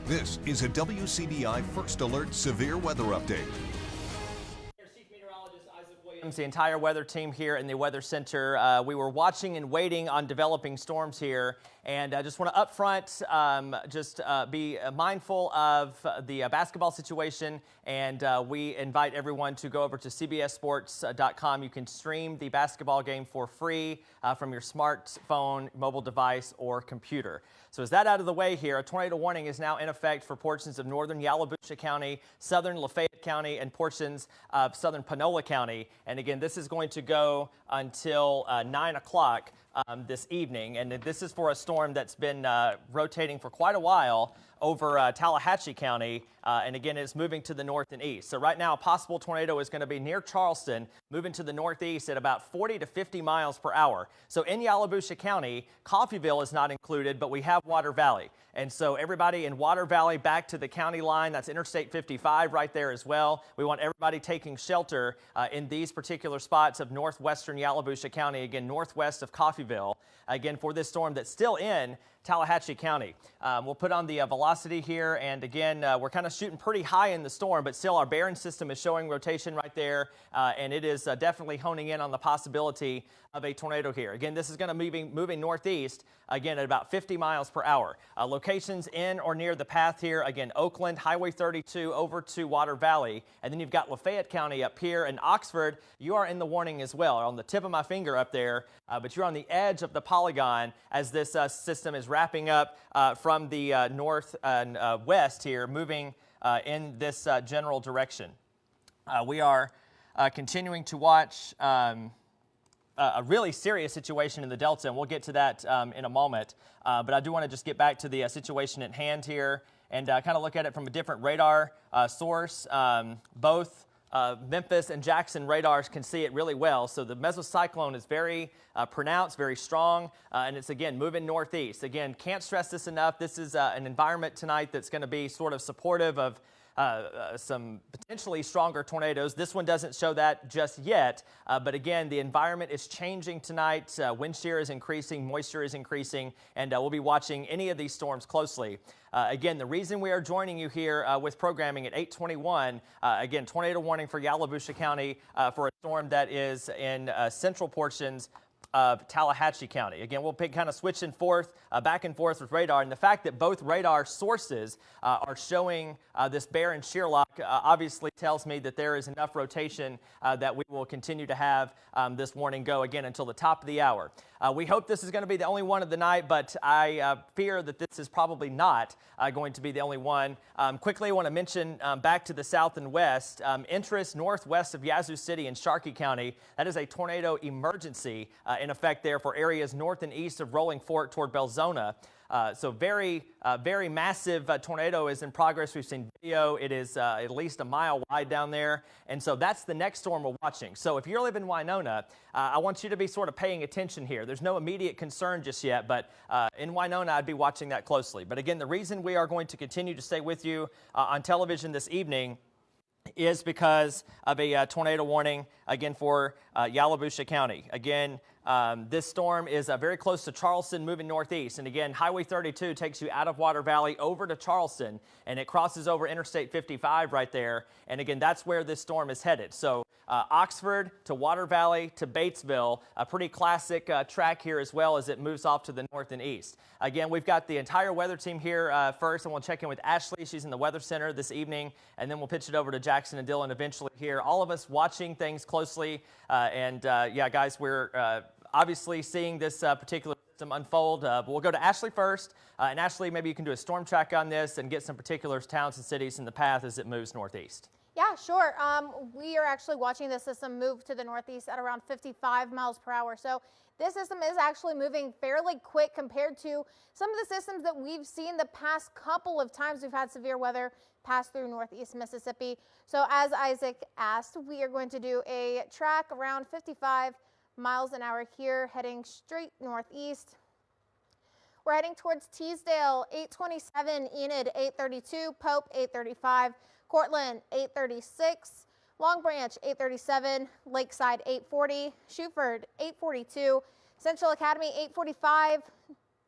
This is a WCBI First Alert Severe Weather Update. The entire weather team here in the Weather Center. We were watching and waiting on developing storms here, and I just want to up front be mindful of the basketball situation, and we invite everyone to go over to cbssports.com. You can stream the basketball game for free from your smartphone, mobile device, or computer. So as that out of the way here, a tornado warning is now in effect for portions of northern Yalobusha County, southern Lafayette County, and portions of southern Panola County. And again, this is going to go until 9 o'clock this evening. And this is for a storm that's been rotating for quite a while over Tallahatchie County, and again, it's moving to the north and east. So right now, a possible tornado is going to be near Charleston, moving to the northeast at about 40 to 50 miles per hour. So in Yalobusha County, Coffeyville is not included, but we have Water Valley. And so everybody in Water Valley back to the county line, that's Interstate 55 right there as well. We want everybody taking shelter in these particular spots of northwestern Yalobusha County, again, northwest of Coffeyville, again, for this storm that's still in Tallahatchie County. We'll put on the velocity here, and again, we're kind of shooting pretty high in the storm, but still our bearing system is showing rotation right there, and it is definitely honing in on the possibility of a tornado here. Again, this is going to moving northeast, again, at about 50 miles per hour. Locations in or near the path here, again, Oakland, Highway 32 over to Water Valley, and then you've got Lafayette County up here, and Oxford, you are in the warning as well, on the tip of my finger up there, but you're on the edge of the polygon as this system is wrapping up from the north and west here, moving in this general direction. We are continuing to watch a really serious situation in the Delta, and we'll get to that in a moment. But I do want to just get back to the situation at hand here and kind of look at it from a different radar source. Both Memphis and Jackson radars can see it really well. So the mesocyclone is very pronounced, very strong, and it's, again, moving northeast. Again, can't stress this enough. This is an environment tonight that's going to be sort of supportive of some potentially stronger tornadoes. This one doesn't show that just yet, but again, the environment is changing tonight. Wind shear is increasing, moisture is increasing, and we'll be watching any of these storms closely. Again, the reason we are joining you here with programming at 8:21, again, tornado warning for Yalobusha County for a storm that is in central portions of Tallahatchie County. Again, we'll kind of switching back and forth with radar, and the fact that both radar sources are showing this bear and shear lock obviously tells me that there is enough rotation that we will continue to have this warning go again until the top of the hour. We hope this is going to be the only one of the night, but I fear that this is probably not going to be the only one. Quickly, I want to mention back to the south and west, interest northwest of Yazoo City and Sharkey County. That is a tornado emergency in effect there for areas north and east of Rolling Fork toward Belzona. So very massive tornado is in progress. We've seen video. It is at least a mile wide down there. And so that's the next storm we're watching. So if you live in Winona, I want you to be sort of paying attention here. There's no immediate concern just yet, but in Winona, I'd be watching that closely. But again, the reason we are going to continue to stay with you on television this evening is because of a tornado warning, again, for Yalobusha County. Again, this storm is very close to Charleston, moving northeast. And again, Highway 32 takes you out of Water Valley over to Charleston, and it crosses over Interstate 55 right there. And again, that's where this storm is headed. So Oxford to Water Valley to Batesville, a pretty classic track here as well as it moves off to the north and east. Again, we've got the entire weather team here first, and we'll check in with Ashley. She's in the Weather Center this evening, and then we'll pitch it over to Jackson and Dylan eventually here. All of us watching things closely, yeah, guys, we're obviously seeing this particular system unfold. But we'll go to Ashley first, and Ashley, maybe you can do a storm track on this and get some particular towns and cities in the path as it moves northeast. Yeah, sure. We are actually watching the system move to the northeast at around 55 miles per hour. So this system is actually moving fairly quick compared to some of the systems that we've seen the past couple of times we've had severe weather pass through northeast Mississippi. So as Isaac asked, we are going to do a track around 55 miles an hour here, heading straight northeast. We're heading towards Teasdale, 827, Enid, 832, Pope, 835, Cortland, 836, Long Branch, 837, Lakeside, 840, Shuford, 842, Central Academy, 845,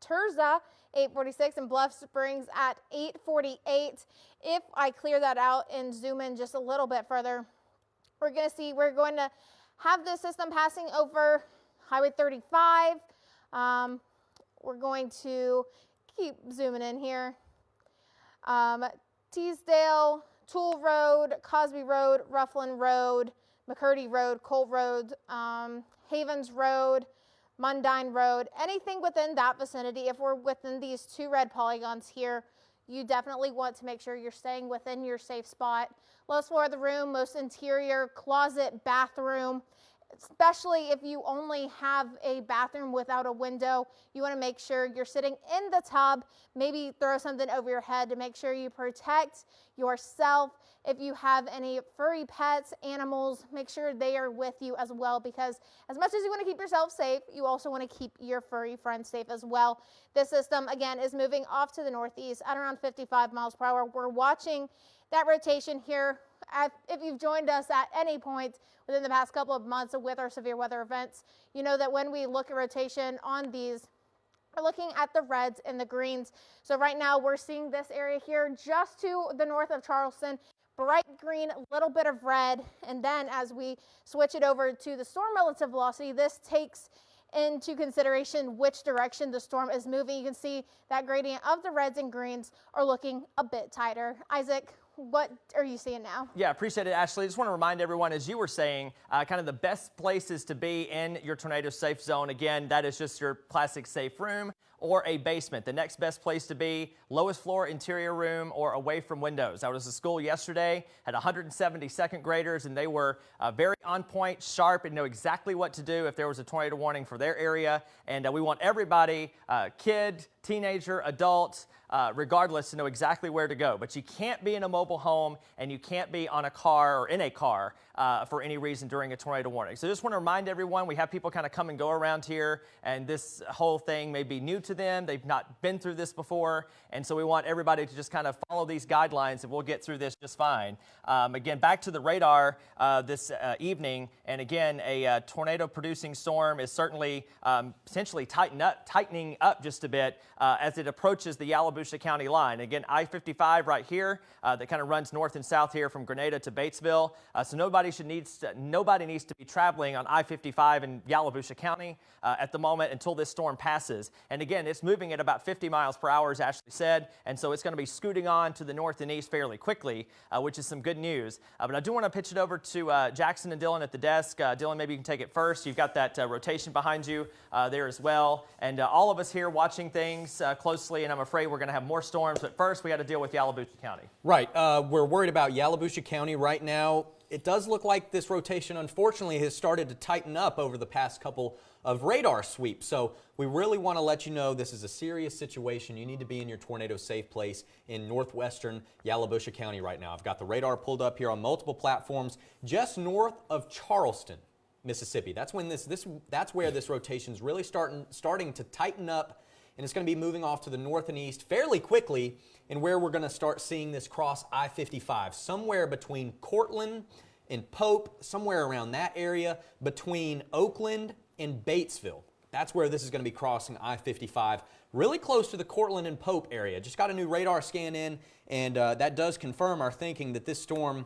Terza, 8:46, and Bluff Springs at 8:48. If I clear that out and zoom in just a little bit further, we're going to have this system passing over Highway 35. We're going to keep zooming in here. Teasdale, Toole Road, Cosby Road, Rufflin Road, McCurdy Road, Cole Road, Havens Road, Mundine Road, anything within that vicinity. If we're within these two red polygons here, you definitely want to make sure you're staying within your safe spot. Lowest floor of the room, most interior, closet, bathroom. Especially if you only have a bathroom without a window, you want to make sure you're sitting in the tub. Maybe throw something over your head to make sure you protect yourself. If you have any furry pets, animals, make sure they are with you as well, because as much as you want to keep yourself safe, you also want to keep your furry friends safe as well. This system, again, is moving off to the northeast at around 55 miles per hour. We're watching that rotation here. If you've joined us at any point within the past couple of months with our severe weather events, you know that when we look at rotation on these, we're looking at the reds and the greens. So right now we're seeing this area here just to the north of Charleston, bright green, a little bit of red. And then as we switch it over to the storm relative velocity, this takes into consideration which direction the storm is moving. You can see that gradient of the reds and greens are looking a bit tighter. Isaac, what are you seeing now? Yeah, appreciate it, Ashley. I just want to remind everyone, as you were saying, kind of the best places to be in your tornado safe zone. Again, that is just your classic safe room or a basement. The next best place to be, lowest floor interior room or away from windows. I was at school yesterday, had 170 second graders, and they were very on point, sharp, and know exactly what to do if there was a tornado warning for their area. And we want everybody, kid, teenager, adult, regardless, to know exactly where to go. But you can't be in a mobile home and you can't be on a car or in a car for any reason during a tornado warning. So just want to remind everyone, we have people kind of come and go around here, and this whole thing may be new to them. They've not been through this before, and so we want everybody to just kind of follow these guidelines, and we'll get through this just fine. Again, back to the radar this evening, and again, a tornado-producing storm is certainly potentially tightening up just a bit as it approaches the Yalobusha County line. Again, I-55 right here that kind of runs north and south here from Grenada to Batesville. So nobody needs to be traveling on I-55 in Yalobusha County at the moment until this storm passes. And again, it's moving at about 50 miles per hour, as Ashley said, and so it's going to be scooting on to the north and east fairly quickly, which is some good news. But I do want to pitch it over to Jackson and Dylan at the desk. Dylan, maybe you can take it first. You've got that rotation behind you there as well. And all of us here watching things closely, and I'm afraid we're going to have more storms. But first, we got to deal with Yalobusha County. Right. We're worried about Yalobusha County right now. It does look like this rotation, unfortunately, has started to tighten up over the past couple of radar sweeps. So we really want to let you know this is a serious situation. You need to be in your tornado safe place in northwestern Yalobusha County right now. I've got the radar pulled up here on multiple platforms just north of Charleston, Mississippi. That's when that's where this rotation is really starting to tighten up, and it's going to be moving off to the north and east fairly quickly, and where we're going to start seeing this cross I-55, somewhere between Cortland and Pope, somewhere around that area, between Oakland and Batesville. That's where this is going to be crossing I-55, really close to the Cortland and Pope area. Just got a new radar scan in, and that does confirm our thinking that this storm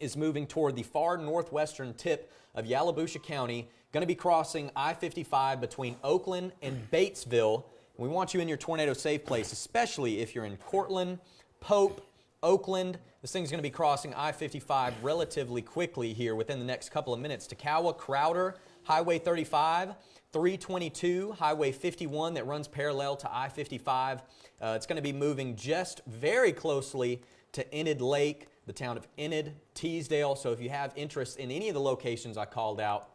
is moving toward the far northwestern tip of Yalobusha County, going to be crossing I-55 between Oakland and Batesville. We want you in your tornado safe place, especially if you're in Cortland, Pope, Oakland. This thing's going to be crossing I-55 relatively quickly here within the next couple of minutes. Takawa, Crowder, Highway 35, 322, Highway 51 that runs parallel to I-55. It's going to be moving just very closely to Enid Lake, the town of Enid, Teasdale. So if you have interest in any of the locations I called out,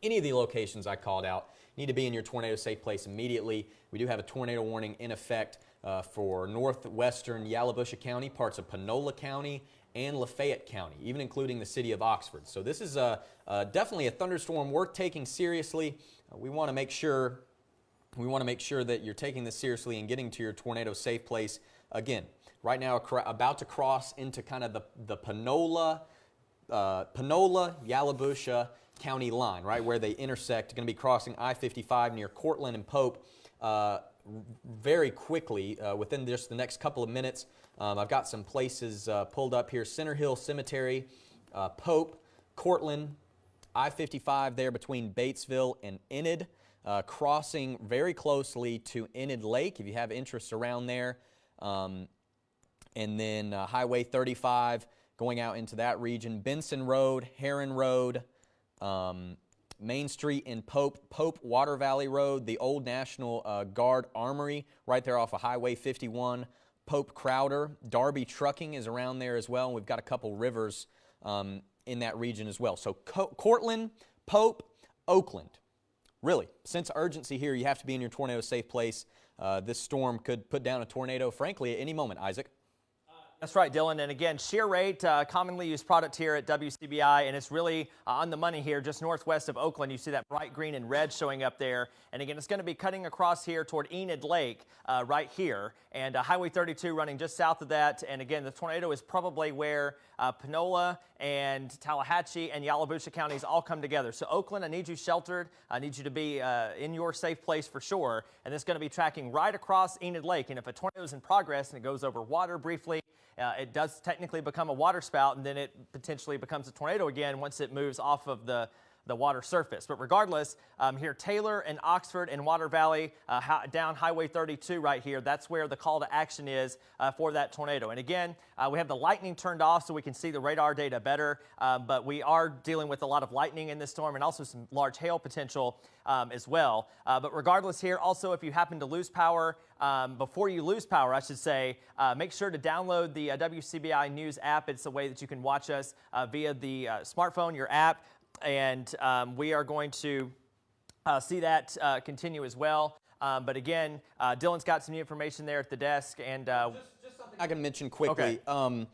need to be in your tornado safe place immediately. We do have a tornado warning in effect for northwestern Yalobusha County, parts of Panola County, and Lafayette County, even including the city of Oxford. So this is definitely a thunderstorm worth taking seriously. We want to make sure that you're taking this seriously and getting to your tornado safe place. Again, right now about to cross into kind of the Panola, Yalobusha, county line, right where they intersect. Going to be crossing I-55 near Cortland and Pope very quickly within just the next couple of minutes. I've got some places pulled up here. Center Hill Cemetery, Pope, Cortland, I-55 there between Batesville and Enid, crossing very closely to Enid Lake if you have interest around there. And then Highway 35 going out into that region. Benson Road, Heron Road, Main Street in Pope, Water Valley Road, the old National Guard Armory right there off of Highway 51, Pope Crowder, Darby Trucking is around there as well, and we've got a couple rivers in that region as well. So Cortland, Pope, Oakland. Really, sense of urgency here. You have to be in your tornado safe place. This storm could put down a tornado, frankly, at any moment, Isaac. That's right, Dylan. And again, shear rate, commonly used product here at WCBI, and it's really on the money here, just northwest of Oakland. You see that bright green and red showing up there. And again, it's going to be cutting across here toward Enid Lake right here, and Highway 32 running just south of that. And again, the tornado is probably where Panola and Tallahatchie and Yalobusha counties all come together. So Oakland, I need you sheltered. I need you to be in your safe place for sure. And it's going to be tracking right across Enid Lake. And if a tornado is in progress and it goes over water briefly, it does technically become a water spout, and then it potentially becomes a tornado again once it moves off of the water surface. But regardless, here Taylor and Oxford and Water Valley down Highway 32 right here, that's where the call to action is for that tornado. And again, we have the lightning turned off so we can see the radar data better, but we are dealing with a lot of lightning in this storm and also some large hail potential as well. But regardless here, also if you happen to lose power, before you lose power, I should say, make sure to download the WCBI News app. It's a way that you can watch us via the smartphone, your app. And we are going to see that continue as well. But again, Dylan's got some new information there at the desk. And just something I can mention quickly. Okay.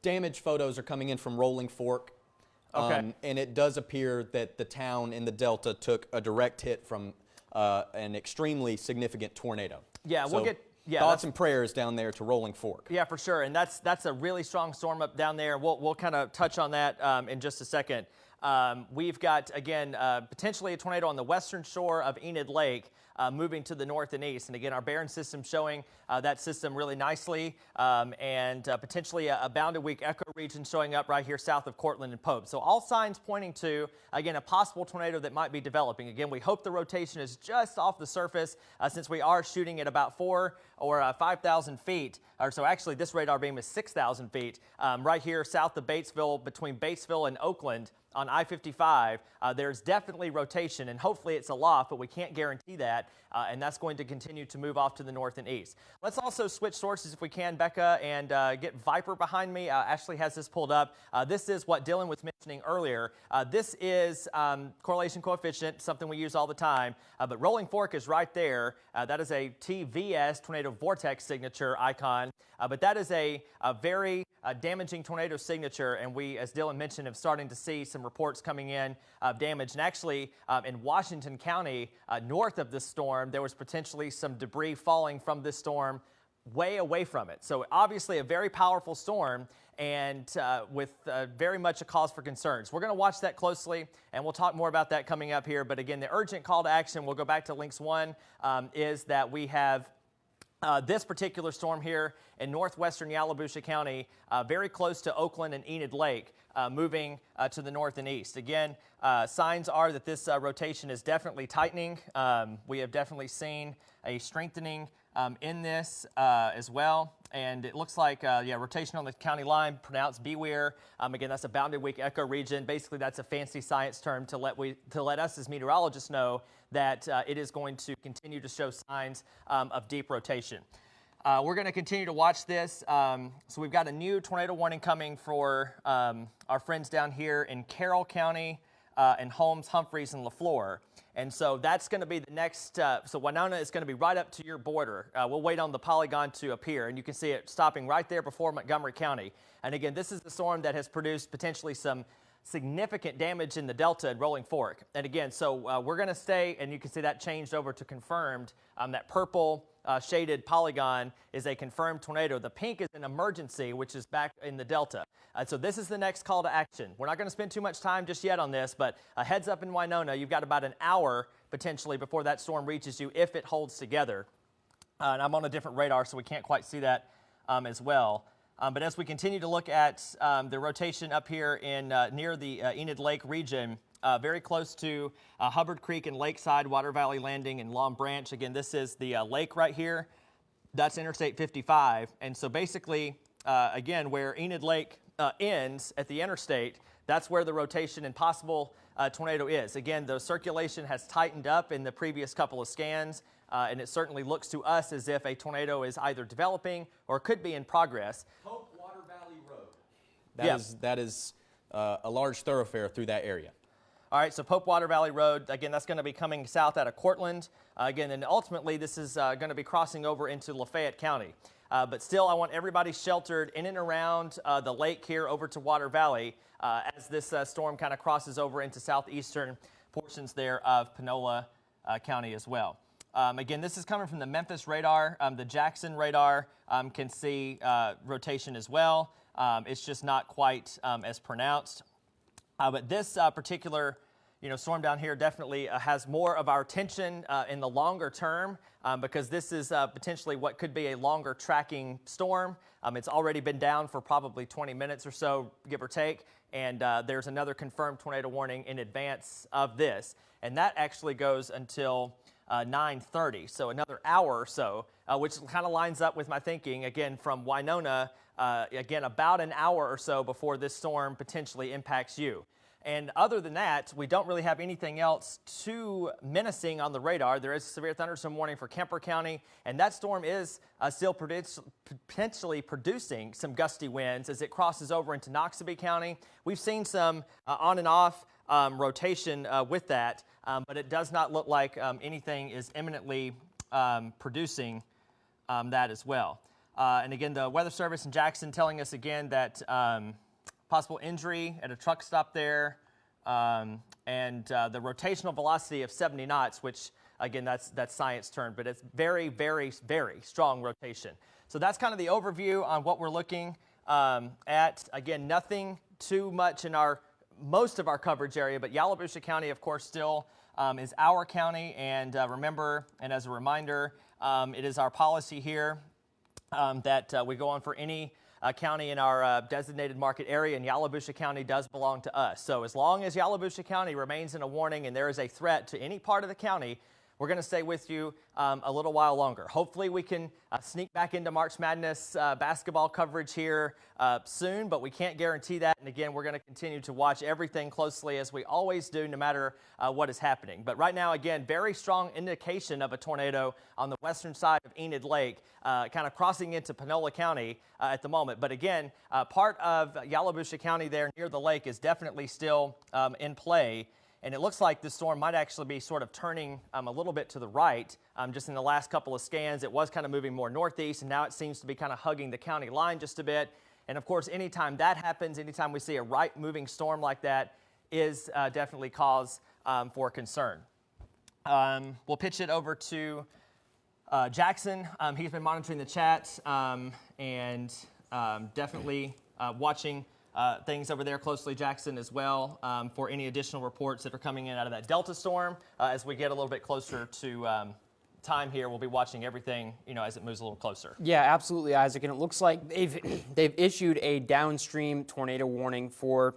Damage photos are coming in from Rolling Fork. Okay. And it does appear that the town in the Delta took a direct hit from an extremely significant tornado. Yeah, so we'll get... Yeah, thoughts and prayers down there to Rolling Fork. Yeah, for sure. And that's a really strong storm up down there. We'll kind of touch on that in just a second. We've got, again, potentially a tornado on the western shore of Enid Lake moving to the north and east. And again, our Barron system showing that system really nicely, and potentially a bounded weak echo region showing up right here south of Cortland and Pope. So all signs pointing to, again, a possible tornado that might be developing. Again, we hope the rotation is just off the surface since we are shooting at about 4,000 or 5,000 feet. Or so actually this radar beam is 6,000 feet right here south of Batesville, between Batesville and Oakland. On I-55, there's definitely rotation, and hopefully it's aloft, but we can't guarantee that, and that's going to continue to move off to the north and east. Let's also switch sources if we can, Becca, and get Viper behind me. Ashley has this pulled up. This is what Dylan was mentioning earlier. This is correlation coefficient, something we use all the time, but Rolling Fork is right there. That is a TVS, tornado vortex signature icon, but that is a very damaging tornado signature, and we, as Dylan mentioned, have starting to see some reports coming in of damage. And actually, in Washington County, north of this storm, there was potentially some debris falling from this storm way away from it. So obviously a very powerful storm, and with very much a cause for concerns. We're going to watch that closely, and we'll talk more about that coming up here. But again, the urgent call to action, we'll go back to links 1, is that we have this particular storm here in northwestern Yalobusha County, very close to Oakland and Enid Lake, moving to the north and east. Again, signs are that this rotation is definitely tightening. We have definitely seen a strengthening in this as well. And it looks like, rotation on the county line, pronounced beware. Again, that's a bounded weak echo region. Basically, that's a fancy science term to let us as meteorologists know that it is going to continue to show signs of deep rotation. We're going to continue to watch this. So we've got a new tornado warning coming for our friends down here in Carroll County and Holmes, Humphreys, and LaFleur. And so that's going to be the next, so Winona is going to be right up to your border. We'll wait on the polygon to appear, and you can see it stopping right there before Montgomery County. And again, this is the storm that has produced potentially some significant damage in the Delta and Rolling Fork. And again, so we're going to stay, and you can see that changed over to confirmed. That purple shaded polygon is a confirmed tornado. The pink is an emergency, which is back in the Delta. So this is the next call to action. We're not going to spend too much time just yet on this, but a heads up in Winona, you've got about an hour potentially before that storm reaches you if it holds together. And I'm on a different radar, so we can't quite see that as well. But as we continue to look at the rotation up here in near the Enid Lake region, very close to Hubbard Creek and Lakeside, Water Valley Landing, and Long Branch. Again, this is the lake right here. That's Interstate 55. And so basically, again, where Enid Lake ends at the interstate, that's where the rotation and possible tornado is. Again, the circulation has tightened up in the previous couple of scans, and it certainly looks to us as if a tornado is either developing or could be in progress. Pope Water Valley Road. That is a large thoroughfare through that area. All right, so Pope Water Valley Road, again, that's going to be coming south out of Cortland. Again, and ultimately, this is going to be crossing over into Lafayette County. But still, I want everybody sheltered in and around the lake here over to Water Valley as this storm kind of crosses over into southeastern portions there of Panola County as well. Again, this is coming from the Memphis radar. The Jackson radar can see rotation as well. It's just not quite as pronounced. But this particular storm down here definitely has more of our attention in the longer term because this is potentially what could be a longer tracking storm. It's already been down for probably 20 minutes or so, give or take, and there's another confirmed tornado warning in advance of this. And that actually goes until 9:30, so another hour or so, which kind of lines up with my thinking, again, from Winona, again, about an hour or so before this storm potentially impacts you. And other than that, we don't really have anything else too menacing on the radar. There is a severe thunderstorm warning for Kemper County, and that storm is still potentially producing some gusty winds as it crosses over into Noxubee County. We've seen some on and off rotation with that, but it does not look like anything is imminently producing that as well. And again, the Weather Service in Jackson telling us again that possible injury at a truck stop there, and the rotational velocity of 70 knots, which, again, that's science term, but it's very, very, very strong rotation. So that's kind of the overview on what we're looking at. Again, nothing too much in most of our coverage area, but Yalobusha County, of course, still is our county. And remember, and as a reminder, it is our policy here that we go on for any county in our designated market area, and Yalobusha County does belong to us. So as long as Yalobusha County remains in a warning and there is a threat to any part of the county, we're going to stay with you a little while longer. Hopefully we can sneak back into March Madness basketball coverage here soon, but we can't guarantee that. And again, we're going to continue to watch everything closely as we always do, no matter what is happening. But right now, again, very strong indication of a tornado on the western side of Enid Lake, kind of crossing into Panola County at the moment. But again, part of Yalobusha County there near the lake is definitely still in play. And it looks like this storm might actually be sort of turning a little bit to the right. Just in the last couple of scans, it was kind of moving more northeast, and now it seems to be kind of hugging the county line just a bit. And of course, anytime that happens, anytime we see a right-moving storm like that, is definitely cause for concern. We'll pitch it over to Jackson. He's been monitoring the chat and definitely watching things over there closely, Jackson, as well, for any additional reports that are coming in out of that Delta storm. As we get a little bit closer to time here, we'll be watching everything, as it moves a little closer. Yeah, absolutely, Isaac. And it looks like they've issued a downstream tornado warning for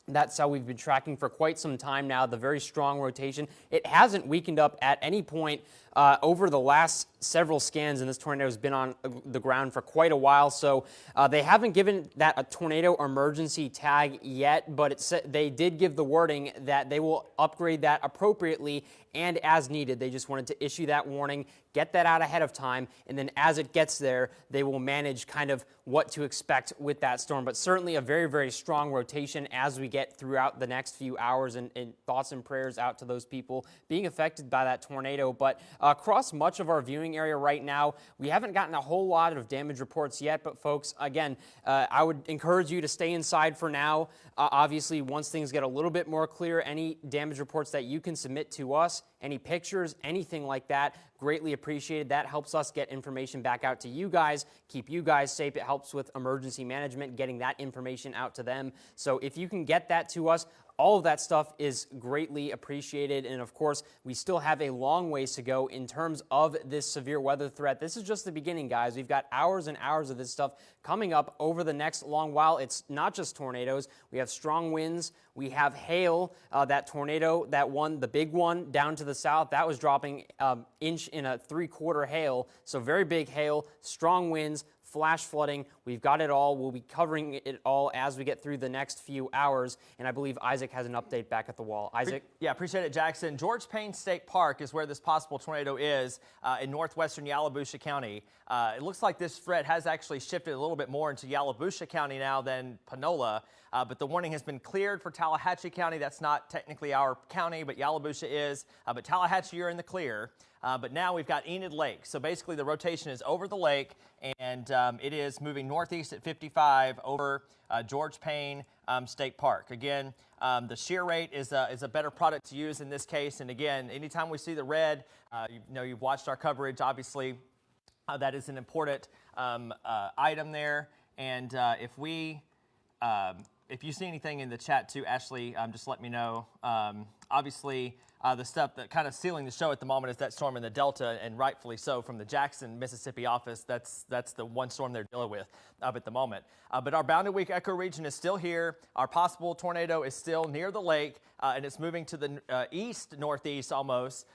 that cell we've been tracking for quite some time now, the very strong rotation. It hasn't weakened up at any point over the last several scans, and this tornado has been on the ground for quite a while. So they haven't given that a tornado emergency tag yet, but they did give the wording that they will upgrade that appropriately and as needed. They just wanted to issue that warning, get that out ahead of time, and then as it gets there, they will manage kind of what to expect with that storm. But certainly a very, very strong rotation as we get throughout the next few hours, and thoughts and prayers out to those people being affected by that tornado. But across much of our viewing area right now, we haven't gotten a whole lot of damage reports yet. But folks, again, I would encourage you to stay inside for now. Obviously, once things get a little bit more clear, any damage reports that you can submit to us, any pictures, anything like that, greatly appreciated. That helps us get information back out to you guys, keep you guys safe. It helps with emergency management, getting that information out to them. So if you can get that to us, all of that stuff is greatly appreciated. And of course, we still have a long ways to go in terms of this severe weather threat. This is just the beginning, guys. We've got hours and hours of this stuff coming up over the next long while. It's not just tornadoes. We have strong winds. We have hail. That tornado, that one, the big one down to the south, that was dropping inch in a 3/4 hail. So very big hail, strong winds, flash flooding. We've got it all. We'll be covering it all as we get through the next few hours. And I believe Isaac has an update back at the wall. Isaac? Yeah, appreciate it, Jackson. George Payne State Park is where this possible tornado is in northwestern Yalobusha County. It looks like this threat has actually shifted a little bit more into Yalobusha County now than Panola. But the warning has been cleared for Tallahatchie County. That's not technically our county, but Yalobusha is. But Tallahatchie, you're in the clear. But now we've got Enid Lake. So basically the rotation is over the lake, and it is moving northeast at 55 over George Payne State Park. Again, the shear rate is a better product to use in this case. And again, anytime we see the red, you've watched our coverage, obviously. That is an important item there. And if you see anything in the chat too, Ashley, just let me know. Obviously, the stuff that kind of sealing the show at the moment is that storm in the Delta, and rightfully so from the Jackson, Mississippi office. That's the one storm they're dealing with at the moment. But our Boundary Week ecoregion is still here. Our possible tornado is still near the lake, and it's moving to the east-northeast almost.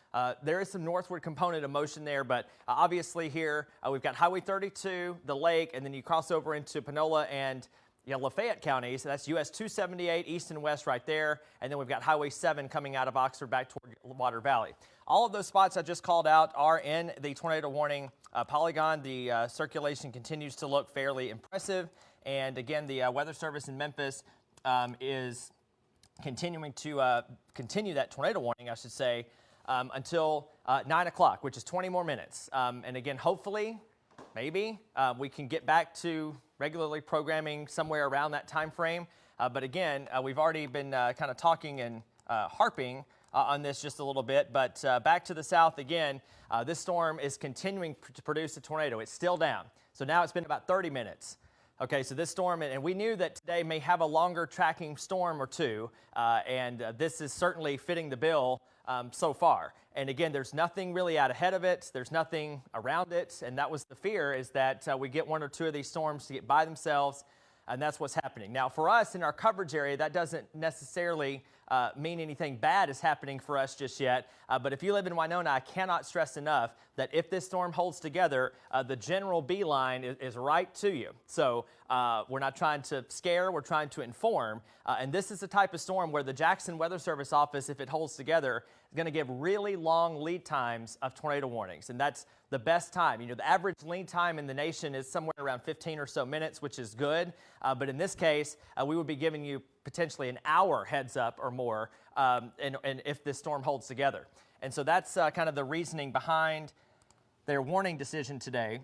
There is some northward component of motion there, but obviously here we've got Highway 32, the lake, and then you cross over into Panola and Lafayette counties. So that's US 278 east and west right there. And then we've got Highway 7 coming out of Oxford back toward Water Valley. All of those spots I just called out are in the tornado warning polygon. The circulation continues to look fairly impressive. And again, the Weather Service in Memphis is continuing to continue that tornado warning, I should say, until 9 o'clock, which is 20 more minutes. And again, hopefully, maybe we can get back to regularly programming somewhere around that time frame. But again, we've already been kind of talking and harping on this just a little bit. But back to the south again, this storm is continuing to produce a tornado. It's still down. So now it's been about 30 minutes. Okay, so this storm, and we knew that today may have a longer tracking storm or two, and this is certainly fitting the bill so far. And again, there's nothing really out ahead of it. There's nothing around it, and that was the fear, is that we get one or two of these storms to get by themselves, and that's what's happening. Now, for us in our coverage area, that doesn't necessarily mean anything bad is happening for us just yet. But if you live in Winona, I cannot stress enough that if this storm holds together, the general beeline is right to you. So we're not trying to scare, we're trying to inform. And this is the type of storm where the Jackson Weather Service office, if it holds together, is going to give really long lead times of tornado warnings. And that's the best time. You know, the average lead time in the nation is somewhere around 15 or so minutes, which is good. But in this case, we would be giving you potentially an hour heads up or more, and if this storm holds together. And so that's kind of the reasoning behind their warning decision today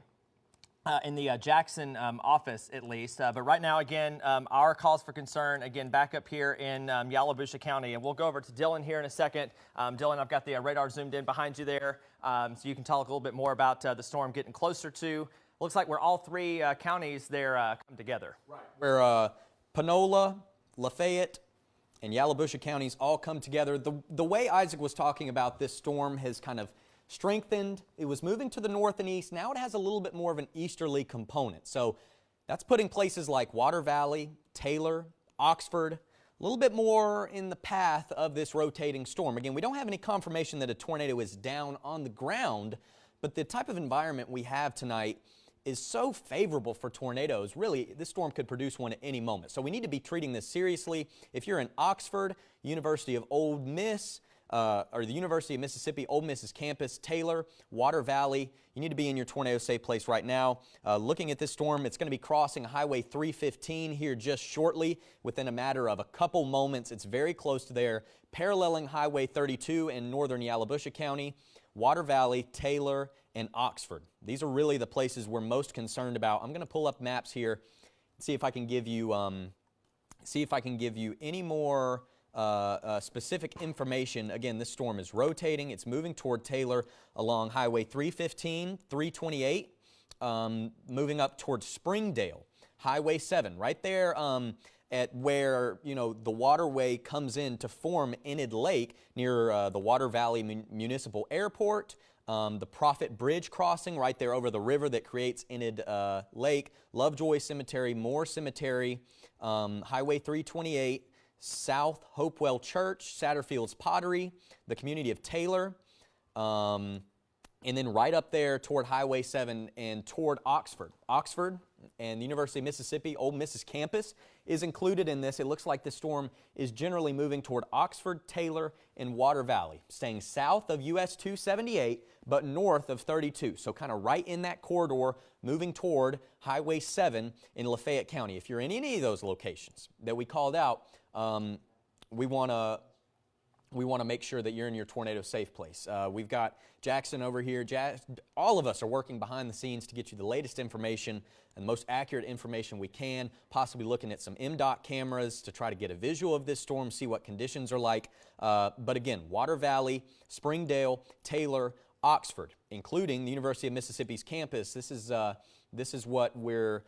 in the Jackson office, at least. But right now, again, our cause for concern, again, back up here in Yalobusha County. And we'll go over to Dylan here in a second. Dylan, I've got the radar zoomed in behind you there, so you can talk a little bit more about the storm getting closer to. Looks like where all three counties there come together. Right. Where Panola, Lafayette, and Yalobusha counties all come together. The way Isaac was talking about this storm has kind of strengthened. It was moving to the north and east. Now it has a little bit more of an easterly component. So that's putting places like Water Valley, Taylor, Oxford, a little bit more in the path of this rotating storm. Again, we don't have any confirmation that a tornado is down on the ground, but the type of environment we have tonight is so favorable for tornadoes. Really, this storm could produce one at any moment. So we need to be treating this seriously. If you're in Oxford, University of Ole Miss, or the University of Mississippi Ole Miss's campus, Taylor, Water Valley. You need to be in your tornado safe place right now. Looking at this storm, it's going to be crossing Highway 315 here just shortly, within a matter of a couple moments. It's very close to there, paralleling Highway 32 in northern Yalobusha County, Water Valley, Taylor, and Oxford. These are really the places we're most concerned about. I'm going to pull up maps here, see if I can give you any more specific information. Again, this storm is rotating. It's moving toward Taylor along Highway 315, 328, moving up toward Springdale, Highway 7, right there at where, the waterway comes in to form Enid Lake near the Water Valley Municipal Airport. The Prophet Bridge crossing right there over the river that creates Enid Lake, Lovejoy Cemetery, Moore Cemetery, Highway 328, South Hopewell Church, Satterfield's Pottery, the community of Taylor, and then right up there toward Highway 7 and toward Oxford. Oxford and the University of Mississippi Ole Miss's campus is included in this. It looks like this storm is generally moving toward Oxford, Taylor, and Water Valley, staying south of US 278, but north of 32. So kind of right in that corridor, moving toward Highway 7 in Lafayette County. If you're in any of those locations that we called out, we want to make sure that you're in your tornado safe place. We've got Jackson over here. All of us are working behind the scenes to get you the latest information and the most accurate information we can, possibly looking at some MDOT cameras to try to get a visual of this storm, see what conditions are like. But again, Water Valley, Springdale, Taylor, Oxford, including the University of Mississippi's campus. This is what we're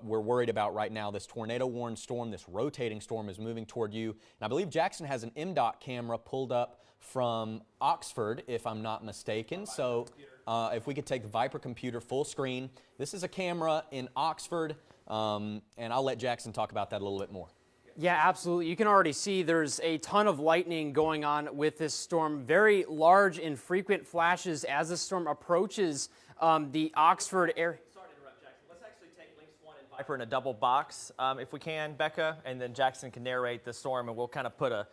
worried about right now. This tornado-warned storm, this rotating storm is moving toward you. And I believe Jackson has an MDOT camera pulled up from Oxford, if I'm not mistaken. So if we could take the Viper computer full screen. This is a camera in Oxford, and I'll let Jackson talk about that a little bit more. Yeah, absolutely. You can already see there's a ton of lightning going on with this storm. Very large and frequent flashes as the storm approaches the Oxford area. Sorry to interrupt, Jackson. Let's actually take Lynx 1 and Viper in a double box, if we can, Becca, and then Jackson can narrate the storm, and we'll kind of put a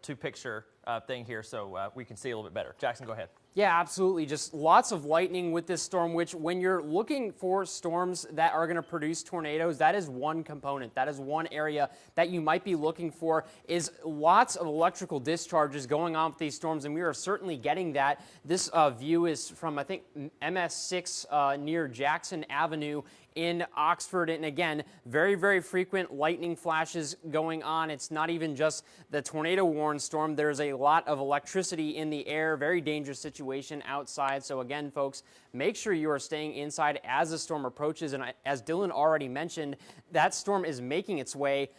two-picture thing here so we can see a little bit better. Jackson, go ahead. Yeah, absolutely. Just lots of lightning with this storm, which when you're looking for storms that are going to produce tornadoes, that is one component. That is one area that you might be looking for, is lots of electrical discharges going on with these storms, and we are certainly getting that. This view is from, I think, MS6 near Jackson Avenue in Oxford, and again, very, very frequent lightning flashes going on. It's not even just the tornado-warned storm. There's a lot of electricity in the air, very dangerous situation outside. So again, folks, make sure you are staying inside as the storm approaches, and as Dylan already mentioned, that storm is making its way.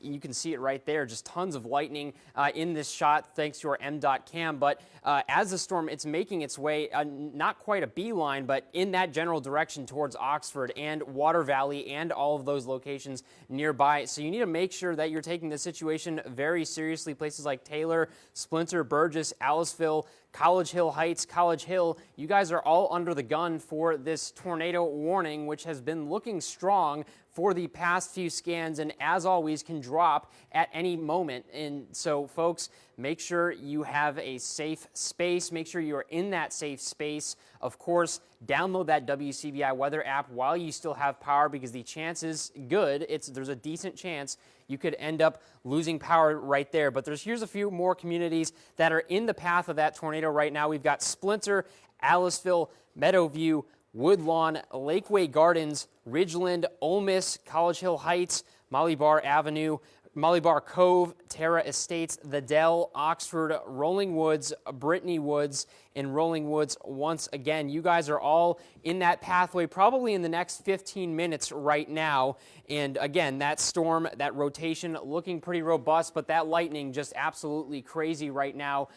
You can see it right there, just tons of lightning in this shot thanks to our MDOT cam, but as the storm, it's making its way, not quite a beeline, but in that general direction towards Oxford and Water Valley and all of those locations nearby. So you need to make sure that you're taking the situation very seriously. Places like Taylor, Splinter, Burgess, Aliceville, College Hill Heights, College Hill, you guys are all under the gun for this tornado warning, which has been looking strong for the past few scans, and as always can drop at any moment. And so folks, make sure you have a safe space. Make sure you are in that safe space. Of course, download that WCBI weather app while you still have power, because the chance is good. There's a decent chance you could end up losing power right there. But here's a few more communities that are in the path of that tornado right now. We've got Splinter, Aliceville, Meadowview, Woodlawn, Lakeway Gardens, Ridgeland, Ole Miss, College Hill Heights, Molly Bar Avenue, Molly Bar Cove, Terra Estates, The Dell, Oxford, Rolling Woods, Brittany Woods, and Rolling Woods. Once again, you guys are all in that pathway probably in the next 15 minutes right now. And again, that storm, that rotation looking pretty robust, but that lightning just absolutely crazy right now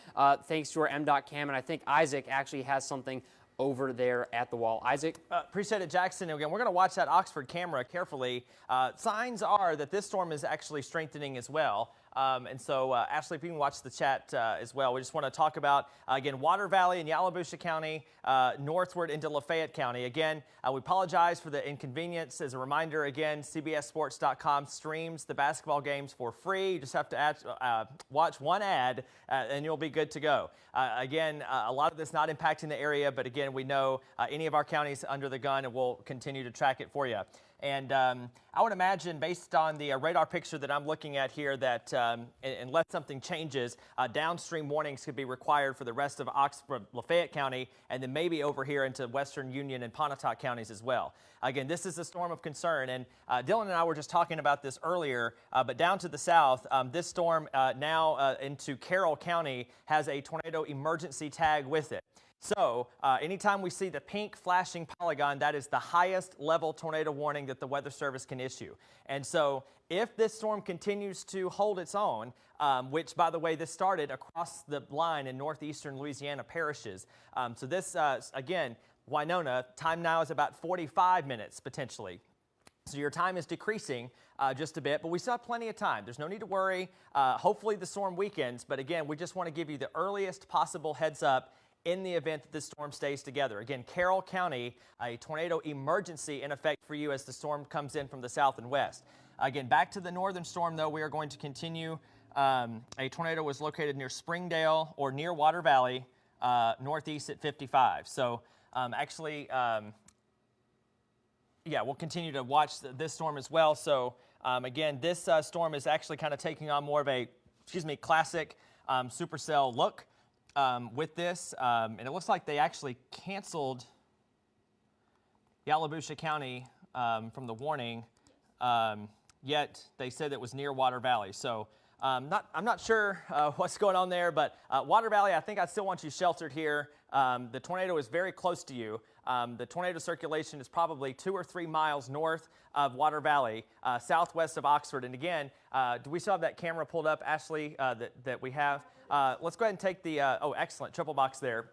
thanks to our MDOT cam. And I think Isaac actually has something over there at the wall. Isaac? Appreciate it, Jackson. Again, we're going to watch that Oxford camera carefully. Signs are that this storm is actually strengthening as well. And so, Ashley, if you can watch the chat as well, we just want to talk about, again, Water Valley and Yalobusha County, northward into Lafayette County. Again, we apologize for the inconvenience. As a reminder, again, CBSSports.com streams the basketball games for free. You just have to watch one ad, and you'll be good to go. Again, a lot of this not impacting the area, but again, we know any of our counties under the gun, and we'll continue to track it for you. And I would imagine, based on the radar picture that I'm looking at here, that unless something changes, downstream warnings could be required for the rest of Oxford, Lafayette County, and then maybe over here into Western Union and Pontotoc counties as well. Again, this is a storm of concern, and Dylan and I were just talking about this earlier, but down to the south, this storm now into Carroll County has a tornado emergency tag with it. So anytime we see the pink flashing polygon, that is the highest level tornado warning that the Weather Service can issue. And so if this storm continues to hold its own, which, by the way, this started across the line in northeastern Louisiana parishes. So this, again, Winona, time now is about 45 minutes potentially. So your time is decreasing just a bit, but we still have plenty of time. There's no need to worry. Hopefully the storm weakens, but again, we just want to give you the earliest possible heads up in the event that this storm stays together. Again, Carroll County, a tornado emergency in effect for you as the storm comes in from the south and west. Again, back to the northern storm, though, we are going to continue. A tornado was located near Springdale or near Water Valley, northeast at 55. So yeah, we'll continue to watch this storm as well. So again, this storm is actually kind of taking on more of a, classic supercell look. With this, and it looks like they actually canceled Yalobusha County from the warning, yet they said it was near Water Valley. So I'm not sure what's going on there, but Water Valley, I think I still want you sheltered here. The tornado is very close to you. The tornado circulation is probably 2 or 3 miles north of Water Valley, southwest of Oxford. And again, do we still have that camera pulled up, Ashley, that we have? Let's go ahead and take the, excellent, triple box there.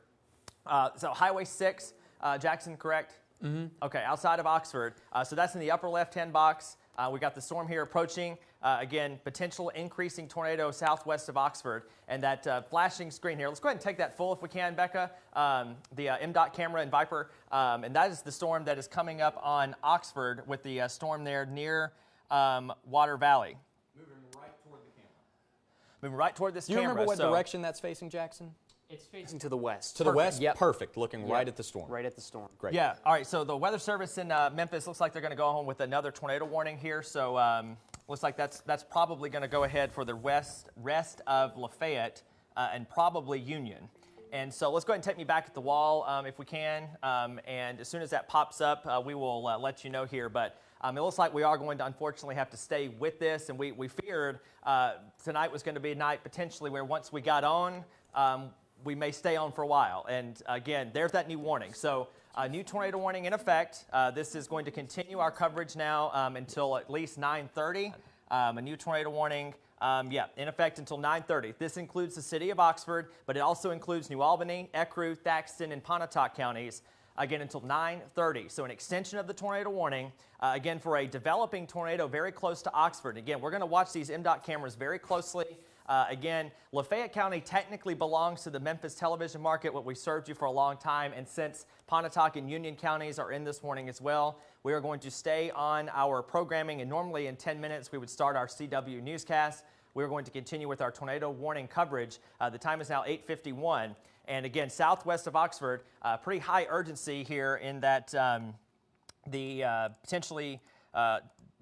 So Highway 6, Jackson, correct? Mm-hmm. Okay, outside of Oxford. So that's in the upper left-hand box. We got the storm here approaching. Again, potential increasing tornado southwest of Oxford. And that flashing screen here, let's go ahead and take that full if we can, Becca. The MDOT camera in Viper. And that is the storm that is coming up on Oxford with the storm there near Water Valley. Moving right toward this camera. Do you remember what direction that's facing, Jackson? It's facing to the west. To the west? Yep. Perfect. Looking right at the storm. Right at the storm. Great. Yeah. All right. So the Weather Service in Memphis looks like they're going to go home with another tornado warning here. So looks like that's probably going to go ahead for the rest of Lafayette and probably Union. And so let's go ahead and take me back at the wall if we can. And as soon as that pops up, we will let you know here. But it looks like we are going to unfortunately have to stay with this. And we feared tonight was going to be a night potentially where once we got on, we may stay on for a while. And again, there's that new warning. So a new tornado warning in effect. This is going to continue our coverage now until at least 9:30. A new tornado warning, in effect until 9:30. This includes the city of Oxford, but it also includes New Albany, Ecru, Thaxton, and Pontotoc counties, again, until 9:30. So an extension of the tornado warning, again, for a developing tornado very close to Oxford. Again, we're going to watch these MDOT cameras very closely. Again, Lafayette County technically belongs to the Memphis television market, what we served you for a long time. And since Pontotoc and Union counties are in this warning as well, we are going to stay on our programming. And normally in 10 minutes, we would start our CW newscast. We're going to continue with our tornado warning coverage. The time is now 8:51. And again, southwest of Oxford, pretty high urgency here in that the potentially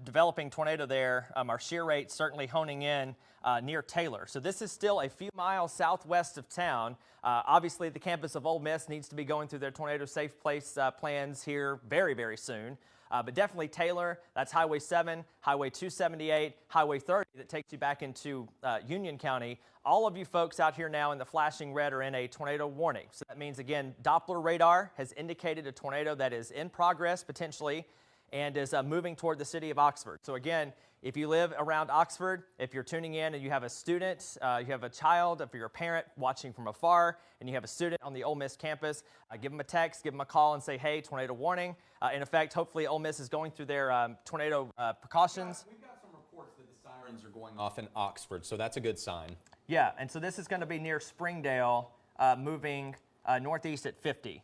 developing tornado there, our shear rate certainly honing in near Taylor. So this is still a few miles southwest of town. Obviously, the campus of Ole Miss needs to be going through their tornado safe place plans here very, very soon. But definitely Taylor, that's Highway 7, Highway 278, Highway 30 that takes you back into Union County. All of you folks out here now in the flashing red are in a tornado warning. So that means, again, Doppler radar has indicated a tornado that is in progress potentially and is moving toward the city of Oxford. So again, if you live around Oxford, if you're tuning in and you have a student, you have a child, if you're a parent watching from afar, and you have a student on the Ole Miss campus, give them a text, give them a call and say, hey, tornado warning. In effect, hopefully Ole Miss is going through their tornado precautions. We've got some reports that the siren sirens are going off in Oxford, so that's a good sign. Yeah, and so this is going to be near Springdale, moving northeast at 50.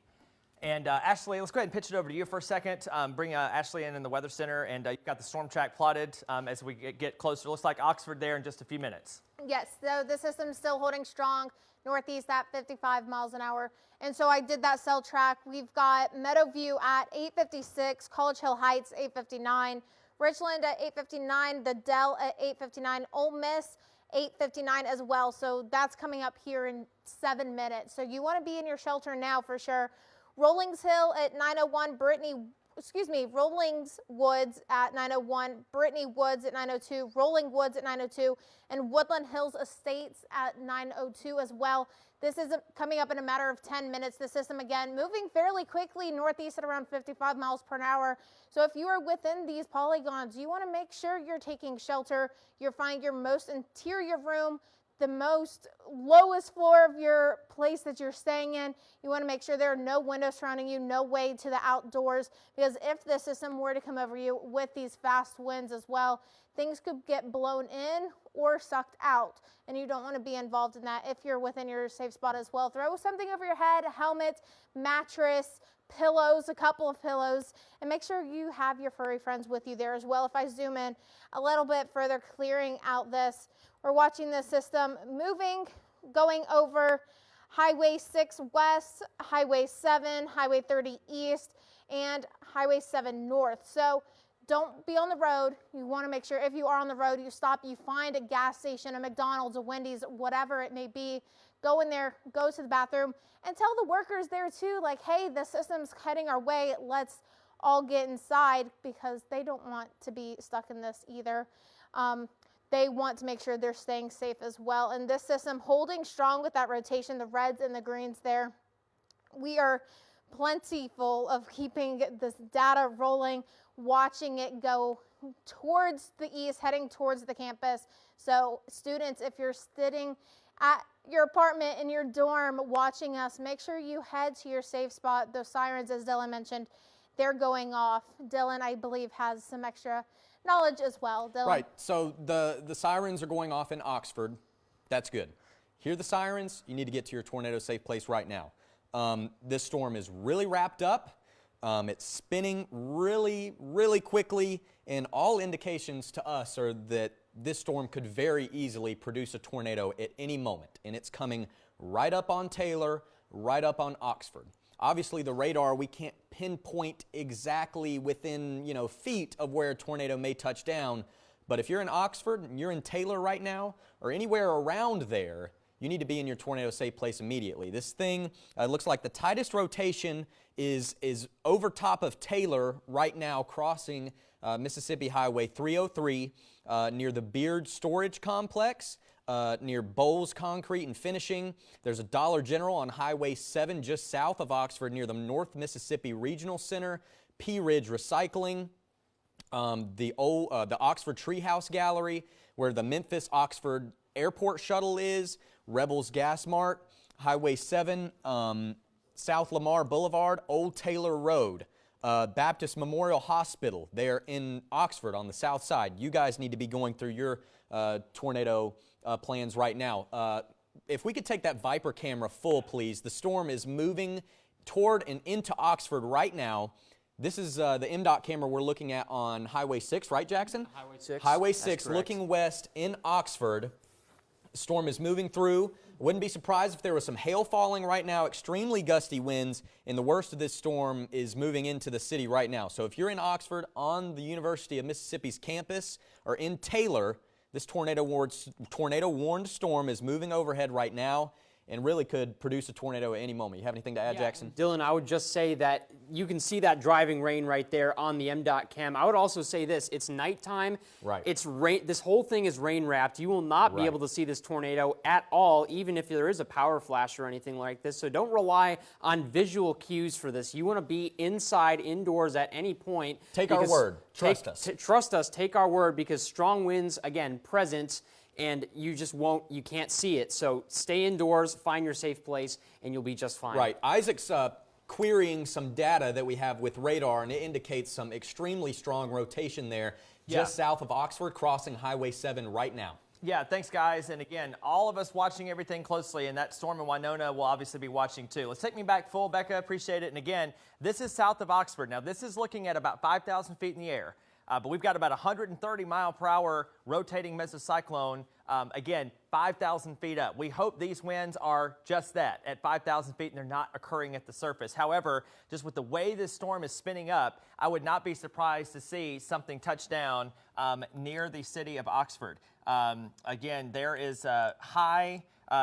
And Ashley, let's go ahead and pitch it over to you for a second. Bring Ashley in the Weather Center, and you've got the storm track plotted as we get closer. Looks like Oxford there in just a few minutes. Yes, so the system's still holding strong northeast at 55 miles an hour. And so I did that cell track. We've got Meadowview at 856, College Hill Heights 859, Richland at 859, the Dell at 859, Ole Miss 859 as well. So that's coming up here in 7 minutes. So you want to be in your shelter now for sure. Rollings Hill at 901, Rollings Woods at 901, Brittany Woods at 902, Rolling Woods at 902, and Woodland Hills Estates at 902 as well. This is coming up in a matter of 10 minutes. The system, again, moving fairly quickly northeast at around 55 miles per hour. So if you are within these polygons, you want to make sure you're taking shelter. You're finding your most interior room, the most lowest floor of your place that you're staying in. You want to make sure there are no windows surrounding you, no way to the outdoors, because if the system were to come over you with these fast winds as well, things could get blown in or sucked out, and you don't want to be involved in that. If you're within your safe spot as well, throw something over your head, a helmet, mattress, pillows, a couple of pillows, and make sure you have your furry friends with you there as well. If I zoom in a little bit further, clearing out this, we're watching the system moving, going over Highway 6 West, Highway 7, Highway 30 East, and Highway 7 North. So don't be on the road. You want to make sure if you are on the road, you stop, you find a gas station, a McDonald's, a Wendy's, whatever it may be. Go in there, go to the bathroom, and tell the workers there too, like, hey, the system's heading our way. Let's all get inside, because they don't want to be stuck in this either. They want to make sure they're staying safe as well. And this system holding strong with that rotation, the reds and the greens there. We are plentiful of keeping this data rolling, watching it go towards the east, heading towards the campus. So students, if you're sitting at your apartment, in your dorm, watching us, make sure you head to your safe spot. Those sirens, as Dylan mentioned, they're going off. Dylan, I believe, has some extra knowledge as well. Dylan. Right, so the sirens are going off in Oxford. That's good. Hear the sirens, you need to get to your tornado safe place right now. This storm is really wrapped up. It's spinning really, really quickly, and all indications to us are that this storm could very easily produce a tornado at any moment, and it's coming right up on Taylor, right up on Oxford. Obviously, the radar, we can't pinpoint exactly within, feet of where a tornado may touch down. But if you're in Oxford and you're in Taylor right now, or anywhere around there, you need to be in your tornado safe place immediately. This thing looks like the tightest rotation is over top of Taylor right now, crossing Mississippi Highway 303 near the Beard Storage Complex. Near Bowles Concrete and Finishing. There's a Dollar General on Highway 7 just south of Oxford near the North Mississippi Regional Center, Pea Ridge Recycling, the Oxford Treehouse Gallery, where the Memphis-Oxford Airport Shuttle is, Rebels Gas Mart, Highway 7, South Lamar Boulevard, Old Taylor Road, Baptist Memorial Hospital. They're in Oxford on the south side. You guys need to be going through your tornado plans right now. If we could take that Viper camera full, please. The storm is moving toward and into Oxford right now. This is the MDOT camera we're looking at on Highway 6, right, Jackson? Highway 6. Highway 6, looking west in Oxford. The storm is moving through. Wouldn't be surprised if there was some hail falling right now, extremely gusty winds, and the worst of this storm is moving into the city right now. So if you're in Oxford on the University of Mississippi's campus or in Taylor, this tornado-warned storm is moving overhead right now and really could produce a tornado at any moment. You have anything to add, Jackson? Dylan, I would just say that you can see that driving rain right there on the MDOT cam. I would also say this, it's nighttime. Right. It's rain. This whole thing is rain wrapped. You will not be able to see this tornado at all, even if there is a power flash or anything like this. So don't rely on visual cues for this. You want to be inside, indoors at any point. Take our word. Trust us. Trust us. Take our word, because strong winds, again, present, and you can't see it. So stay indoors, find your safe place, and you'll be just fine. Right. Isaac's querying some data that we have with radar, and it indicates some extremely strong rotation there just south of Oxford, crossing Highway 7 right now. Yeah, thanks, guys. And again, all of us watching everything closely, and that storm in Winona will obviously be watching too. Let's take me back full, Becca. Appreciate it. And again, this is south of Oxford. Now, this is looking at about 5,000 feet in the air. But we've got about 130 mile per hour rotating mesocyclone, again, 5,000 feet up. We hope these winds are just that, at 5,000 feet, and they're not occurring at the surface. However, just with the way this storm is spinning up, I would not be surprised to see something touch down near the city of Oxford. Again, there is a high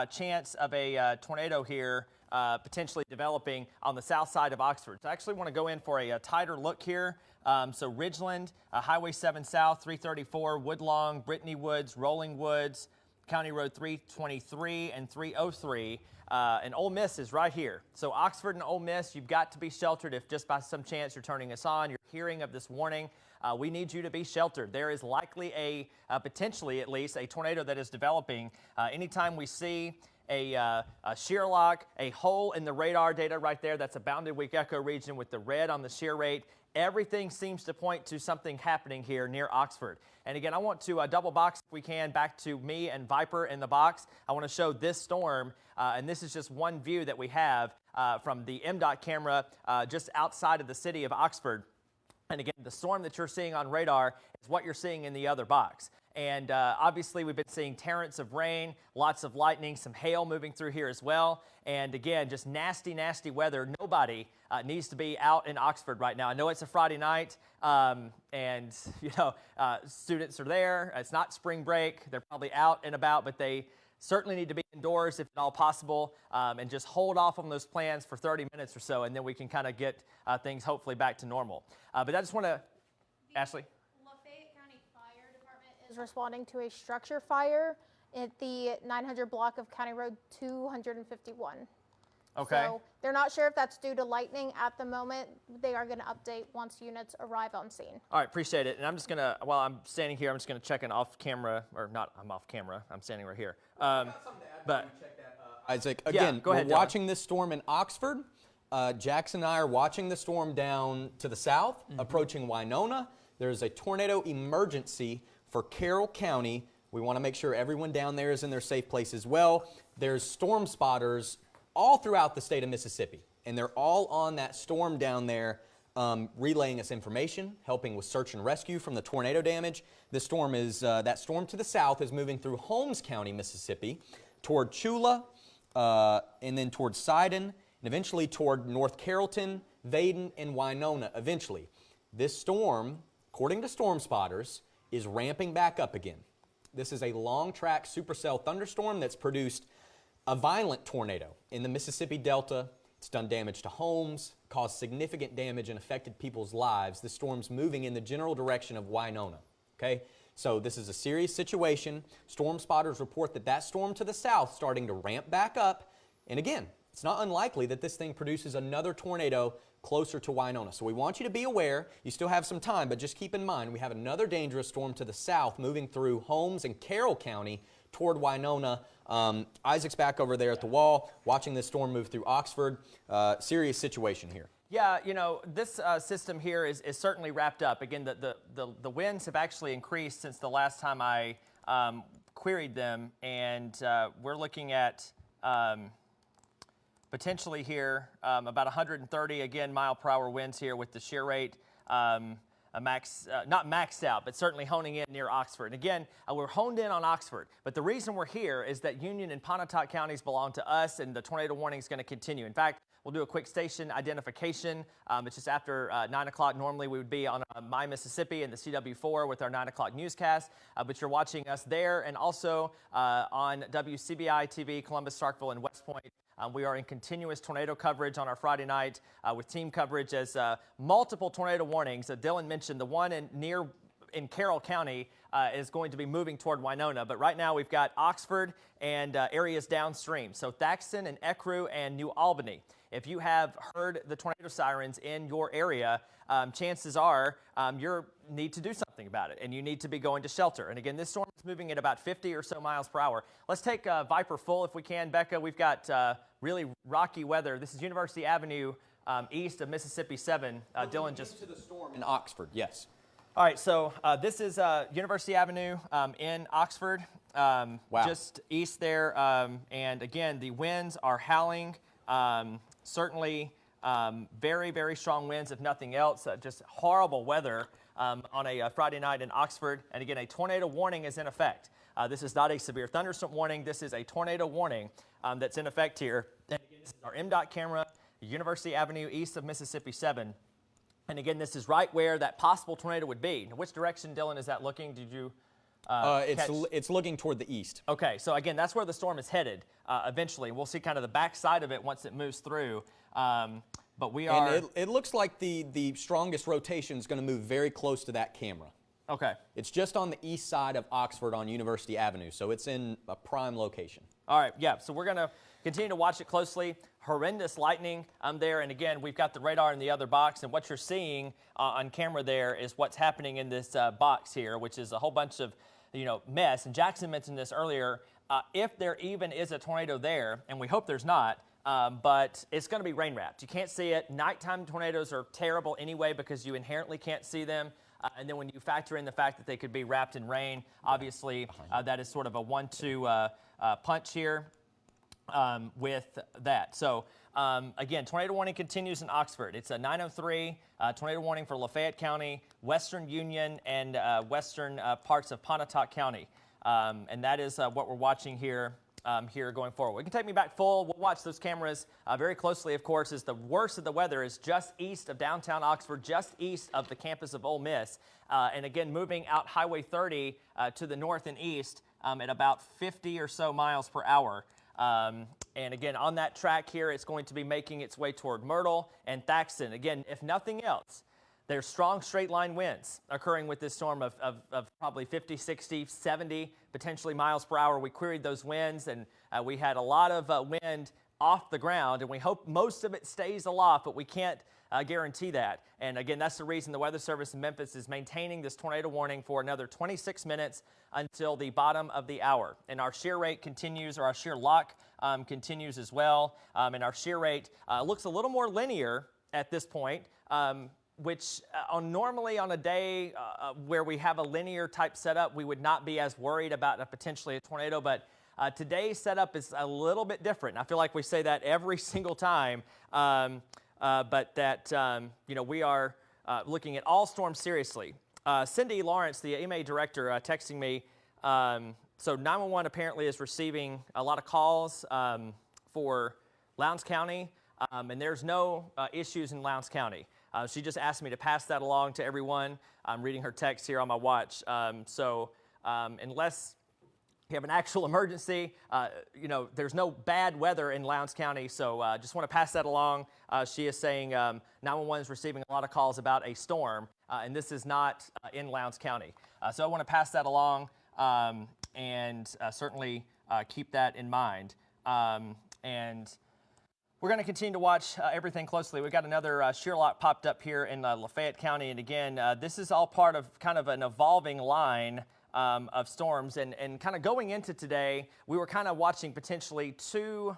chance of a tornado here potentially developing on the south side of Oxford. So I actually want to go in for a tighter look here. So Ridgeland, Highway 7 South, 334, Woodlawn, Brittany Woods, Rolling Woods, County Road 323 and 303. And Ole Miss is right here. So Oxford and Ole Miss, you've got to be sheltered if just by some chance you're turning us on, you're hearing of this warning. We need you to be sheltered. There is likely potentially at least, a tornado that is developing. Anytime we see a shear lock, a hole in the radar data right there, that's a bounded weak echo region with the red on the shear rate. Everything seems to point to something happening here near Oxford. And again, I want to double box, if we can, back to me and Viper in the box. I want to show this storm, and this is just one view that we have from the MDOT camera just outside of the city of Oxford. And again, the storm that you're seeing on radar is what you're seeing in the other box. And obviously, we've been seeing torrents of rain, lots of lightning, some hail moving through here as well. And again, just nasty, nasty weather. Nobody needs to be out in Oxford right now. I know it's a Friday night, and students are there. It's not spring break. They're probably out and about, but they certainly need to be indoors if at all possible, and just hold off on those plans for 30 minutes or so, and then we can kind of get things hopefully back to normal. But I just want to, Ashley? Lafayette County Fire Department is responding to a structure fire at the 900 block of County Road 251. Okay. So they're not sure if that's due to lightning at the moment. They are going to update once units arrive on scene. All right, appreciate it. And I'm just going to, while I'm standing here, I'm just going to check an off camera, or not, I'm off camera. I'm standing right here. Isaac, again, go ahead, we're watching this storm in Oxford. Jackson and I are watching the storm down to the south, approaching Winona. There's a tornado emergency for Carroll County. We want to make sure everyone down there is in their safe place as well. There's storm spotters all throughout the state of Mississippi, and they're all on that storm down there, relaying us information, helping with search and rescue from the tornado damage. This storm is, that storm to the south is moving through Holmes County, Mississippi, toward Chula, and then toward Sidon, and eventually toward North Carrollton, Vaden, and Winona eventually. This storm, according to storm spotters, is ramping back up again. This is a long-track supercell thunderstorm that's produced a violent tornado in the Mississippi Delta. It's done damage to homes, caused significant damage, and affected people's lives. The storm's moving in the general direction of Winona, okay? So this is a serious situation. Storm spotters report that storm to the south starting to ramp back up. And again, it's not unlikely that this thing produces another tornado closer to Winona. So we want you to be aware. You still have some time, but just keep in mind we have another dangerous storm to the south moving through Holmes and Carroll County toward Winona. Isaac's back over there at the wall watching this storm move through Oxford. Serious situation here. Yeah, you know, this system here is certainly wrapped up. Again, the winds have actually increased since the last time I queried them, and we're looking at potentially here about 130, again, mile per hour winds here with the shear rate not maxed out, but certainly honing in near Oxford. And again, we're honed in on Oxford, but the reason we're here is that Union and Pontotoc counties belong to us, and the tornado warning is going to continue. In fact, we'll do a quick station identification. It's just after 9 o'clock. Normally we would be on My Mississippi and the CW4 with our 9 o'clock newscast, but you're watching us there, and also on WCBI TV, Columbus, Starkville, and West Point. We are in continuous tornado coverage on our Friday night with team coverage as multiple tornado warnings. Dylan mentioned the one in Carroll County is going to be moving toward Winona, but right now we've got Oxford and areas downstream. So Thaxton and Ecru and New Albany. If you have heard the tornado sirens in your area, chances are you need to do something about it, and you need to be going to shelter. And again, this storm is moving at about 50 or so miles per hour. Let's take Viper full if we can. Becca, we've got really rocky weather. This is University Avenue east of Mississippi 7. Dylan just to the storm in Oxford, yes. All right, so this is University Avenue in Oxford, Wow. just east there. And again, the winds are howling. Certainly very, very strong winds, if nothing else. Just horrible weather on a Friday night in Oxford. And again, a tornado warning is in effect. This is not a severe thunderstorm warning. This is a tornado warning that's in effect here. And again, this is our MDOT camera, University Avenue east of Mississippi 7. And again, this is right where that possible tornado would be. Now, which direction, Dylan, is that looking? Did you catch? It's looking toward the east. Okay, so again, that's where the storm is headed eventually. We'll see kind of the back side of it once it moves through. But we are... And it looks like the strongest rotation is going to move very close to that camera. Okay. It's just on the east side of Oxford on University Avenue, so it's in a prime location. All right, yeah, so we're going to continue to watch it closely. Horrendous lightning there, and again, we've got the radar in the other box, and what you're seeing on camera there is what's happening in this box here, which is a whole bunch of, mess. And Jackson mentioned this earlier. If there even is a tornado there, and we hope there's not, but it's going to be rain-wrapped. You can't see it. Nighttime tornadoes are terrible anyway because you inherently can't see them. And then when you factor in the fact that they could be wrapped in rain, obviously that is sort of a 1-2 punch here with that. So again, tornado warning continues in Oxford. It's a 9:03 tornado warning for Lafayette County, Western Union, and western parts of Pontotoc County. And that is what we're watching here. Here going forward. We can take me back full. We'll watch those cameras very closely, of course, as the worst of the weather is just east of downtown Oxford, just east of the campus of Ole Miss. And again, moving out Highway 30 to the north and east at about 50 or so miles per hour. And again, on that track here, it's going to be making its way toward Myrtle and Thaxton. Again, if nothing else, there's strong straight line winds occurring with this storm of probably 50, 60, 70, potentially miles per hour. We queried those winds, and we had a lot of wind off the ground, and we hope most of it stays aloft, but we can't guarantee that. And again, that's the reason the Weather Service in Memphis is maintaining this tornado warning for another 26 minutes until the bottom of the hour. And our shear rate continues, or our shear lock continues as well. And our shear rate looks a little more linear at this point. Which normally on a day where we have a linear type setup, we would not be as worried about potentially a tornado. But today's setup is a little bit different. I feel like we say that every single time, but that we are looking at all storms seriously. Cindy Lawrence, the EMA director, texting me. So 911 apparently is receiving a lot of calls for Lowndes County, and there's no issues in Lowndes County. She just asked me to pass that along to everyone. I'm reading her text here on my watch. So unless you have an actual emergency, there's no bad weather in Lowndes County. So just want to pass that along. She is saying 911 is receiving a lot of calls about a storm, and this is not in Lowndes County. So I want to pass that along and certainly keep that in mind. And we're going to continue to watch everything closely. We've got another shear lock popped up here in Lafayette County. And again, this is all part of kind of an evolving line of storms. And kind of going into today, we were kind of watching potentially two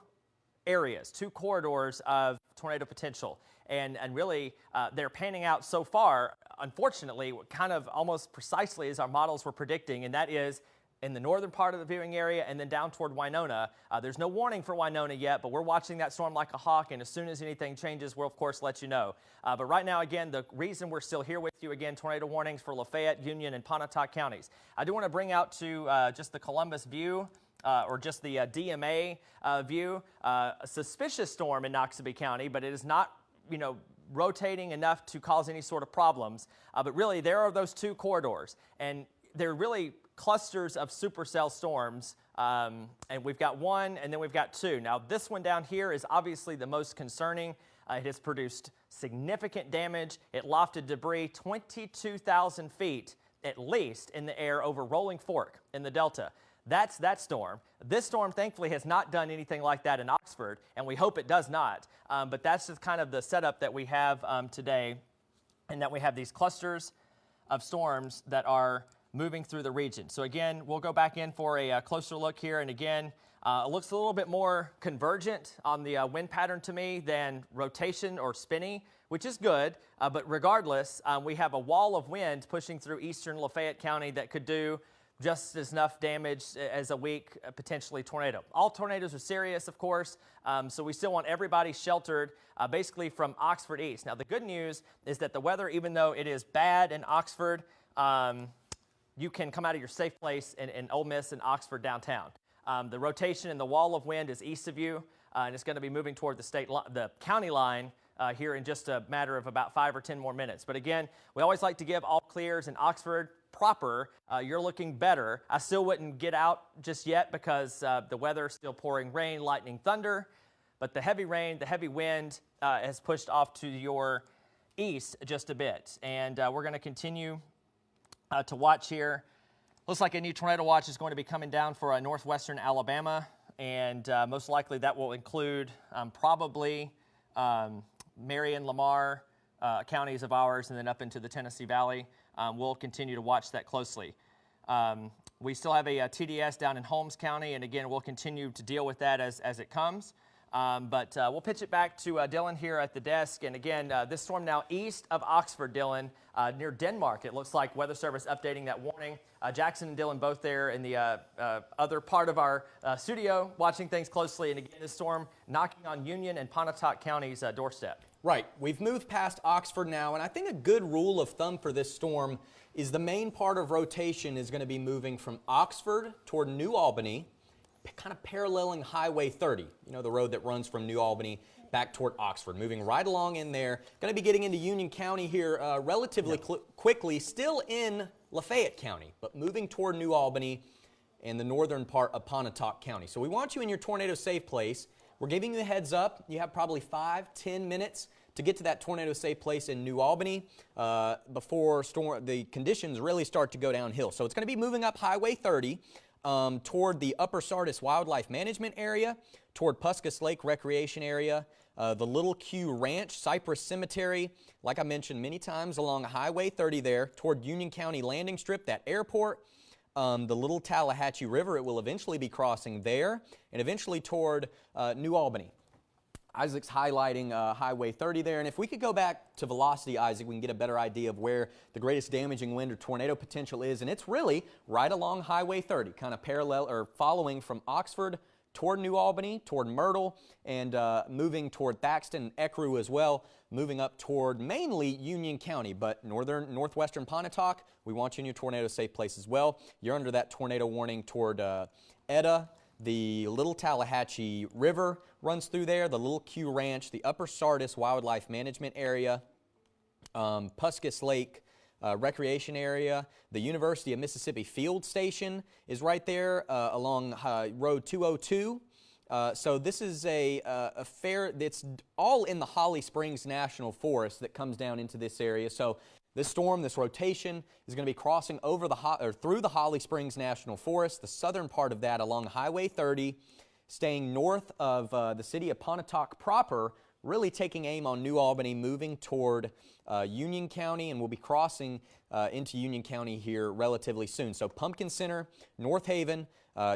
areas, two corridors of tornado potential. And really, they're panning out so far, unfortunately, kind of almost precisely as our models were predicting. And that is in the northern part of the viewing area and then down toward Winona. There's no warning for Winona yet, but we're watching that storm like a hawk, and as soon as anything changes, we'll, of course, let you know. But right now, again, the reason we're still here with you, again, tornado warnings for Lafayette, Union, and Pontotoc counties. I do want to bring out to just the Columbus view, or just the DMA view, a suspicious storm in Noxubee County, but it is not, rotating enough to cause any sort of problems. But really, there are those two corridors, and they're really clusters of supercell storms, and we've got one and then we've got two. Now this one down here is obviously the most concerning. It has produced significant damage. It lofted debris 22,000 feet at least in the air over Rolling Fork in the Delta. That's that storm. This storm thankfully has not done anything like that in Oxford, and we hope it does not. But that's just kind of the setup that we have today, and that we have these clusters of storms that are moving through the region. So again, we'll go back in for a closer look here. And again, it looks a little bit more convergent on the wind pattern to me than rotation or spinny, which is good. But regardless, we have a wall of wind pushing through eastern Lafayette County that could do just as enough damage as a weak, potentially tornado. All tornadoes are serious, of course, so we still want everybody sheltered basically from Oxford east. Now, the good news is that the weather, even though it is bad in Oxford, you can come out of your safe place in Ole Miss and Oxford downtown. The rotation and the wall of wind is east of you, and it's going to be moving toward the county line here in just a matter of about 5 or 10 more minutes. But again, we always like to give all clears in Oxford proper. You're looking better. I still wouldn't get out just yet because the weather is still pouring rain, lightning, thunder. But the heavy rain, the heavy wind has pushed off to your east just a bit. And we're going to continue to watch here. Looks like a new tornado watch is going to be coming down for northwestern Alabama. And most likely that will include probably Marion, Lamar counties of ours, and then up into the Tennessee Valley. We'll continue to watch that closely. We still have a TDS down in Holmes County, and again, we'll continue to deal with that as it comes. But we'll pitch it back to Dylan here at the desk. And again, this storm now east of Oxford, Dylan, near Denmark. It looks like Weather Service updating that warning. Jackson and Dylan both there in the other part of our studio watching things closely. And again, this storm knocking on Union and Pontotoc County's doorstep. Right. We've moved past Oxford now, and I think a good rule of thumb for this storm is the main part of rotation is going to be moving from Oxford toward New Albany, kind of paralleling Highway 30, you know, the road that runs from New Albany back toward Oxford, moving right along in there. Going to be getting into Union County here relatively quickly, still in Lafayette County, but moving toward New Albany and the northern part of Pontotoc County. So we want you in your tornado safe place. We're giving you a heads up. You have probably 5-10 minutes to get to that tornado safe place in New Albany before the conditions really start to go downhill. So it's going to be moving up Highway 30 toward the Upper Sardis Wildlife Management Area, toward Puskus Lake Recreation Area, the Little Q Ranch, Cypress Cemetery, like I mentioned many times along Highway 30 there, toward Union County Landing Strip, that airport. The Little Tallahatchie River, it will eventually be crossing there, and eventually toward New Albany. Isaac's highlighting Highway 30 there, and if we could go back to velocity, Isaac, we can get a better idea of where the greatest damaging wind or tornado potential is, and it's really right along Highway 30, kind of parallel or following from Oxford toward New Albany, toward Myrtle, and moving toward Thaxton and Ecru as well, moving up toward mainly Union County, but northwestern Pontotoc, we want you in your tornado safe place as well. You're under that tornado warning toward Etta. The Little Tallahatchie River runs through there, the Little Q Ranch, the Upper Sardis Wildlife Management Area, Puskus Lake Recreation Area, the University of Mississippi Field Station is right there along Road 202. So this is a fair, it's all in the Holly Springs National Forest that comes down into this area. So this storm, this rotation, is going to be crossing over through the Holly Springs National Forest, the southern part of that along Highway 30, staying north of the city of Pontotoc proper, really taking aim on New Albany, moving toward Union County, and we'll be crossing into Union County here relatively soon. So Pumpkin Center, North Haven,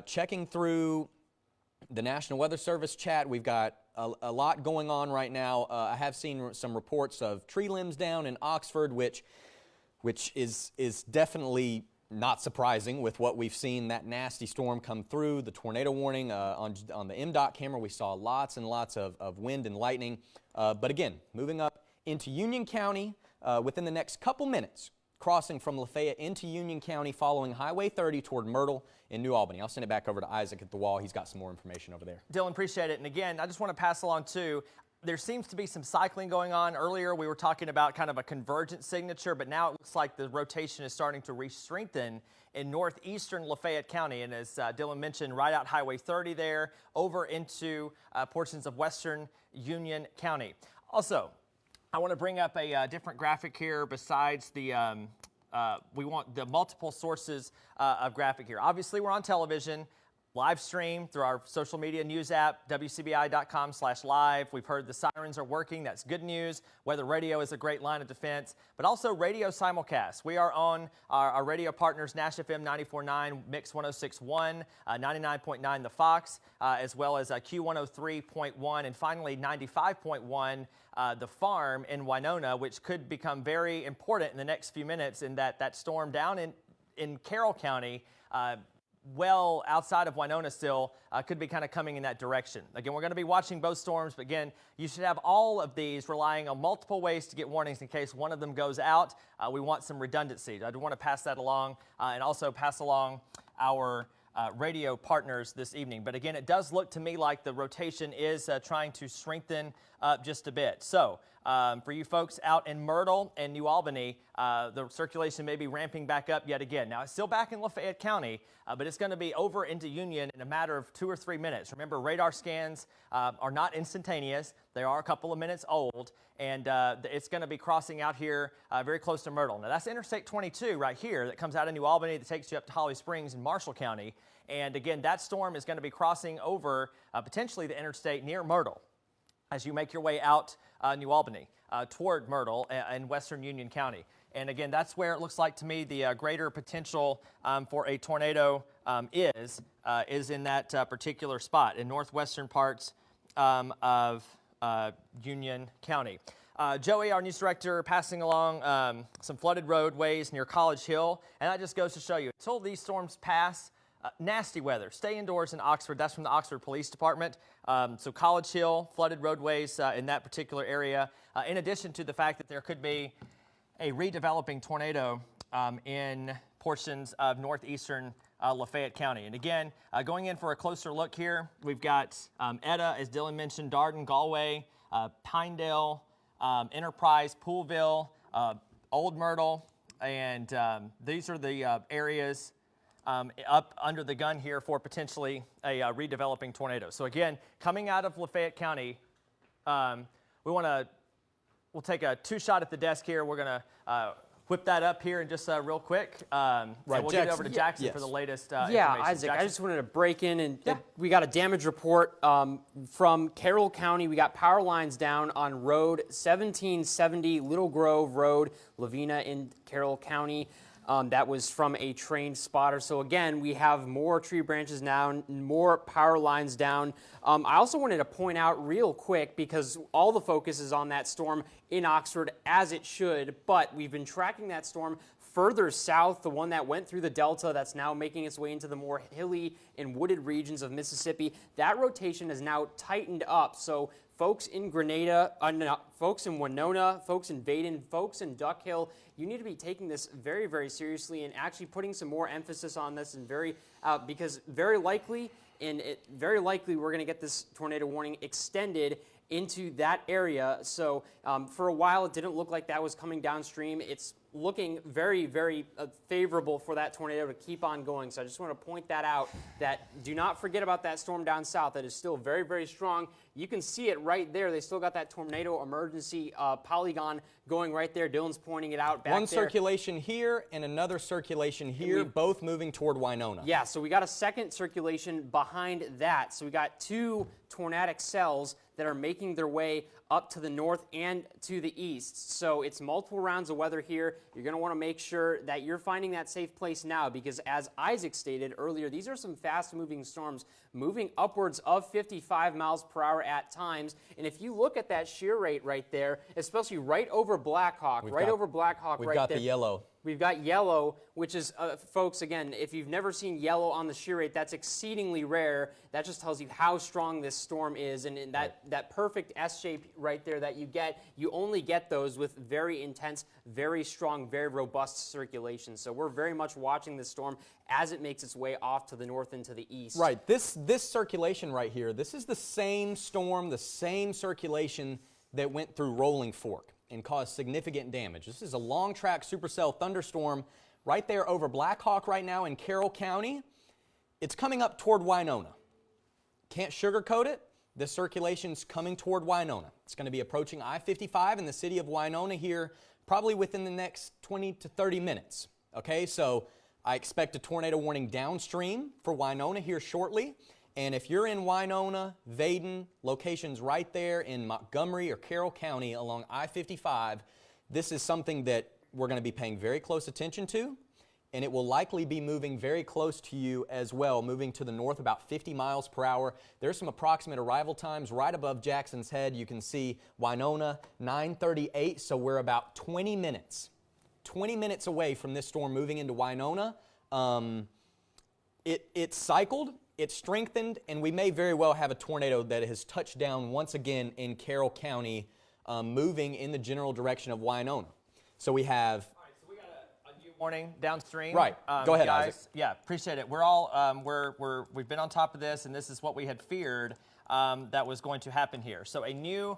checking through the National Weather Service chat. We've got a lot going on right now. I have seen some reports of tree limbs down in Oxford, which is definitely not surprising with what we've seen, that nasty storm come through, the tornado warning on the MDOT camera. We saw lots and lots of wind and lightning. But again, moving up into Union County within the next couple minutes, crossing from Lafayette into Union County, following Highway 30 toward Myrtle in New Albany. I'll send it back over to Isaac at the wall. He's got some more information over there. Dylan, appreciate it. And again, I just want to pass along too, there seems to be some cycling going on. Earlier, we were talking about kind of a convergent signature, but now it looks like the rotation is starting to re-strengthen in northeastern Lafayette County. And as Dylan mentioned, right out Highway 30 there, over into portions of western Union County. Also, I want to bring up a different graphic here besides the, we want the multiple sources of graphic here. Obviously, we're on television. live stream through our social media news app, WCBI.com/live. We've heard the sirens are working. That's good news. Weather radio is a great line of defense, but also radio simulcast. We are on our radio partners, Nash FM 94.9, Mix 106.1, 99.9 The Fox, as well as Q103.1, and finally 95.1 The Farm in Winona, which could become very important in the next few minutes in that storm down in Carroll County, well outside of Winona still, could be kind of coming in that direction. Again, we're going to be watching both storms, but again, you should have all of these relying on multiple ways to get warnings in case one of them goes out. We want some redundancy. I do want to pass that along and also pass along our radio partners this evening. But again, it does look to me like the rotation is trying to strengthen up just a bit. So for you folks out in Myrtle and New Albany, the circulation may be ramping back up yet again. Now, it's still back in Lafayette County, but it's going to be over into Union in a matter of 2 or 3 minutes. Remember, radar scans are not instantaneous. They are a couple of minutes old, and it's going to be crossing out here very close to Myrtle. Now, that's Interstate 22 right here that comes out of New Albany that takes you up to Holly Springs in Marshall County. And again, that storm is going to be crossing over potentially the interstate near Myrtle as you make your way out New Albany toward Myrtle in western Union County. And again, that's where it looks like to me the greater potential for a tornado is in that particular spot in northwestern parts of Union County. Joey, our news director, passing along some flooded roadways near College Hill, and that just goes to show you, until these storms pass, nasty weather. Stay indoors in Oxford. That's from the Oxford Police Department. So College Hill, flooded roadways in that particular area, in addition to the fact that there could be a redeveloping tornado in portions of northeastern Lafayette County. And again, going in for a closer look here, we've got Etta, as Dylan mentioned, Darden, Galway, Pinedale, Enterprise, Poolville, Old Myrtle, and these are the areas up under the gun here for potentially a redeveloping tornado. So again, coming out of Lafayette County, we'll take a 2-shot at the desk here. We're going to whip that up here in just real quick. Right, we'll get it over to Jackson for the latest information. Isaac, Jackson? I just wanted to break in and we got a damage report from Carroll County. We got power lines down on Road 1770 Little Grove Road, Lavina in Carroll County. That was from a trained spotter. So again, we have more tree branches down, more power lines down. I also wanted to point out real quick, because all the focus is on that storm in Oxford, as it should, but we've been tracking that storm further south, the one that went through the Delta that's now making its way into the more hilly and wooded regions of Mississippi. That rotation is now tightened up. So folks in Grenada, folks in Winona, folks in Baden, folks in Duck Hill, you need to be taking this very, very seriously and actually putting some more emphasis on this, and because very likely we're going to get this tornado warning extended into that area. So for a while, it didn't look like that was coming downstream. It's looking very, very favorable for that tornado to keep on going. So I just want to point that out, that do not forget about that storm down south. That is still very, very strong. You can see it right there. They still got that tornado emergency polygon going right there. Dylan's pointing it out back there. One circulation here and another circulation here, both moving toward Winona. Yeah, so we got a second circulation behind that. So we got 2 tornadic cells that are making their way up to the north and to the east. So it's multiple rounds of weather here. You're going to want to make sure that you're finding that safe place now, because as Isaac stated earlier, these are some fast-moving storms moving upwards of 55 miles per hour at times. And if you look at that shear rate right there, especially right over Black Hawk, we've got the yellow. We've got yellow, which is, folks, again, if you've never seen yellow on the shear rate, that's exceedingly rare. That just tells you how strong this storm is. And that perfect S shape right there that you get, you only get those with very intense, very strong, very robust circulation. So we're very much watching this storm as it makes its way off to the north and to the east. Right. This circulation right here, this is the same storm, the same circulation that went through Rolling Fork and caused significant damage. This is a long track supercell thunderstorm right there over Black Hawk right now in Carroll County. It's coming up toward Winona. Can't sugarcoat it. This circulation's coming toward Winona. It's going to be approaching I-55 in the city of Winona here probably within the next 20 to 30 minutes. Okay, so I expect a tornado warning downstream for Winona here shortly. And if you're in Winona, Vaden, locations right there in Montgomery or Carroll County along I-55, this is something that we're going to be paying very close attention to, and it will likely be moving very close to you as well, moving to the north about 50 miles per hour. There's some approximate arrival times right above Jackson's Head. You can see Winona, 9:38, so we're about 20 minutes away from this storm moving into Winona. It cycled. It's strengthened, and we may very well have a tornado that has touched down once again in Carroll County, moving in the general direction of Winona. So we have... All right, so we got a new warning downstream. Right. Go ahead, guys. Isaac. Yeah, appreciate it. We're all, we've been on top of this, and this is what we had feared that was going to happen here. So a new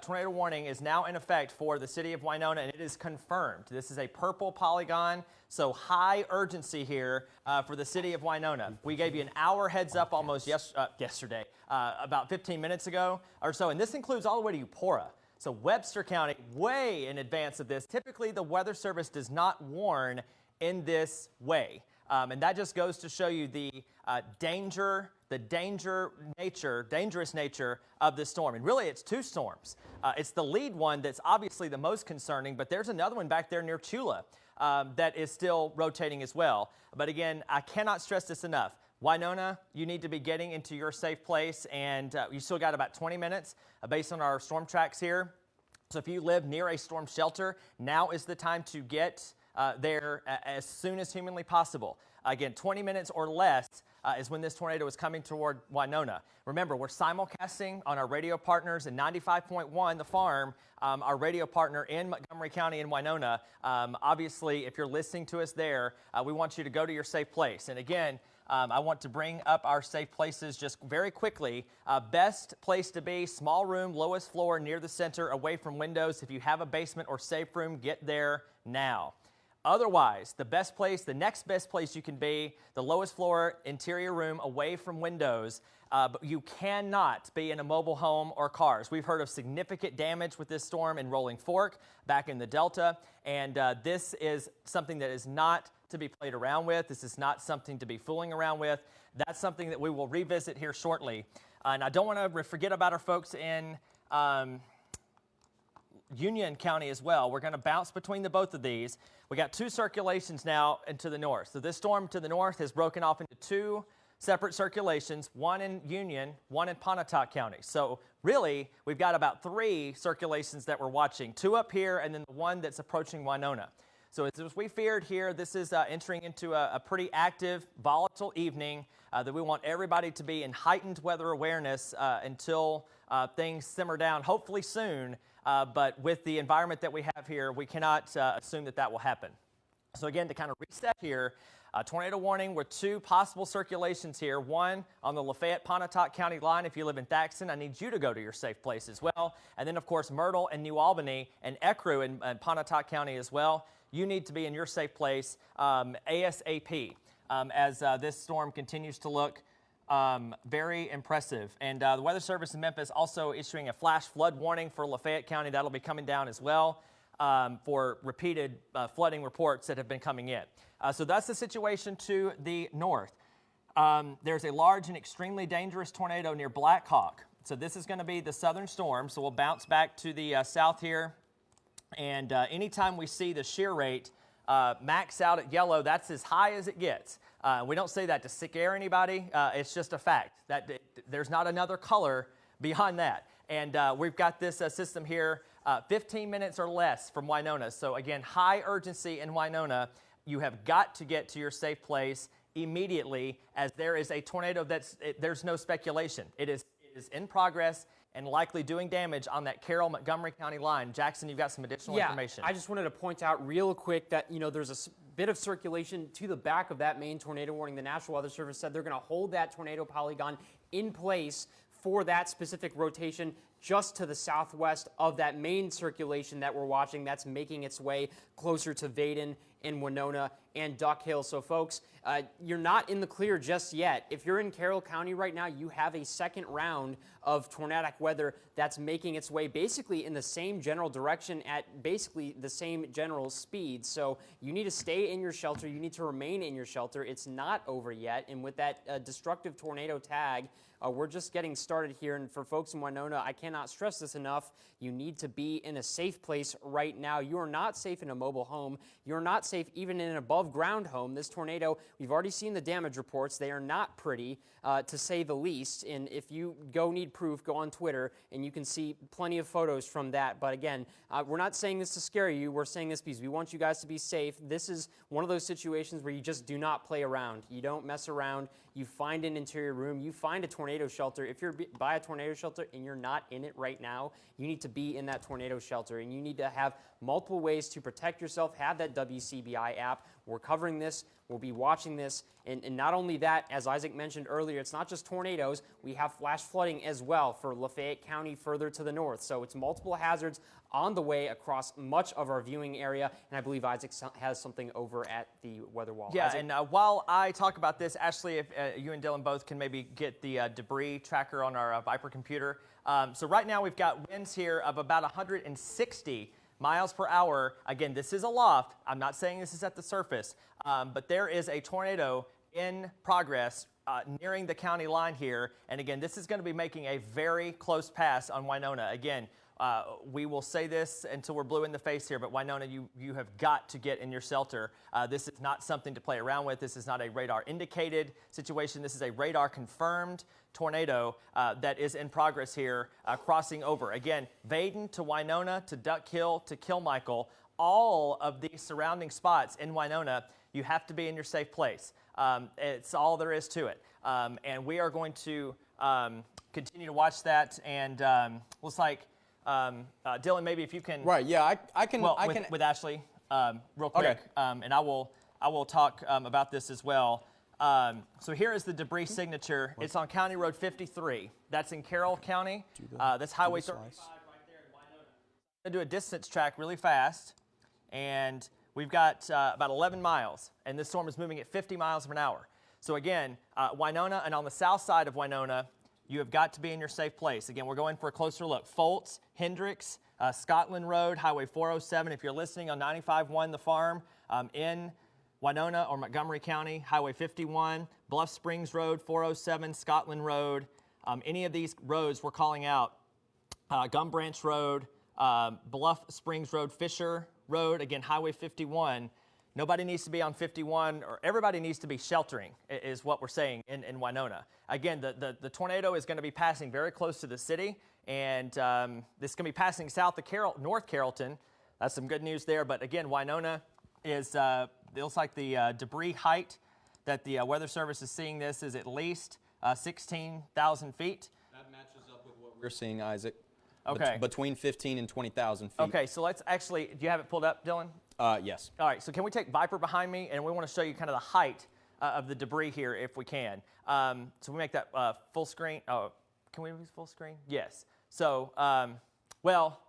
tornado warning is now in effect for the city of Winona, and it is confirmed. This is a purple polygon, so high urgency here for the city of Winona. We gave you an hour heads up almost yesterday, about 15 minutes ago or so, and this includes all the way to Eupora. So Webster County, way in advance of this. Typically, the Weather Service does not warn in this way. And that just goes to show you the dangerous nature of this storm. And really, it's two storms. It's the lead one that's obviously the most concerning, but there's another one back there near Chula that is still rotating as well. But again, I cannot stress this enough. Winona, you need to be getting into your safe place, and you still got about 20 minutes based on our storm tracks here. So if you live near a storm shelter, now is the time to get there as soon as humanly possible. Again, 20 minutes or less is when this tornado is coming toward Winona. Remember, we're simulcasting on our radio partners in 95.1, The Farm, our radio partner in Montgomery County and Winona. Obviously, if you're listening to us there, we want you to go to your safe place. And again, I want to bring up our safe places just very quickly. Best place to be, small room, lowest floor, near the center, away from windows. If you have a basement or safe room, get there now. Otherwise, the next best place you can be, the lowest floor, interior room, away from windows, but you cannot be in a mobile home or cars. We've heard of significant damage with this storm in Rolling Fork, back in the Delta, and this is something that is not to be played around with. This is not something to be fooling around with. That's something that we will revisit here shortly. And I don't want to forget about our folks in Union County as well. We're going to bounce between the both of these. We got two circulations now into the north. So this storm to the north has broken off into two separate circulations, one in Union, one in Pontotoc County. So really, we've got about three circulations that we're watching, two up here and then the one that's approaching Winona. So as we feared here, this is entering into a pretty active, volatile evening that we want everybody to be in heightened weather awareness until things simmer down, hopefully soon. But with the environment that we have here, we cannot assume that that will happen. So again, to kind of reset here, tornado warning with two possible circulations here. One on the Lafayette-Pontotoc County line. If you live in Thaxton, I need you to go to your safe place as well. And then, of course, Myrtle and New Albany and Ecru in Pontotoc County as well. You need to be in your safe place ASAP as this storm continues to look very impressive. And the Weather Service in Memphis also issuing a flash flood warning for Lafayette County. That'll be coming down as well for repeated flooding reports that have been coming in. So that's the situation to the north. There's a large and extremely dangerous tornado near Black Hawk. So this is going to be the southern storm. So we'll bounce back to the south here. And anytime we see the shear rate max out at yellow, that's as high as it gets. We don't say that to scare anybody. It's just a fact that there's not another color behind that. And we've got this system here 15 minutes or less from Winona. So again, high urgency in Winona. You have got to get to your safe place immediately, as there is a tornado there's no speculation. It is in progress and likely doing damage on that Carroll-Montgomery County line. Jackson, you've got some additional information. I just wanted to point out real quick that, there's a bit of circulation to the back of that main tornado warning. The National Weather Service said they're going to hold that tornado polygon in place for that specific rotation just to the southwest of that main circulation that we're watching. That's making its way closer to Vaden in Winona and Duck Hill. So folks, you're not in the clear just yet. If you're in Carroll County right now, you have a second round of tornadic weather that's making its way basically in the same general direction at basically the same general speed. So you need to stay in your shelter. You need to remain in your shelter. It's not over yet. And with that destructive tornado tag, we're just getting started here. And for folks in Winona, I cannot stress this enough. You need to be in a safe place right now. You are not safe in a mobile home. You're not safe even in an above ground home. This tornado, we've already seen the damage reports. They are not pretty, to say the least. And if you need proof, go on Twitter and you can see plenty of photos from that. But again, we're not saying this to scare you. We're saying this because we want you guys to be safe. This is one of those situations where you just do not play around. You don't mess around. You find an interior room. You find a tornado shelter. If you're by a tornado shelter and you're not in it right now, you need to be in that tornado shelter, and you need to have multiple ways to protect yourself. Have that WCBI app. We're covering this. We'll be watching this. And not only that, as Isaac mentioned earlier, it's not just tornadoes. We have flash flooding as well for Lafayette County further to the north. So it's multiple hazards on the way across much of our viewing area. And I believe Isaac has something over at the weather wall. Yeah, Isaac? and while I talk about this, Ashley, if you and Dylan both can maybe get the debris tracker on our Viper computer. So right now we've got winds here of about 160 miles per hour. Again, this is a loft. I'm not saying this is at the surface, but there is a tornado in progress nearing the county line here. And again, this is going to be making a very close pass on Winona. Again, we will say this until we're blue in the face here, but Winona, you have got to get in your shelter. This is not something to play around with. This is not a radar indicated situation. This is a radar confirmed tornado that is in progress here, crossing over. Again, Vaden to Winona to Duck Hill to Kilmichael, all of these surrounding spots in Winona, you have to be in your safe place. It's all there is to it. And we are going to continue to watch that. And looks like, Dylan, maybe if you can. Right, yeah, I can. Well, with Ashley, real quick. Okay. And I will talk about this as well. So here is the debris signature. It's on County Road 53. That's in Carroll County. That's Highway 35 right there in Winona. I'm going to do a distance track really fast. And we've got about 11 miles. And this storm is moving at 50 miles per hour. So again, Winona, and on the south side of Winona, you have got to be in your safe place. Again, we're going for a closer look. Fultz, Hendricks, Scotland Road, Highway 407. If you're listening on 95.1 The Farm in Winona or Montgomery County, Highway 51, Bluff Springs Road, 407, Scotland Road. Any of these roads we're calling out. Gum Branch Road, Bluff Springs Road, Fisher Road, again, Highway 51. Nobody needs to be on 51, or everybody needs to be sheltering, is what we're saying in Winona. Again, the tornado is going to be passing very close to the city, and this is going to be passing south of North Carrollton. That's some good news there. But again, Winona is, it looks like the debris height that the Weather Service is seeing this is at least 16,000 feet. That matches up with what we're seeing, Isaac. Okay. Between 15 and 20,000 feet. Okay, so let's actually, do you have it pulled up, Dylan? Yes. All right, so can we take Viper behind me, and we want to show you kind of the height of the debris here if we can. So we make that full screen. Oh, can we use full screen? Yes. So, Dylan,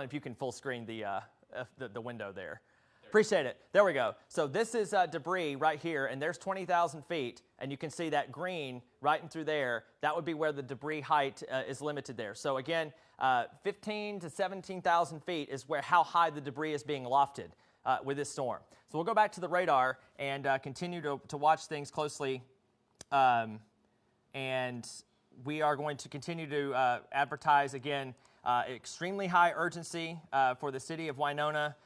if you can full screen the window there. Appreciate it. There we go. So this is debris right here, and there's 20,000 feet, and you can see that green right in through there. That would be where the debris height is limited there. So again, 15 to 17,000 feet is how high the debris is being lofted with this storm. So we'll go back to the radar and continue to watch things closely, and we are going to continue to advertise again extremely high urgency for the city of Winona.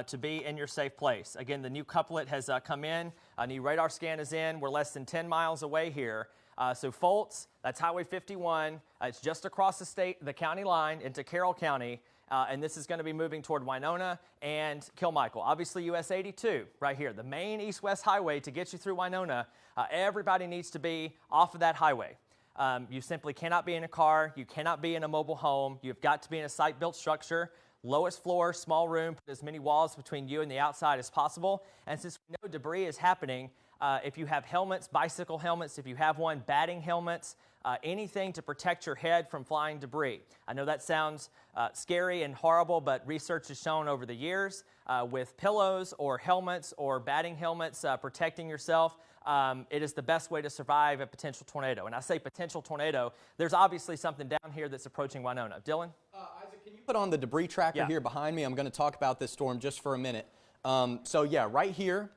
To be in your safe place. Again, the new couplet has come in. A new radar scan is in. We're less than 10 miles away here. So Fultz, that's Highway 51. It's just across the county line into Carroll County. And this is going to be moving toward Winona and Kilmichael. Obviously, US 82 right here, the main east-west highway to get you through Winona. Everybody needs to be off of that highway. You simply cannot be in a car. You cannot be in a mobile home. You've got to be in a site-built structure. Lowest floor, small room, put as many walls between you and the outside as possible. And since we know debris is happening, if you have helmets, bicycle helmets, if you have one, batting helmets, anything to protect your head from flying debris. I know that sounds scary and horrible, but research has shown over the years with pillows or helmets or batting helmets protecting yourself, it is the best way to survive a potential tornado. And I say potential tornado, there's obviously something down here that's approaching Winona. Dylan? Isaac, can you put on the debris tracker here behind me? I'm going to talk about this storm just for a minute. So yeah, right here,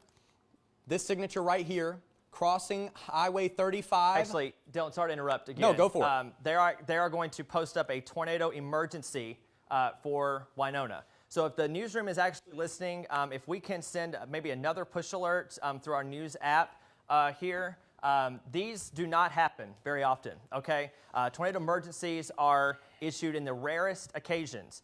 this signature right here, crossing Highway 35. Actually, Dylan, sorry to interrupt again. No, go for it. They are going to post up a tornado emergency for Winona. So if the newsroom is actually listening, if we can send maybe another push alert through our news app here. These do not happen very often, okay? Tornado emergencies are issued in the rarest occasions.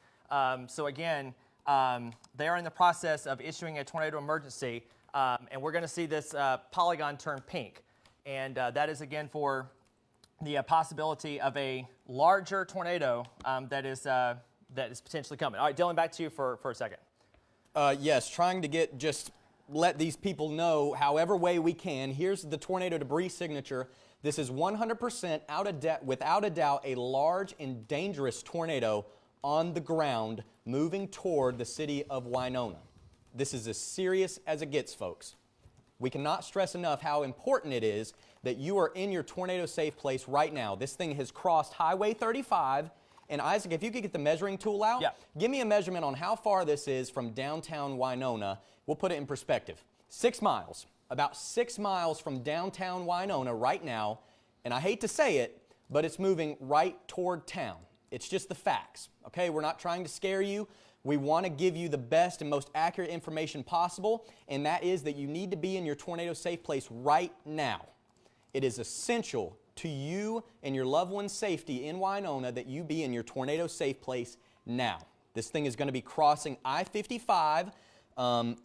So again, they are in the process of issuing a tornado emergency, and we're going to see this polygon turn pink. And that is, again, for the possibility of a larger tornado that is potentially coming. All right, Dylan, back to you for a second. Yes, trying to let these people know however way we can. Here's the tornado debris signature. This is 100% without a doubt a large and dangerous tornado on the ground moving toward the city of Winona. This is as serious as it gets, folks. We cannot stress enough how important it is that you are in your tornado safe place right now. This thing has crossed Highway 35. And Isaac, if you could get the measuring tool out, give me a measurement on how far this is from downtown Winona. We'll put it in perspective. 6 miles, about 6 miles from downtown Winona right now. And I hate to say it, but it's moving right toward town. It's just the facts, okay? We're not trying to scare you. We want to give you the best and most accurate information possible, and that is that you need to be in your tornado safe place right now. It is essential to you and your loved one's safety in Winona that you be in your tornado safe place now. This thing is going to be crossing I-55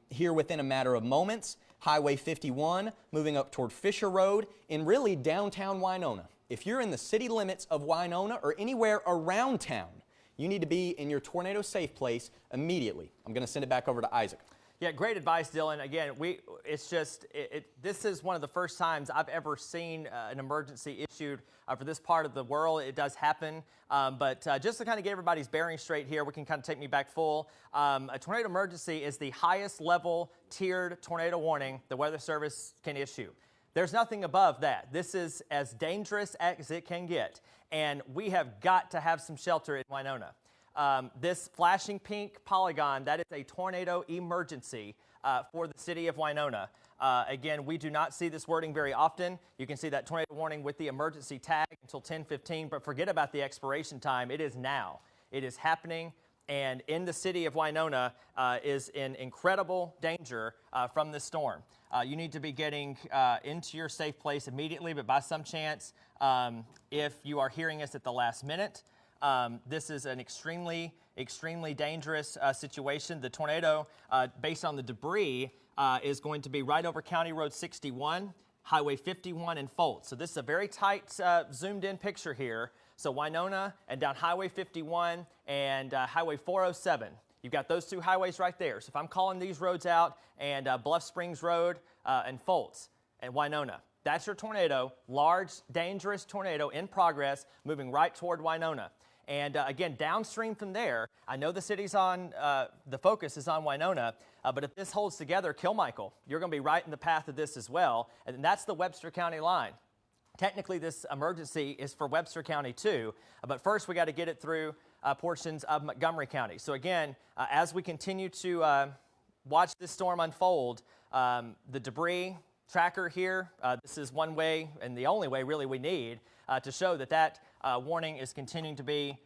here within a matter of moments, Highway 51 moving up toward Fisher Road, and really downtown Winona. If you're in the city limits of Winona or anywhere around town, you need to be in your tornado safe place immediately. I'm going to send it back over to Isaac. Yeah, great advice, Dylan. Again, this is one of the first times I've ever seen an emergency issued for this part of the world. It does happen, but just to kind of get everybody's bearing straight here, we can kind of take me back full. A tornado emergency is the highest level tiered tornado warning the Weather Service can issue. There's nothing above that. This is as dangerous as it can get, and we have got to have some shelter in Winona. This flashing pink polygon, that is a tornado emergency for the city of Winona. Again, we do not see this wording very often. You can see that tornado warning with the emergency tag until 10:15, but forget about the expiration time. It is now. It is happening, and in the city of Winona is in incredible danger from this storm. You need to be getting into your safe place immediately, but by some chance, if you are hearing us at the last minute, this is an extremely dangerous situation. The tornado, based on the debris, is going to be right over County Road 61, Highway 51, and Folt. So this is a very tight, zoomed-in picture here. So Winona and down Highway 51 and Highway 407. You've got those two highways right there. So if I'm calling these roads out, and Bluff Springs Road and Folt and Winona, that's your tornado, large, dangerous tornado in progress, moving right toward Winona. And again, downstream from there, I know the city's on, the focus is on Winona, but if this holds together, Kilmichael, you're going to be right in the path of this as well, and that's the Webster County line. Technically, this emergency is for Webster County too, but first we got to get it through portions of Montgomery County. So again, as we continue to watch this storm unfold, the debris tracker here, this is one way and the only way really we need to show that warning is continuing to be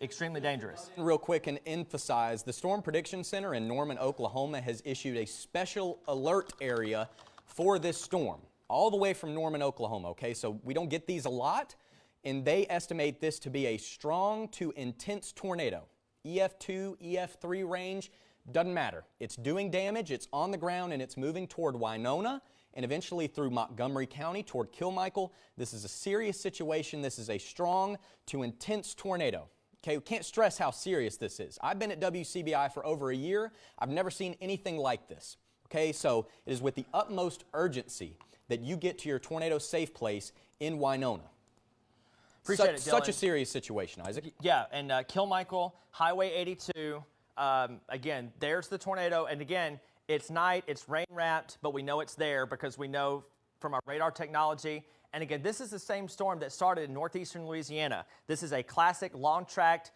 extremely dangerous. Real quick and emphasize, the Storm Prediction Center in Norman, Oklahoma has issued a special alert area for this storm, all the way from Norman, Oklahoma, okay? So we don't get these a lot, and they estimate this to be a strong to intense tornado. EF2, EF3 range, doesn't matter. It's doing damage, it's on the ground, and it's moving toward Winona and eventually through Montgomery County toward Kilmichael. This is a serious situation. This is a strong to intense tornado. Okay, we can't stress how serious this is. I've been at WCBI for over a year. I've never seen anything like this. Okay, so it is with the utmost urgency that you get to your tornado safe place in Winona. Appreciate it, Dylan. Such a serious situation, Isaac. Yeah, and Kilmichael, Highway 82, again, there's the tornado. And again, it's night, it's rain-wrapped, but we know it's there because we know from our radar technology. And again, this is the same storm that started in northeastern Louisiana. This is a classic long-tracked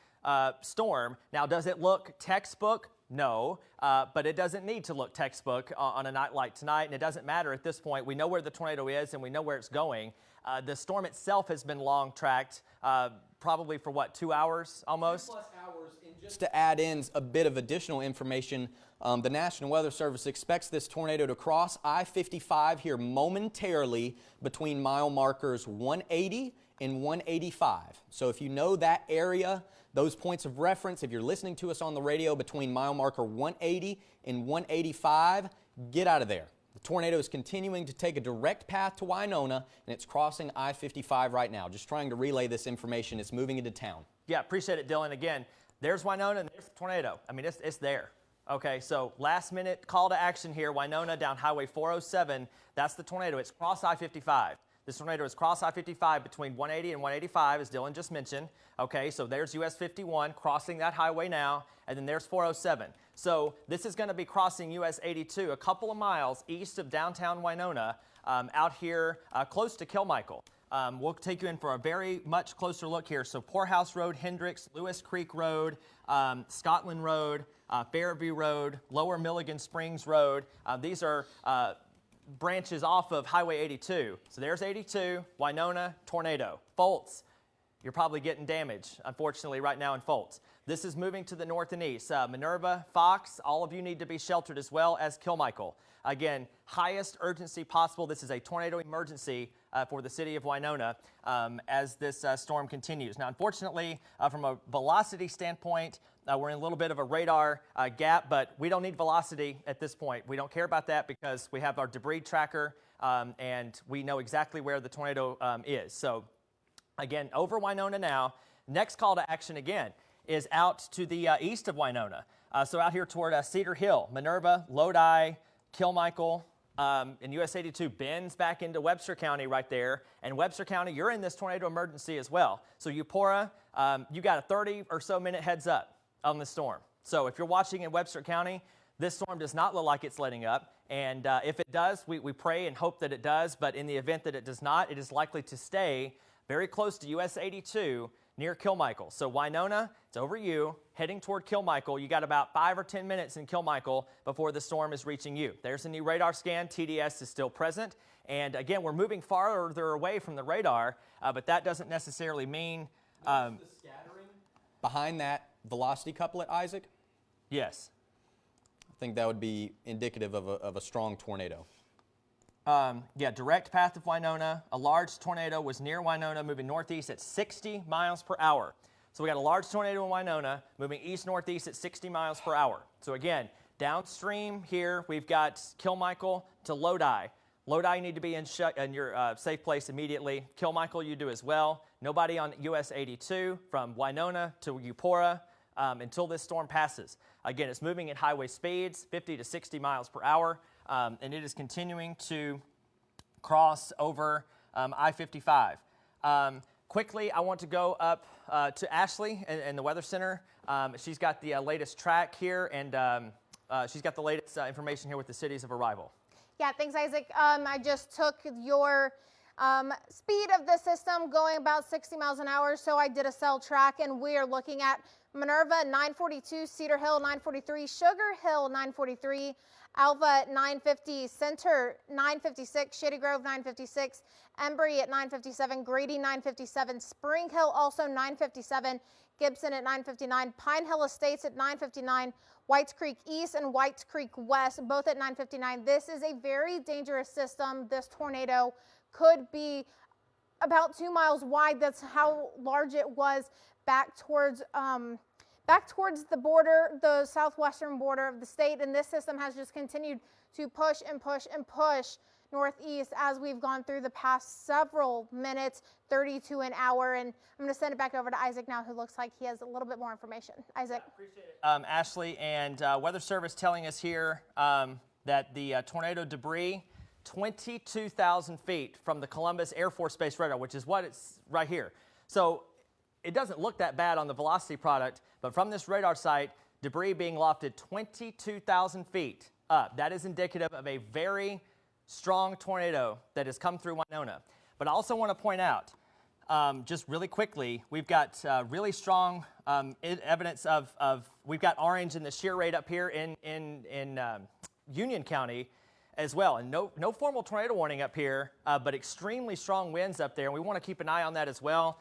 storm. Now, does it look textbook? No, but it doesn't need to look textbook on a night like tonight, and it doesn't matter at this point. We know where the tornado is, and we know where it's going. The storm itself has been long-tracked, probably for, what, 2 hours almost? 2+ hours. And just to add in a bit of additional information, the National Weather Service expects this tornado to cross I-55 here momentarily between mile markers 180 and 185. So if you know that area, those points of reference, if you're listening to us on the radio between mile marker 180 and 185, get out of there. The tornado is continuing to take a direct path to Winona, and it's crossing I-55 right now. Just trying to relay this information. It's moving into town. Yeah, appreciate it, Dylan. Again, there's Winona and there's the tornado. I mean, it's there. Okay, so last minute call to action here. Winona down Highway 407. That's the tornado. It's cross I-55. This tornado is cross I-55 between 180 and 185, as Dylan just mentioned. Okay, so there's US 51 crossing that highway now, and then there's 407. So this is going to be crossing US 82 a couple of miles east of downtown Winona, out here close to Kilmichael. We'll take you in for a very much closer look here. So Poorhouse Road, Hendricks, Lewis Creek Road, Scotland Road, Fairview Road, Lower Milligan Springs Road. These are branches off of Highway 82. So there's 82, Winona, tornado. Fultz, you're probably getting damage, unfortunately, right now in Fultz. This is moving to the north and east. Minerva, Fox, all of you need to be sheltered as well as Kilmichael. Again, highest urgency possible. This is a tornado emergency for the city of Winona as this storm continues. Now, unfortunately, from a velocity standpoint, we're in a little bit of a radar gap, but we don't need velocity at this point. We don't care about that because we have our debris tracker and we know exactly where the tornado is. So, again, over Winona now. Next call to action again is out to the east of Winona. So out here toward Cedar Hill, Minerva, Lodi, Kilmichael, and US 82 bends back into Webster County right there. And Webster County, you're in this tornado emergency as well. So Eupora, you got a 30 or so minute heads up on the storm. So if you're watching in Webster County, this storm does not look like it's letting up. And if it does, we pray and hope that it does. But in the event that it does not, it is likely to stay very close to US 82 near Kilmichael. So Winona, it's over you, heading toward Kilmichael. You got about 5 or 10 minutes in Kilmichael before the storm is reaching you. There's a new radar scan. TDS is still present. And again, we're moving farther away from the radar, but that doesn't necessarily mean... the scattering behind that velocity couplet, Isaac? Yes. I think that would be indicative of a strong tornado. Yeah, direct path of Winona. A large tornado was near Winona, moving northeast at 60 miles per hour. So we got a large tornado in Winona, moving east-northeast at 60 miles per hour. So again, downstream here, we've got Kilmichael to Lodi. Lodi, you need to be in your safe place immediately. Kilmichael, you do as well. Nobody on US 82 from Winona to Eupora until this storm passes. Again, it's moving at highway speeds, 50 to 60 miles per hour. And it is continuing to cross over I-55. Quickly, I want to go up to Ashley in the Weather Center. She's got the latest track here, and she's got the latest information here with the cities of arrival. Yeah, thanks, Isaac. I just took your speed of the system going about 60 miles an hour, so I did a cell track, and we are looking at Minerva 942, Cedar Hill 943, Sugar Hill 943, Alva 950, Center 956, Shady Grove 956, Embry at 957, Grady 957, Spring Hill also 957, Gibson at 959, Pine Hill Estates at 959, Whites Creek East and Whites Creek West both at 959. This is a very dangerous system. This tornado could be about 2 miles wide. That's how large it was back towards the border, the southwestern border of the state, and this system has just continued to push and push and push northeast as we've gone through the past several minutes, 32 an hour, and I'm going to send it back over to Isaac now, who looks like he has a little bit more information. Isaac. Yeah, appreciate it. Ashley, and Weather Service telling us here that the tornado debris, 22,000 feet from the Columbus Air Force Base radar, which is what it's right here. So it doesn't look that bad on the velocity product, but from this radar site, debris being lofted 22,000 feet up. That is indicative of a very strong tornado that has come through Winona. But I also want to point out, just really quickly, we've got really strong evidence of we've got orange in the shear rate up here in Union County as well. And no formal tornado warning up here, but extremely strong winds up there. And we want to keep an eye on that as well.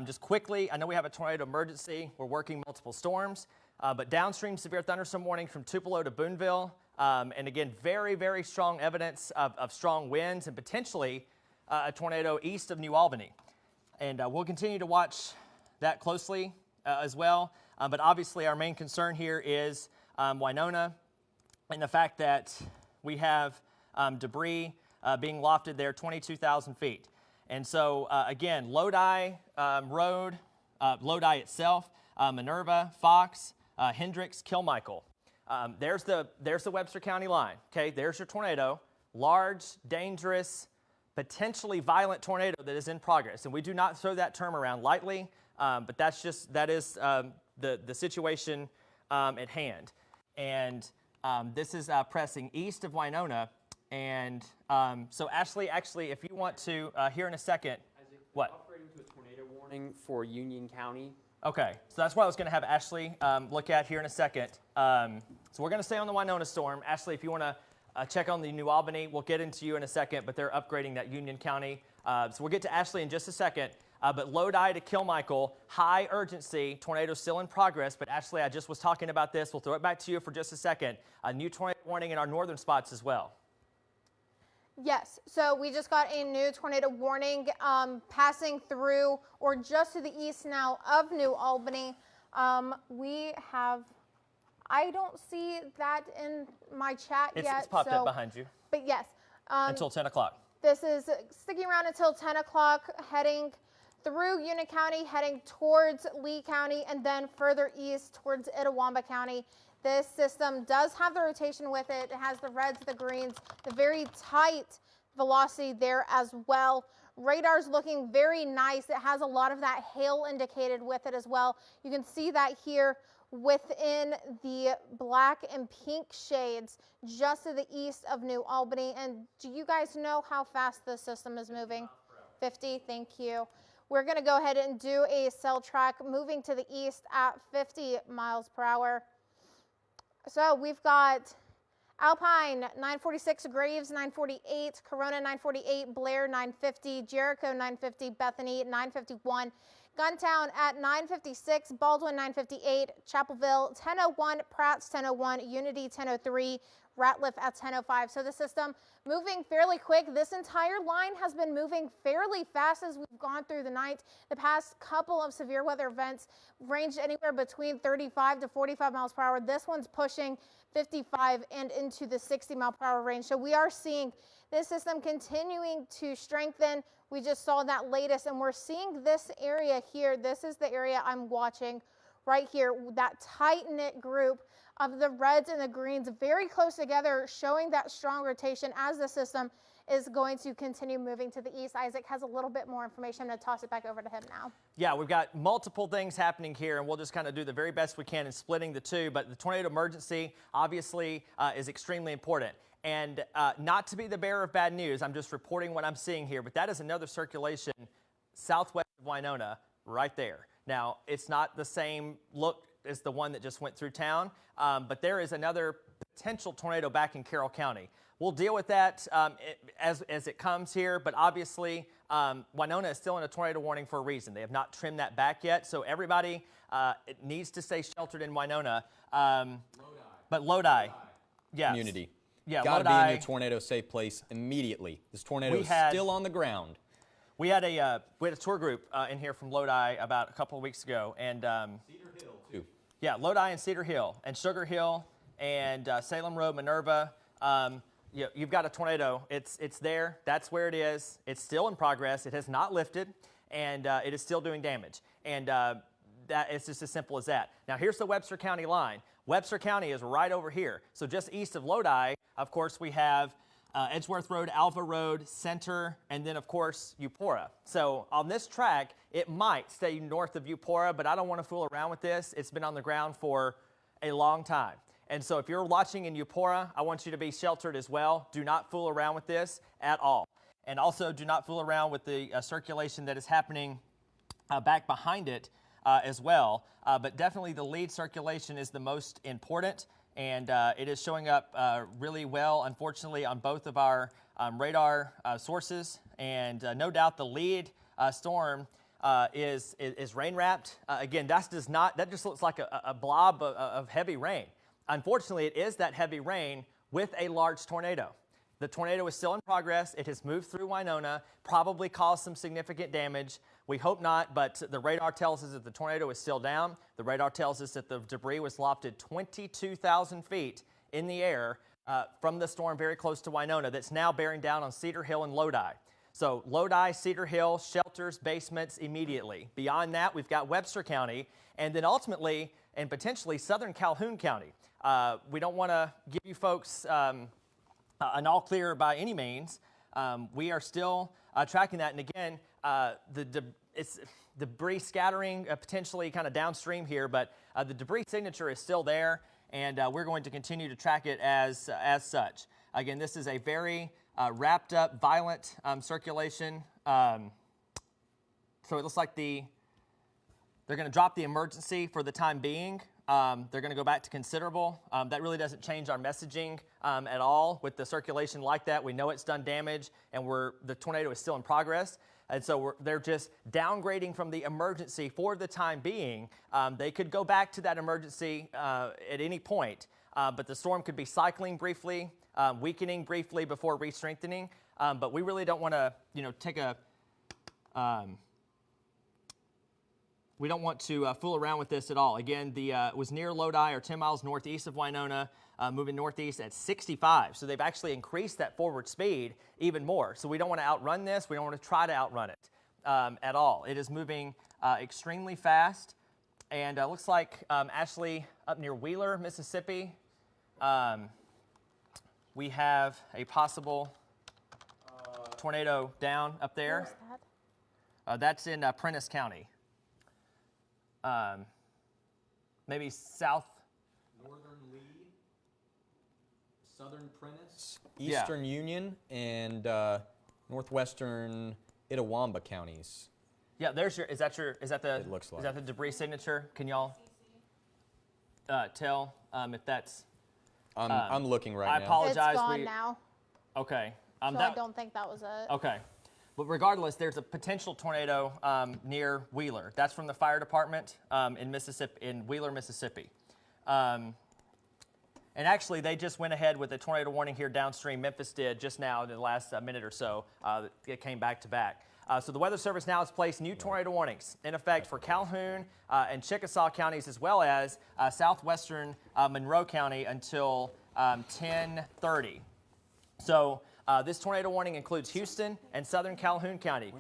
Just quickly, I know we have a tornado emergency. We're working multiple storms, but downstream severe thunderstorm warning from Tupelo to Boonville. And again, very, very strong evidence of strong winds and potentially a tornado east of New Albany. And we'll continue to watch that closely as well. But obviously our main concern here is Winona and the fact that we have debris being lofted there 22,000 feet. And so again, Lodi Road, Lodi itself, Minerva, Fox, Hendricks, Kilmichael. There's the Webster County line. Okay, there's your tornado, large, dangerous, potentially violent tornado that is in progress. And we do not throw that term around lightly, but that is the situation at hand. And this is pressing east of Winona. And so Ashley, actually, if you want to, here in a second, what? Upgrading to a tornado warning for Union County. Okay, so that's what I was going to have Ashley look at here in a second. So we're going to stay on the Winona storm. Ashley, if you want to check on the New Albany, we'll get into you in a second, but they're upgrading that Union County. So we'll get to Ashley in just a second. But Lodi to Kilmichael, high urgency, tornado still in progress. But Ashley, I just was talking about this. We'll throw it back to you for just a second. A new tornado warning in our northern spots as well. Yes, so we just got a new tornado warning passing through or just to the east now of New Albany. We have, I don't see that in my chat yet. It's popped up behind you. But yes. Until 10 o'clock. This is sticking around until 10 o'clock, heading through Union County, heading towards Lee County, and then further east towards Itawamba County. This system does have the rotation with it. It has the reds, the greens, the very tight velocity there as well. Radar's looking very nice. It has a lot of that hail indicated with it as well. You can see that here within the black and pink shades just to the east of New Albany. And do you guys know how fast this system is moving? 50, thank you. We're going to go ahead and do a cell track moving to the east at 50 miles per hour. So we've got Alpine 946, Graves 948, Corona 948, Blair 950, Jericho 950, Bethany 951, Guntown at 956, Baldwin 958, Chapelville 1001, Pratt's 1001, Unity 1003, Ratliff at 1005. So the system moving fairly quick. This entire line has been moving fairly fast as we've gone through the night. The past couple of severe weather events ranged anywhere between 35 to 45 miles per hour. This one's pushing 55 and into the 60 mile per hour range. So we are seeing this system continuing to strengthen. We just saw that latest, and we're seeing this area here. This is the area I'm watching right here, that tight-knit group of the reds and the greens very close together, showing that strong rotation as the system is going to continue moving to the east. Isaac has a little bit more information. I'm going to toss it back over to him now. Yeah, we've got multiple things happening here, and we'll just kind of do the very best we can in splitting the two. But the tornado emergency, obviously, is extremely important. And not to be the bearer of bad news, I'm just reporting what I'm seeing here, but that is another circulation southwest of Winona right there. Now, it's not the same look as the one that just went through town, but there is another potential tornado back in Carroll County. We'll deal with that as it comes here, but obviously Winona is still in a tornado warning for a reason. They have not trimmed that back yet, so everybody it needs to stay sheltered in Winona. But Lodi, yes. Community. Yeah, got to be Lodi. in your tornado safe place immediately. This tornado is still on the ground. We had a tour group in here from Lodi about a couple of weeks ago, and Cedar Hill too. Yeah, Lodi and Cedar Hill and Sugar Hill and Salem Road, Minerva. You've got a tornado. It's there. That's where it is. It's still in progress. It has not lifted, and it is still doing damage. And that it's just as simple as that. Now here's the Webster County line. Webster County is right over here. So just east of Lodi, of course, we have Edgeworth Road, Alva Road, Center, and then, of course, Eupora. So on this track, it might stay north of Eupora, but I don't want to fool around with this. It's been on the ground for a long time. And so if you're watching in Eupora, I want you to be sheltered as well. Do not fool around with this at all. And also do not fool around with the circulation that is happening back behind it as well. But definitely the lead circulation is the most important. And it is showing up really well, unfortunately, on both of our radar sources. And no doubt the lead storm is rain wrapped. Again, that just looks like a blob of heavy rain. Unfortunately, it is that heavy rain with a large tornado. The tornado is still in progress. It has moved through Winona, probably caused some significant damage. We hope not, but the radar tells us that the tornado is still down. The radar tells us that the debris was lofted 22,000 feet in the air from the storm very close to Winona that's now bearing down on Cedar Hill and Lodi. So Lodi, Cedar Hill, shelters, basements immediately. Beyond that, we've got Webster County, and then ultimately and potentially southern Calhoun County. We don't want to give you folks an all clear by any means. We are still tracking that. And again, it's debris scattering potentially kind of downstream here, but the debris signature is still there, and we're going to continue to track it as such. Again, this is a very wrapped up, violent circulation. So it looks like they're going to drop the emergency for the time being. They're going to go back to considerable. That really doesn't change our messaging at all with the circulation like that. We know it's done damage, and the tornado is still in progress. And so they're just downgrading from the emergency for the time being. They could go back to that emergency at any point, but the storm could be cycling briefly, weakening briefly before re-strengthening. But we really don't want to, take a... we don't want to fool around with this at all. Again, it was near Lodi, or 10 miles northeast of Winona, moving northeast at 65. So they've actually increased that forward speed even more. So we don't want to outrun this. We don't want to try to outrun it at all. It is moving extremely fast. And it looks like, Ashley, up near Wheeler, Mississippi, we have a possible tornado down up there. Where's that? That's in Prentiss County. Maybe south. Northern Lee, Southern Prentiss, Eastern Union, and northwestern Itawamba counties. Yeah, is that the It looks like. Is that the debris signature? Can y'all tell if that's? I'm looking right I now. apologize. It's gone now. Okay. So I don't think that was it. Okay. But regardless, there's a potential tornado near Wheeler. That's from the fire department in Wheeler, Mississippi. And actually, they just went ahead with a tornado warning here downstream. Memphis did just now in the last minute or so. It came back to back. So the Weather Service now has placed new tornado warnings in effect for Calhoun and Chickasaw counties, as well as southwestern Monroe County until 10:30. So this tornado warning includes Houston and southern Calhoun County.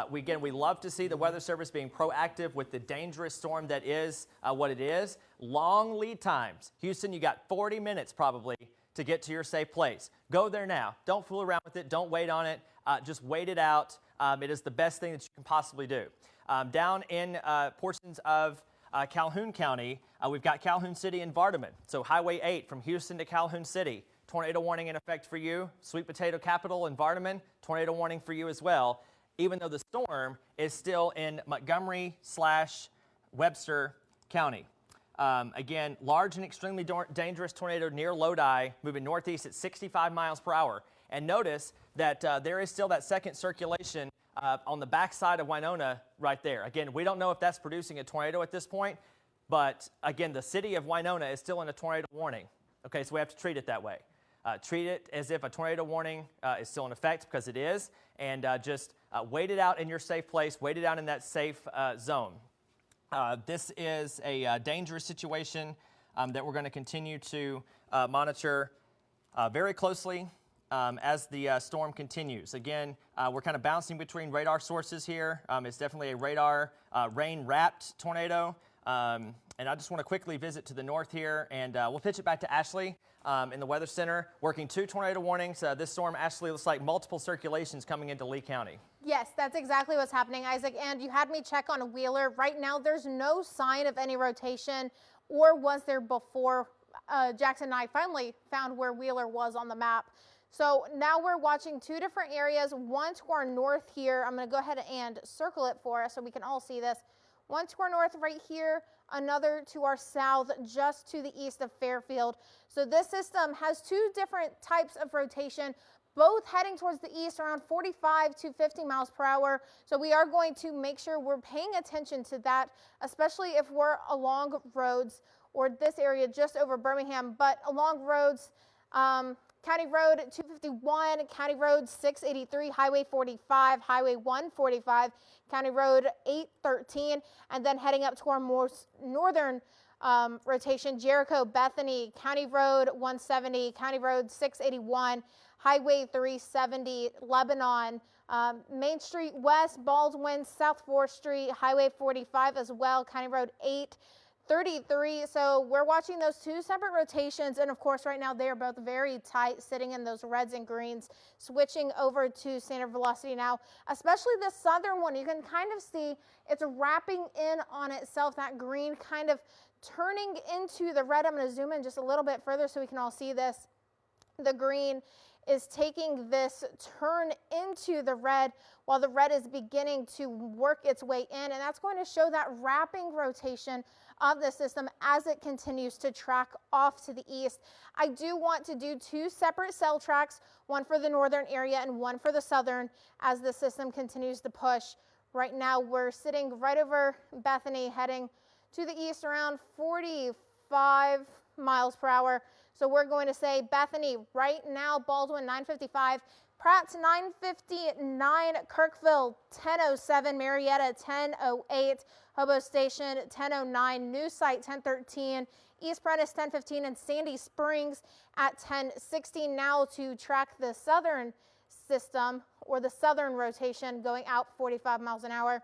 We love to see the Weather Service being proactive with the dangerous storm that is what it is. Long lead times. Houston, you got 40 minutes probably to get to your safe place. Go there now. Don't fool around with it. Don't wait on it. Just wait it out. It is the best thing that you can possibly do. Down in portions of Calhoun County, we've got Calhoun City and Vardaman. So Highway 8 from Houston to Calhoun City. Tornado warning in effect for you. Sweet Potato Capital and Vardaman, tornado warning for you as well, even though the storm is still in Montgomery/Webster County. Again, large and extremely dangerous tornado near Lodi, moving northeast at 65 miles per hour. And notice that there is still that second circulation on the backside of Winona right there. Again, we don't know if that's producing a tornado at this point, but again, the city of Winona is still in a tornado warning. Okay, so we have to treat it that way. Treat it as if a tornado warning is still in effect, because it is, and just wait it out in your safe place, wait it out in that safe zone. This is a dangerous situation that we're going to continue to monitor very closely as the storm continues. Again, we're kind of bouncing between radar sources here. It's definitely a radar rain-wrapped tornado. And I just want to quickly visit to the north here, and we'll pitch it back to Ashley in the Weather Center, working 2 tornado warnings. This storm, Ashley, looks like multiple circulations coming into Lee County. Yes, that's exactly what's happening, Isaac. And you had me check on Wheeler. Right now, there's no sign of any rotation, or was there before Jackson and I finally found where Wheeler was on the map. So now we're watching 2 different areas, one to our north here. I'm going to go ahead and circle it for us so we can all see this. One to our north right here, another to our south just to the east of Fairfield. So this system has 2 different types of rotation, both heading towards the east around 45 to 50 miles per hour. So we are going to make sure we're paying attention to that, especially if we're along roads or this area just over Birmingham, but along roads, County Road 251, County Road 683, Highway 45, Highway 145, County Road 813, and then heading up to our more northern rotation, Jericho, Bethany, County Road 170, County Road 681, Highway 370, Lebanon, Main Street West, Baldwin, South 4th Street, Highway 45 as well, County Road 833. So we're watching those 2 separate rotations, and of course right now they are both very tight, sitting in those reds and greens. Switching over to standard velocity now, especially the southern one, you can kind of see it's wrapping in on itself, that green kind of turning into the red. I'm going to zoom in just a little bit further so we can all see this. The green is taking this turn into the red while the red is beginning to work its way in, and that's going to show that wrapping rotation of the system as it continues to track off to the east. I do want to do 2 separate cell tracks, one for the northern area and one for the southern, as the system continues to push. Right now we're sitting right over Bethany, heading to the east around 45 miles per hour. So we're going to say Bethany right now, Baldwin 955, Pratt 959, Kirkville 1007, Marietta 1008, Hobo Station 1009, New Site 1013, East Prentice 1015, and Sandy Springs at 1016. Now to track the southern system, or the southern rotation, going out 45 miles an hour.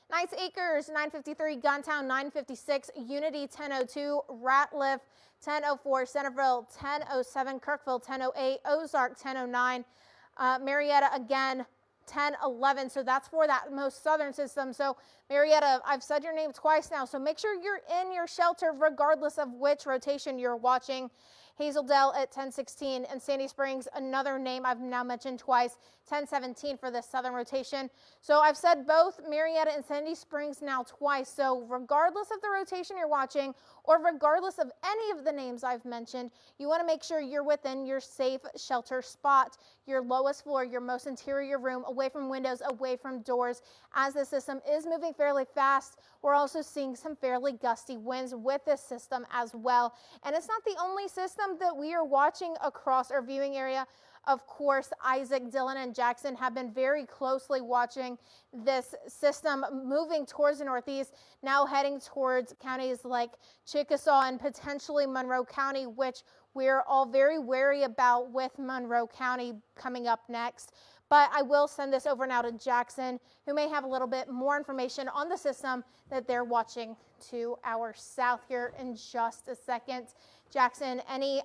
Nice Acres 953, Guntown 956, Unity 1002, Ratliff 1004, Centerville 1007, Kirkville 1008, Ozark 1009, Marietta again 1011. So that's for that most southern system. So Marietta, I've said your name twice now, so make sure you're in your shelter regardless of which rotation you're watching. Hazeldale at 1016, and Sandy Springs, another name I've now mentioned twice, 1017 for the southern rotation. So I've said both Marietta and Sandy Springs now twice. So regardless of the rotation you're watching, or regardless of any of the names I've mentioned, you want to make sure you're within your safe shelter spot, your lowest floor, your most interior room, away from windows, away from doors. As the system is moving fairly fast, we're also seeing some fairly gusty winds with this system as well. And it's not the only system that we are watching across our viewing area. Of course, Isaac, Dylan, and Jackson have been very closely watching this system moving towards the northeast, now heading towards counties like Chickasaw and potentially Monroe County, which we're all very wary about with Monroe County coming up next. But I will send this over now to Jackson, who may have a little bit more information on the system that they're watching to our south here in just a second. Jackson, any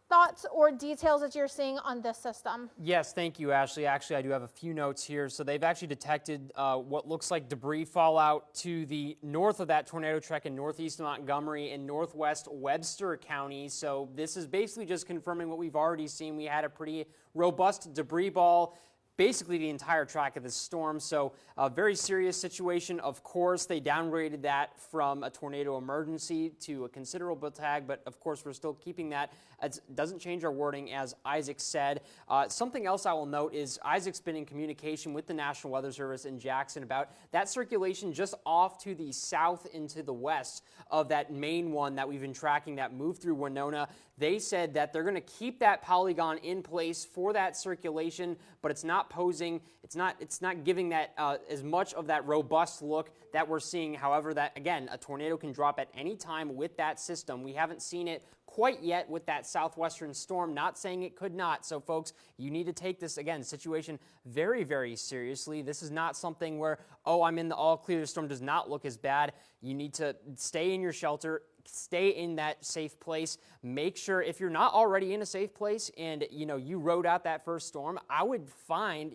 thoughts or details that you're seeing on this system? Yes, thank you, Ashley. Actually, I do have a few notes here. So they've actually detected what looks like debris fallout to the north of that tornado track in northeast Montgomery and northwest Webster County. So this is basically just confirming what we've already seen. We had a pretty robust debris ball basically the entire track of this storm. So a very serious situation. Of course, they downgraded that from a tornado emergency to a considerable tag, but of course we're still keeping that. It doesn't change our wording, as Isaac said. Something else I will note is Isaac's been in communication with the National Weather Service in Jackson about that circulation just off to the south into the west of that main one that we've been tracking that moved through Winona. They said that they're going to keep that polygon in place for that circulation, but it's not posing, it's not giving that as much of that robust look that we're seeing. However, that again, a tornado can drop at any time with that system. We haven't seen it quite yet with that southwestern storm. Not saying it could not. So, folks, you need to take this, again, situation very, very seriously. This is not something where, oh, I'm in the all clear. The storm does not look as bad. You need to stay in your shelter. Stay in that safe place. Make sure, if you're not already in a safe place and you rode out that first storm, I would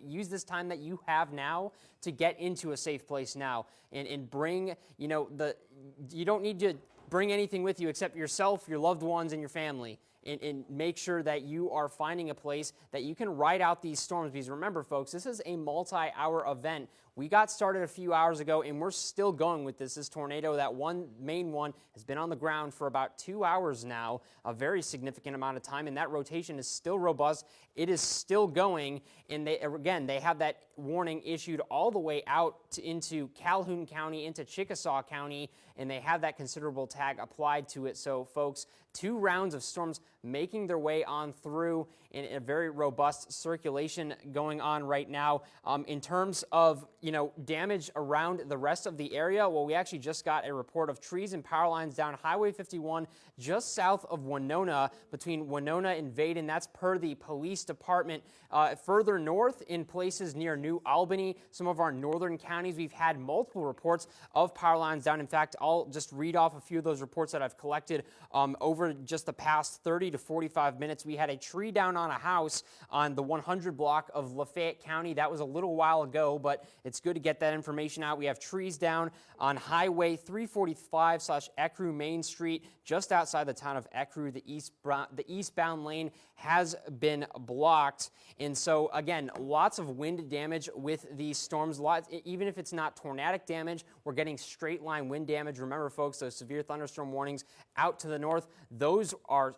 use this time that you have now to get into a safe place now and bring, you don't need to bring anything with you except yourself, your loved ones, and your family. And make sure that you are finding a place that you can ride out these storms. Because remember, folks, this is a multi-hour event. We got started a few hours ago, and we're still going with this. This tornado, that main one, has been on the ground for about 2 hours now, a very significant amount of time, and that rotation is still robust. It is still going, and they have that warning issued all the way out into Calhoun County, into Chickasaw County, and they have that considerable tag applied to it. So, folks, 2 rounds of storms making their way on through in a very robust circulation going on right now. In terms of, damage around the rest of the area, well, we actually just got a report of trees and power lines down Highway 51 just south of Winona, between Winona and Vaden. That's per the police department. Further north, in places near New Albany, some of our northern counties, we've had multiple reports of power lines down. In fact, I'll just read off a few of those reports that I've collected over just the past 30 to 45 minutes. We had a tree down on a house on the 100 block of Lafayette County. That was a little while ago, but it's good to get that information out. We have trees down on Highway 345/Ecru Main Street, just outside the town of Ecru. The eastbound lane has been blocked. And so, again, lots of wind damage with these storms. Even if it's not tornadic damage, we're getting straight line wind damage. Remember, folks, those severe thunderstorm warnings out to the north, those are,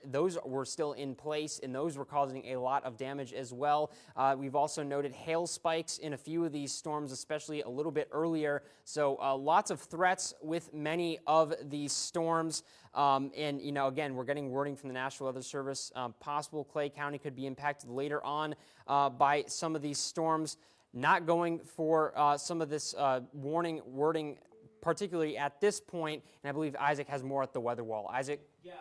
those were still in place, and those were causing a lot of damage as well. We've also noted hail spikes in a few of these storms, especially a little bit earlier. So lots of threats with many of these storms. Again, we're getting wording from the National Weather Service. Possible Clay County could be impacted later on by some of these storms. Not going for some of this wording, particularly at this point. And I believe Isaac has more at the weather wall. Isaac? Yeah.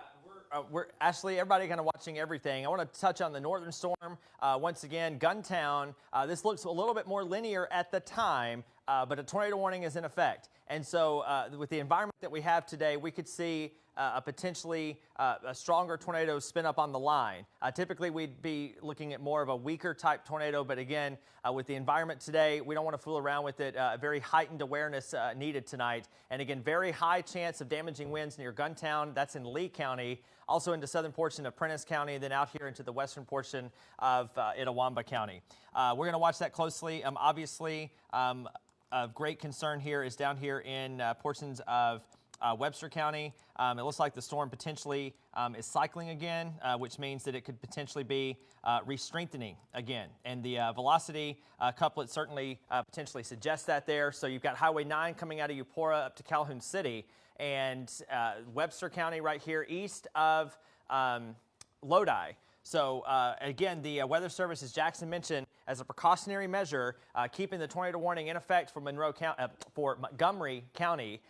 We're Ashley, everybody kind of watching everything. I want to touch on the northern storm. Once again, Guntown. This looks a little bit more linear at the time, but a tornado warning is in effect. And so with the environment that we have today, we could see a potentially a stronger tornado spin up on the line. Typically, we'd be looking at more of a weaker type tornado, but again, with the environment today, we don't want to fool around with it. Very heightened awareness needed tonight. And again, very high chance of damaging winds near Guntown. That's in Lee County. Also into southern portion of Prentiss County, then out here into the western portion of Itawamba County. We're going to watch that closely. Obviously, of great concern here is down here in portions of Webster County. It looks like the storm potentially is cycling again, which means that it could potentially be re-strengthening again. And the velocity couplet certainly potentially suggests that there. So you've got Highway 9 coming out of Eupora up to Calhoun City, and Webster County right here east of Lodi. So again, the Weather Service, as Jackson mentioned, as a precautionary measure, keeping the tornado warning in effect for for Montgomery County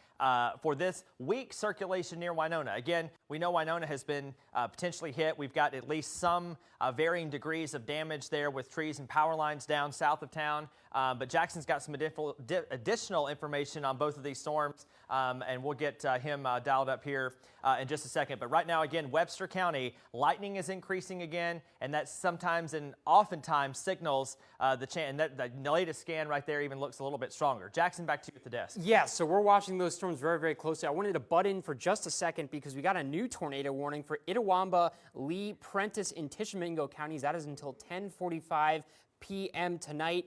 for this weak circulation near Winona. Again, we know Winona has been potentially hit. We've got at least some varying degrees of damage there with trees and power lines down south of town. But Jackson's got some additional information on both of these storms, and we'll get him dialed up here in just a second. But right now, again, Webster County, lightning is increasing again, and that sometimes and oftentimes signals and the latest scan right there even looks a little bit stronger. Jackson, back to you at the desk. Yes, so we're watching those storms very, very closely. I wanted to butt in for just a second because we got a new tornado warning for Itawamba, Lee, Prentiss, and Tishomingo counties. That is until 10:45 p.m. tonight.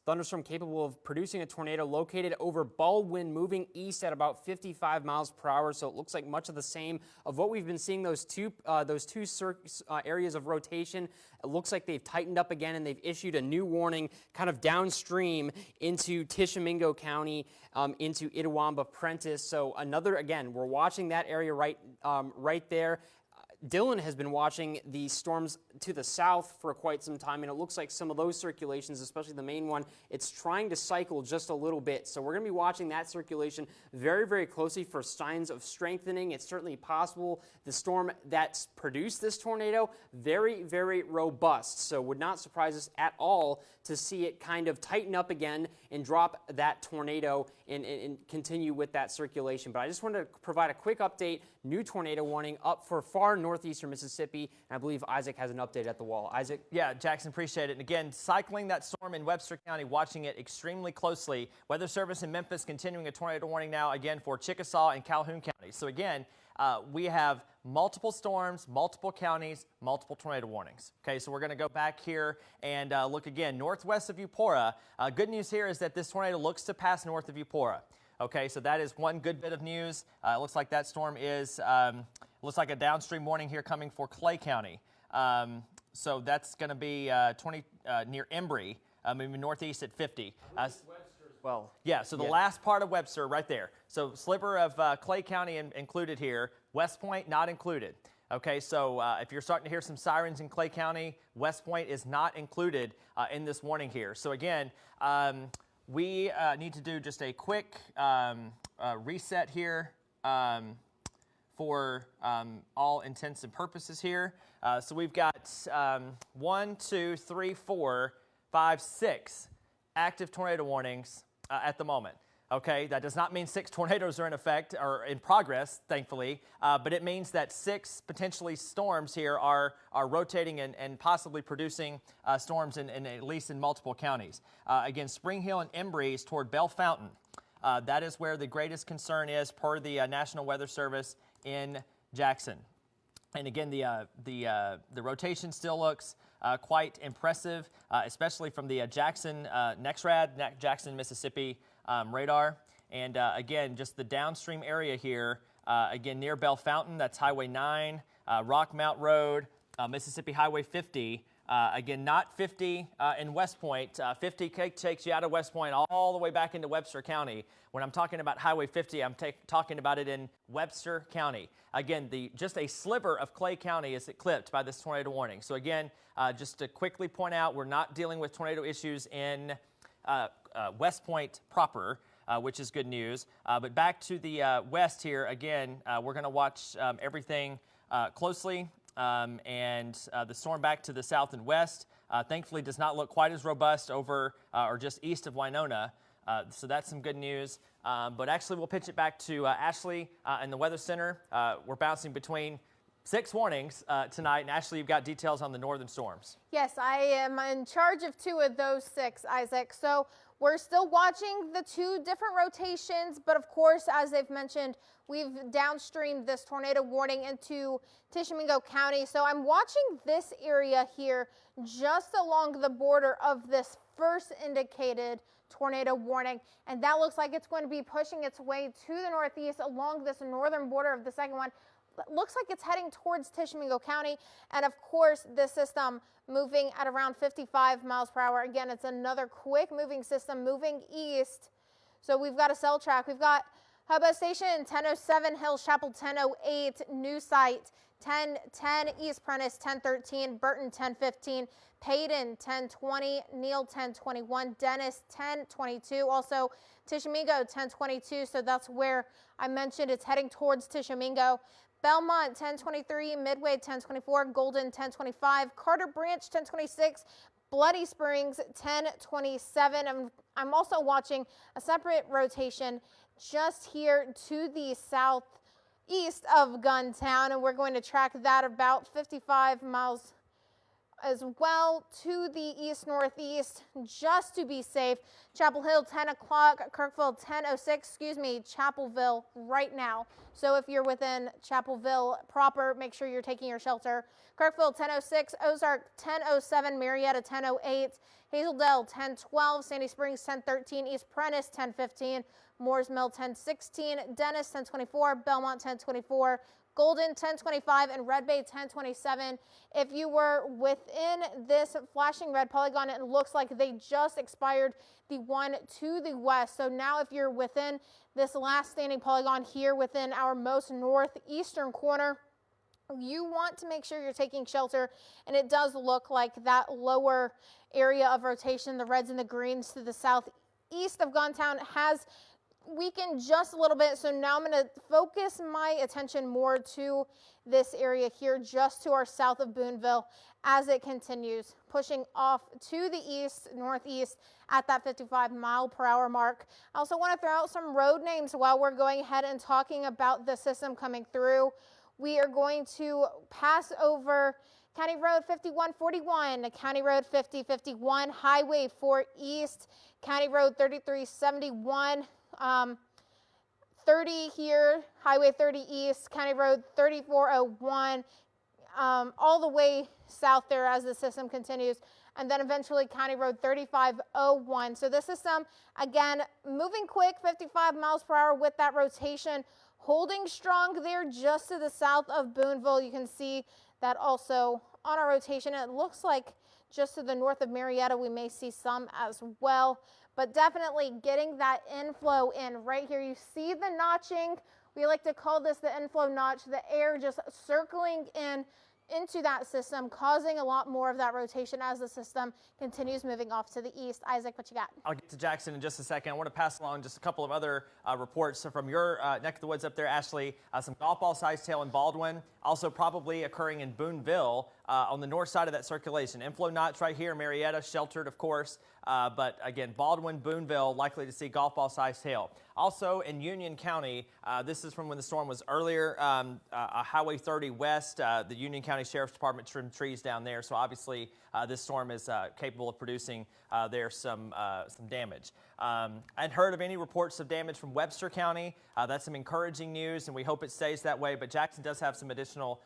Thunderstorm capable of producing a tornado located over Baldwin, moving east at about 55 miles per hour. So it looks like much of the same of what we've been seeing, those two areas of rotation. It looks like they've tightened up again, and they've issued a new warning kind of downstream into Tishomingo County, into Itawamba, Prentiss. So another, again, we're watching that area right there. Dylan has been watching the storms to the south for quite some time, and it looks like some of those circulations, especially the main one, it's trying to cycle just a little bit. So we're going to be watching that circulation very, very closely for signs of strengthening. It's certainly possible the storm that's produced this tornado, very, very robust. So would not surprise us at all to see it kind of tighten up again and drop that tornado and continue with that circulation. But I just wanted to provide a quick update. New tornado warning up for far northeastern Mississippi. And I believe Isaac has an update at the wall. Isaac? Yeah, Jackson, appreciate it. And again, cycling that storm in Webster County, watching it extremely closely. Weather Service in Memphis continuing a tornado warning now, again, for Chickasaw and Calhoun counties. So again, we have multiple storms, multiple counties, multiple tornado warnings. Okay, so we're going to go back here and look again northwest of Eupora. Good news here is that this tornado looks to pass north of Eupora. Okay, so that is one good bit of news. It looks like that storm is, looks like a downstream warning here coming for Clay County. So that's going to be near Embry, moving northeast at 50. Well, yeah, so the last part of Webster right there. So sliver of Clay County included here. West Point not included. Okay, so if you're starting to hear some sirens in Clay County, West Point is not included in this warning here. So again, we need to do just a quick reset here for all intents and purposes here. So we've got 1, 2, 3, 4, 5, 6 active tornado warnings at the moment. Okay, that does not mean 6 tornadoes are in effect or in progress, thankfully, but it means that 6 potentially storms here are rotating and possibly producing storms in at least in multiple counties. Again, Spring Hill and Embry is toward Bell Fountain. That is where the greatest concern is per the National Weather Service in Jackson. And again, the rotation still looks quite impressive, especially from the Jackson NexRad, Jackson, Mississippi radar. And again, just the downstream area here, again, near Bell Fountain, that's Highway 9, Rockmount Road, Mississippi Highway 50. Again, not 50 in West Point. 50 takes you out of West Point all the way back into Webster County. When I'm talking about Highway 50, I'm talking about it in Webster County. Again, just a sliver of Clay County is clipped by this tornado warning. So again, just to quickly point out, we're not dealing with tornado issues in West Point proper, which is good news. But back to the west here, again, we're going to watch everything closely. And the storm back to the south and west, thankfully, does not look quite as robust over or just east of Winona. So that's some good news. But actually, we'll pitch it back to Ashley in the Weather Center. We're bouncing between 6 warnings tonight. And Ashley, you've got details on the northern storms. Yes, I am in charge of 2 of those 6, Isaac. So we're still watching the 2 different rotations, but of course, as they've mentioned, we've downstreamed this tornado warning into Tishomingo County. So I'm watching this area here just along the border of this first indicated tornado warning, and that looks like it's going to be pushing its way to the northeast along this northern border of the second one. Looks like it's heading towards Tishomingo County, and of course this system moving at around 55 miles per hour. Again, it's another quick moving system moving east. So we've got a cell track. We've got Hubba Station 1007, Hills Chapel 1008, New Site 1010, East Prentice 1013, Burton 1015, Payton 1020, Neal 1021, Dennis 1022, also Tishomingo 1022. So that's where I mentioned it's heading towards Tishomingo. Belmont 1023, Midway 1024, Golden 1025, Carter Branch 1026, Bloody Springs 1027. I'm also watching a separate rotation just here to the southeast of Guntown, and we're going to track that about 55 miles as well to the east-northeast just to be safe. Chapel Hill 10 o'clock, Kirkville 10:06, Chapelville right now. So if you're within Chapelville proper, make sure you're taking your shelter. Kirkville 10:06, Ozark 10:07, Marietta 10:08, Hazeldale 10:12, Sandy Springs 10:13, East Prentice 10:15, Moores Mill 10:16, Dennis 10:24, Belmont 10:24, Golden 10:25, and Red Bay 10:27. If you were within this flashing red polygon, it looks like they just expired the one to the west. So now if you're within this last standing polygon here within our most northeastern corner, you want to make sure you're taking shelter, and it does look like that lower area of rotation, the reds and the greens to the southeast of Gontown, has weakened just a little bit. So now I'm going to focus my attention more to this area here, just to our south of Boonville, as it continues pushing off to the east, northeast at that 55-mile-per-hour mark. I also want to throw out some road names while we're going ahead and talking about the system coming through. We are going to pass over County Road 5141, County Road 5051, Highway 4 East, County Road 3371, 30 here, Highway 30 East, County Road 3401, all the way south there as the system continues, and then eventually County Road 3501. So this system, again, moving quick, 55 miles per hour with that rotation, holding strong there just to the south of Boonville. You can see that also on our rotation. It looks like just to the north of Marietta, we may see some as well, but definitely getting that inflow in right here. You see the notching. We like to call this the inflow notch, the air just circling in into that system, causing a lot more of that rotation as the system continues moving off to the east. Isaac, what you got? I'll get to Jackson in just a second. I want to pass along just a couple of other reports from your neck of the woods up there, Ashley. Some golf ball sized hail in Baldwin, also probably occurring in Boonville on the north side of that circulation. Inflow notch right here, Marietta, sheltered, of course. But again, Baldwin, Boonville, likely to see golf ball sized hail. Also in Union County, this is from when the storm was earlier, Highway 30 west, the Union County Sheriff's Department trimmed trees down there. So obviously this storm is capable of producing there some damage. I'd heard of any reports of damage from Webster County. That's some encouraging news, and we hope it stays that way. But Jackson does have some additional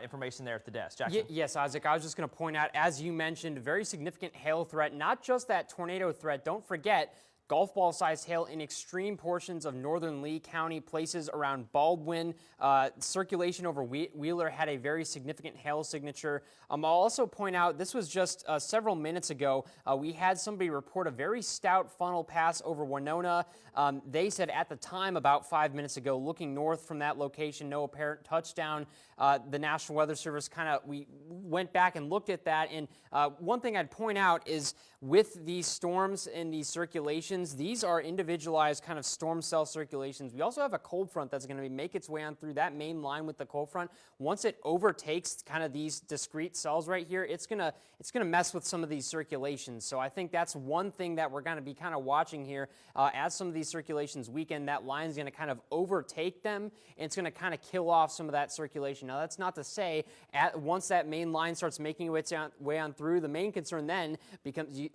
information there at the desk. Jackson. Yes, Isaac, I was just going to point out, as you mentioned, a very significant hail threat, not just that tornado threat. Don't forget, golf ball sized hail in extreme portions of northern Lee County, places around Baldwin. Circulation over Wheeler had a very significant hail signature. I'll also point out, this was just several minutes ago, we had somebody report a very stout funnel pass over Winona. They said at the time, about 5 minutes ago, looking north from that location, no apparent touchdown. The National Weather Service we went back and looked at that. And one thing I'd point out is with these storms and these circulations, these are individualized kind of storm cell circulations. We also have a cold front that's going to make its way on through that main line with the cold front. Once it overtakes kind of these discrete cells right here, it's gonna mess with some of these circulations. So I think that's one thing that we're going to be kind of watching here as some of these circulations weaken. That line's going to kind of overtake them, and it's going to kind of kill off some of that circulation. Now that's not to say once that main line starts making its way on through, the main concern then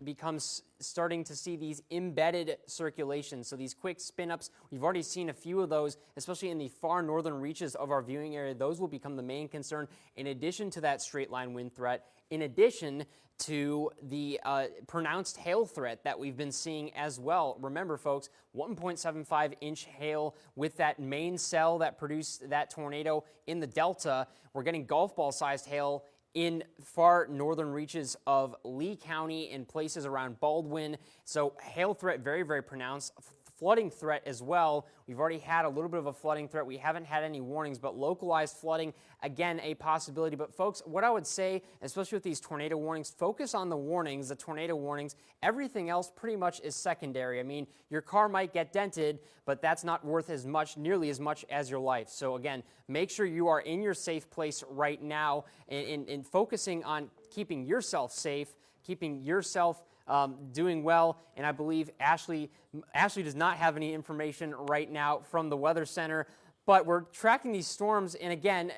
becomes starting to see these embedded circulations. So these quick spin-ups, we've already seen a few of those, especially in the far northern reaches of our viewing area. Those will become the main concern, in addition to that straight line wind threat, in addition to the pronounced hail threat that we've been seeing as well. Remember, folks, 1.75-inch hail with that main cell that produced that tornado in the Delta. We're getting golf ball-sized hail in far northern reaches of Lee County and places around Baldwin. So hail threat very, very pronounced. Flooding threat as well. We've already had a little bit of a flooding threat. We haven't had any warnings, but localized flooding, again, a possibility. But folks, what I would say, especially with these tornado warnings, focus on the warnings, the tornado warnings. Everything else pretty much is secondary. I mean, your car might get dented, but that's not worth nearly as much as your life. So again, make sure you are in your safe place right now and focusing on keeping yourself safe, keeping yourself doing well. And I believe Ashley does not have any information right now from the Weather Center, but we're tracking these storms. And again,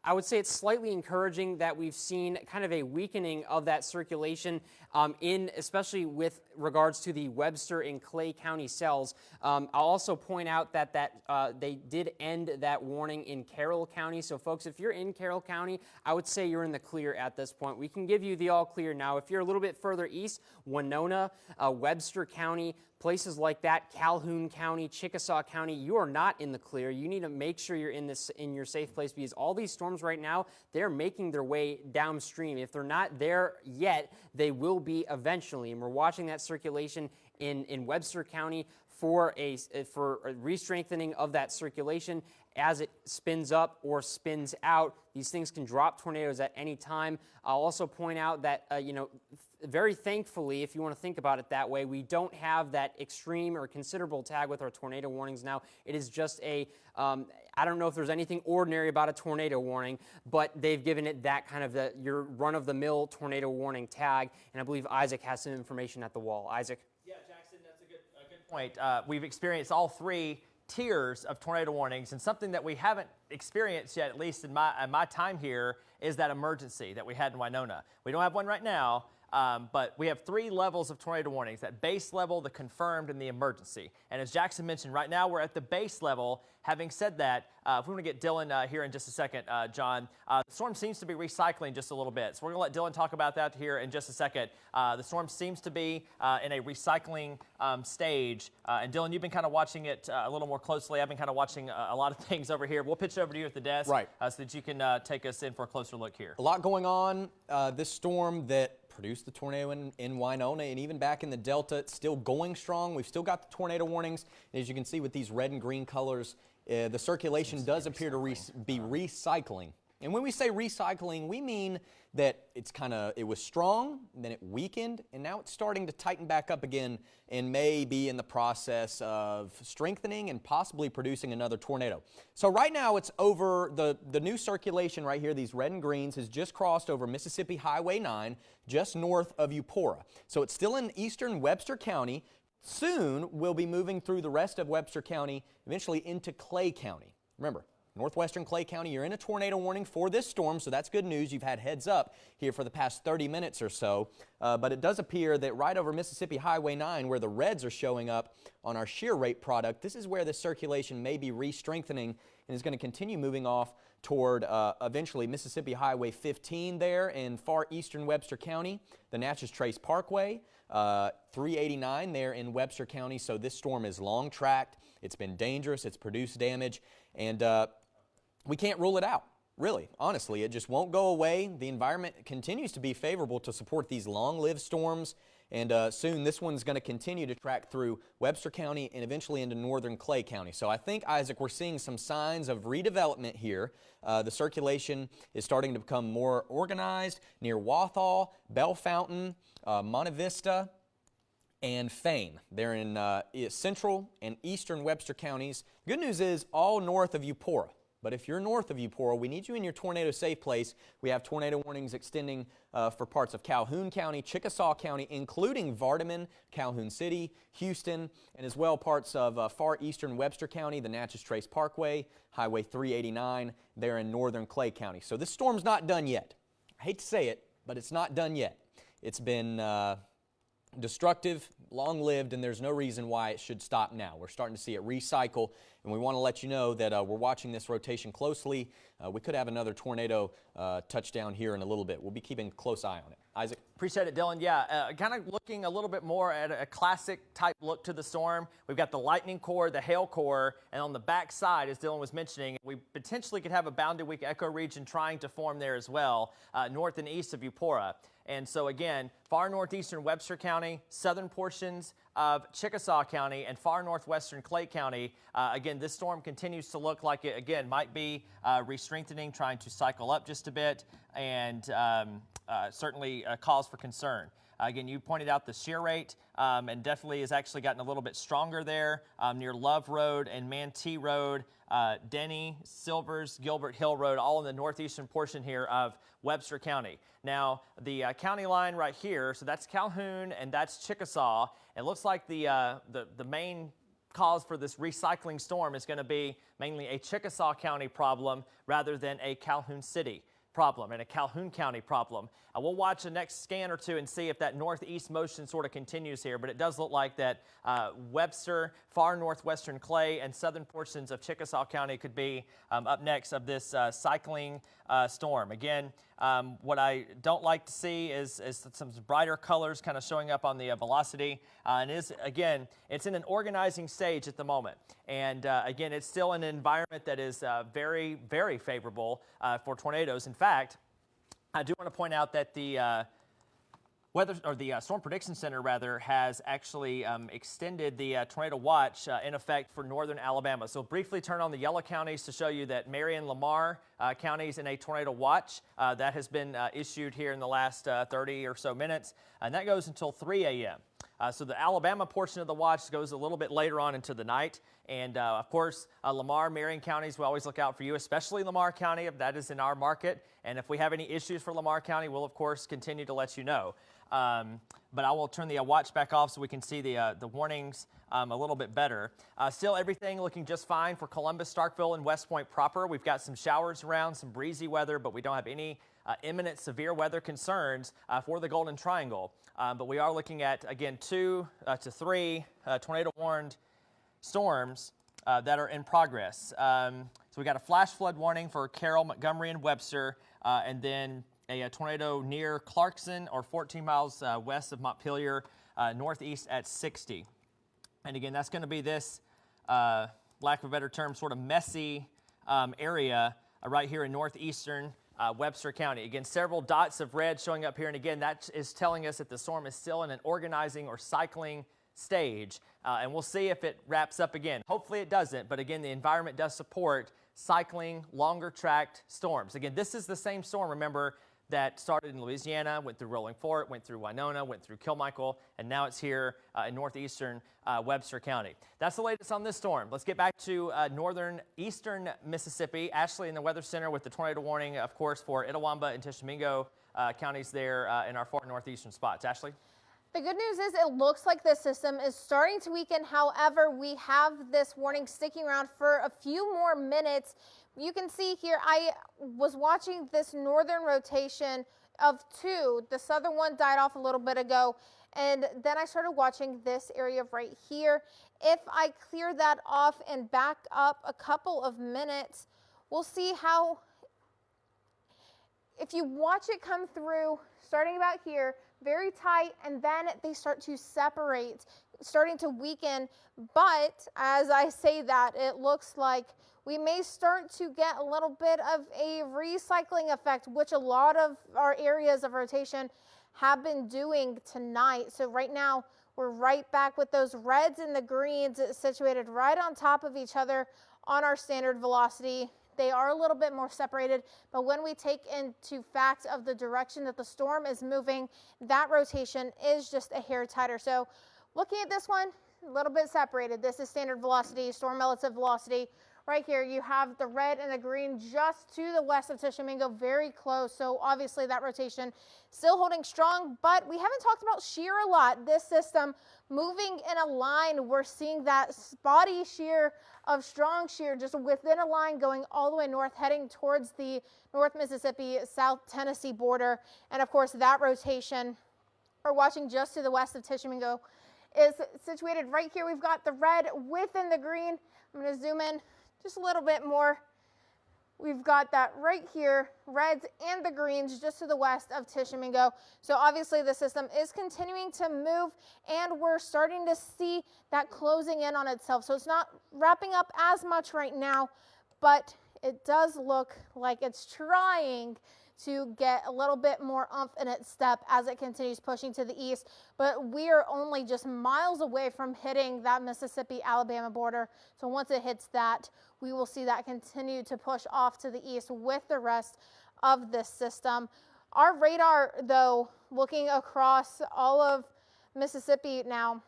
I would say it's slightly encouraging that we've seen kind of a weakening of that circulation especially with regards to the Webster and Clay County cells. I'll also point out that they did end that warning in Carroll County. So folks, if you're in Carroll County, I would say you're in the clear at this point. We can give you the all clear now. If you're a little bit further east, Winona, Webster County, places like that, Calhoun County, Chickasaw County, you are not in the clear. You need to make sure you're in your safe place, because all these storms right now, they're making their way downstream. If they're not there yet, they will be eventually. And we're watching that circulation in Webster County for a re-strengthening of that circulation as it spins up or spins out. These things can drop tornadoes at any time. I'll also point out that, very thankfully, if you want to think about it that way, we don't have that extreme or considerable tag with our tornado warnings now. It is just I don't know if there's anything ordinary about a tornado warning, but they've given it that kind of your run-of-the-mill tornado warning tag, and I believe Isaac has some information at the wall. Isaac? Yeah, Jackson, that's a good point. We've experienced all three tiers of tornado warnings, and something that we haven't experienced yet, at least in my time here, is that emergency that we had in Winona. We don't have one right now, but we have three levels of tornado warnings: that base level, the confirmed, and the emergency. And as Jackson mentioned, right now we're at the base level. Having said that, if we want to get Dylan here in just a second, John, the storm seems to be recycling just a little bit. So we're going to let Dylan talk about that here in just a second. The storm seems to be in a recycling stage. And Dylan, you've been kind of watching it a little more closely. I've been kind of watching a lot of things over here. We'll pitch it over to you at the desk, right, so that you can take us in for a closer look here. A lot going on. This storm that produced the tornado in Winona and even back in the Delta, it's still going strong. We've still got the tornado warnings. And as you can see with these red and green colors, the circulation does appear to be recycling. And when we say recycling, we mean that it was strong, then it weakened, and now it's starting to tighten back up again and may be in the process of strengthening and possibly producing another tornado. So right now it's over, the new circulation right here, these red and greens, has just crossed over Mississippi Highway 9, just north of Eupora. So it's still in eastern Webster County. Soon we'll be moving through the rest of Webster County, eventually into Clay County. Remember, northwestern Clay County, you're in a tornado warning for this storm, so that's good news. You've had heads up here for the past 30 minutes or so. But it does appear that right over Mississippi Highway 9, where the reds are showing up on our shear rate product, this is where the circulation may be re-strengthening and is going to continue moving off toward eventually Mississippi Highway 15 there in far eastern Webster County, the Natchez Trace Parkway, 389 there in Webster County. So this storm is long tracked. It's been dangerous. It's produced damage. And we can't rule it out, really. Honestly, it just won't go away. The environment continues to be favorable to support these long-lived storms. And soon this one's going to continue to track through Webster County and eventually into northern Clay County. So I think, Isaac, we're seeing some signs of redevelopment here. The circulation is starting to become more organized near Wathall, Bell Fountain, Monte Vista, and Fame. They're in central and eastern Webster counties. The good news is all north of Eupora. But if you're north of Eupora, we need you in your tornado safe place. We have tornado warnings extending for parts of Calhoun County, Chickasaw County, including Vardaman, Calhoun City, Houston, and as well parts of far eastern Webster County, the Natchez Trace Parkway, Highway 389, there in northern Clay County. So this storm's not done yet. I hate to say it, but it's not done yet. It's been destructive, long-lived, and there's no reason why it should stop now. We're starting to see it recycle, and we want to let you know that we're watching this rotation closely. We could have another tornado touchdown here in a little bit. We'll be keeping a close eye on it. Isaac? Appreciate it, Dylan. Yeah, kind of looking a little bit more at a classic type look to the storm. We've got the lightning core, the hail core, and on the back side, as Dylan was mentioning, we potentially could have a boundary weak echo region trying to form there as well, north and east of Eupora. And so again, far northeastern Webster County, southern portions of Chickasaw County, and far northwestern Clay County. Again, this storm continues to look like it, again, might be re-strengthening, trying to cycle up just a bit, and certainly a cause for concern. Again, you pointed out the shear rate, and definitely has actually gotten a little bit stronger there near Love Road and Mantee Road, Denny, Silvers, Gilbert Hill Road, all in the northeastern portion here of Webster County. Now, the county line right here, so that's Calhoun and that's Chickasaw. It looks like the main cause for this recycling storm is going to be mainly a Chickasaw County problem rather than a Calhoun City problem and a Calhoun County problem. We'll watch the next scan or two and see if that northeast motion sort of continues here, but it does look like that Webster, far northwestern Clay, and southern portions of Chickasaw County could be up next of this cycling storm. Again, what I don't like to see is some brighter colors kind of showing up on the velocity. And again, it's in an organizing stage at the moment. And again, it's still an environment that is very, very favorable for tornadoes. In fact, I do want to point out that Storm Prediction Center rather has actually extended the tornado watch in effect for northern Alabama. So briefly turn on the yellow counties to show you that Marion, Lamar counties in a tornado watch that has been issued here in the last 30 or so minutes, and that goes until 3 a.m. So the Alabama portion of the watch goes a little bit later on into the night. And of course, Lamar, Marion counties, we always look out for you, especially Lamar County, if that is in our market. And if we have any issues for Lamar County, we'll of course continue to let you know. But I will turn the watch back off so we can see the warnings a little bit better. Still everything looking just fine for Columbus, Starkville, and West Point proper. We've got some showers around, some breezy weather, but we don't have any imminent severe weather concerns for the Golden Triangle. But we are looking at, again, 2 to 3 tornado-warned storms that are in progress. So we got a flash flood warning for Carroll, Montgomery, and Webster, and then a tornado near Clarkson or 14 miles west of Montpelier, northeast at 60. And again, that's going to be this, lack of a better term, sort of messy area right here in northeastern Webster County. Again, several dots of red showing up here, and again, that is telling us that the storm is still in an organizing or cycling stage, and we'll see if it wraps up again. Hopefully it doesn't, but again, the environment does support cycling, longer tracked storms. Again, this is the same storm, remember, that started in Louisiana, went through Rolling Fork, went through Winona, went through Kilmichael, and now it's here in northeastern Webster County. That's the latest on this storm. Let's get back to northern eastern Mississippi. Ashley in the Weather Center with the tornado warning, of course, for Itawamba and Tishomingo counties there in our far northeastern spots. Ashley? The good news is it looks like this system is starting to weaken. However, we have this warning sticking around for a few more minutes. You can see here, I was watching this northern rotation of 2. The southern one died off a little bit ago. And then I started watching this area right here. If I clear that off and back up a couple of minutes, we'll see how, if you watch it come through, starting about here, very tight, and then they start to separate, starting to weaken. But as I say that, it looks like we may start to get a little bit of a recycling effect, which a lot of our areas of rotation have been doing tonight. So right now, we're right back with those reds and the greens situated right on top of each other on our standard velocity. They are a little bit more separated, but when we take into fact of the direction that the storm is moving, that rotation is just a hair tighter. So looking at this one, a little bit separated. This is standard velocity, storm relative velocity. Right here, you have the red and the green just to the west of Tishomingo, very close. So obviously that rotation still holding strong, but we haven't talked about shear a lot. This system moving in a line, we're seeing that spotty shear of strong shear just within a line going all the way north, heading towards the North Mississippi, South Tennessee border. And of course, that rotation, we're watching just to the west of Tishomingo, is situated right here. We've got the red within the green. I'm going to zoom in just a little bit more. We've got that right here, reds and the greens just to the west of Tishomingo. So obviously the system is continuing to move, and we're starting to see that closing in on itself. So it's not wrapping up as much right now, but it does look like it's trying to get a little bit more oomph in its step as it continues pushing to the east. But we are only just miles away from hitting that Mississippi-Alabama border. So once it hits that, we will see that continue to push off to the east with the rest of this system. Our radar, though, looking across all of Mississippi now,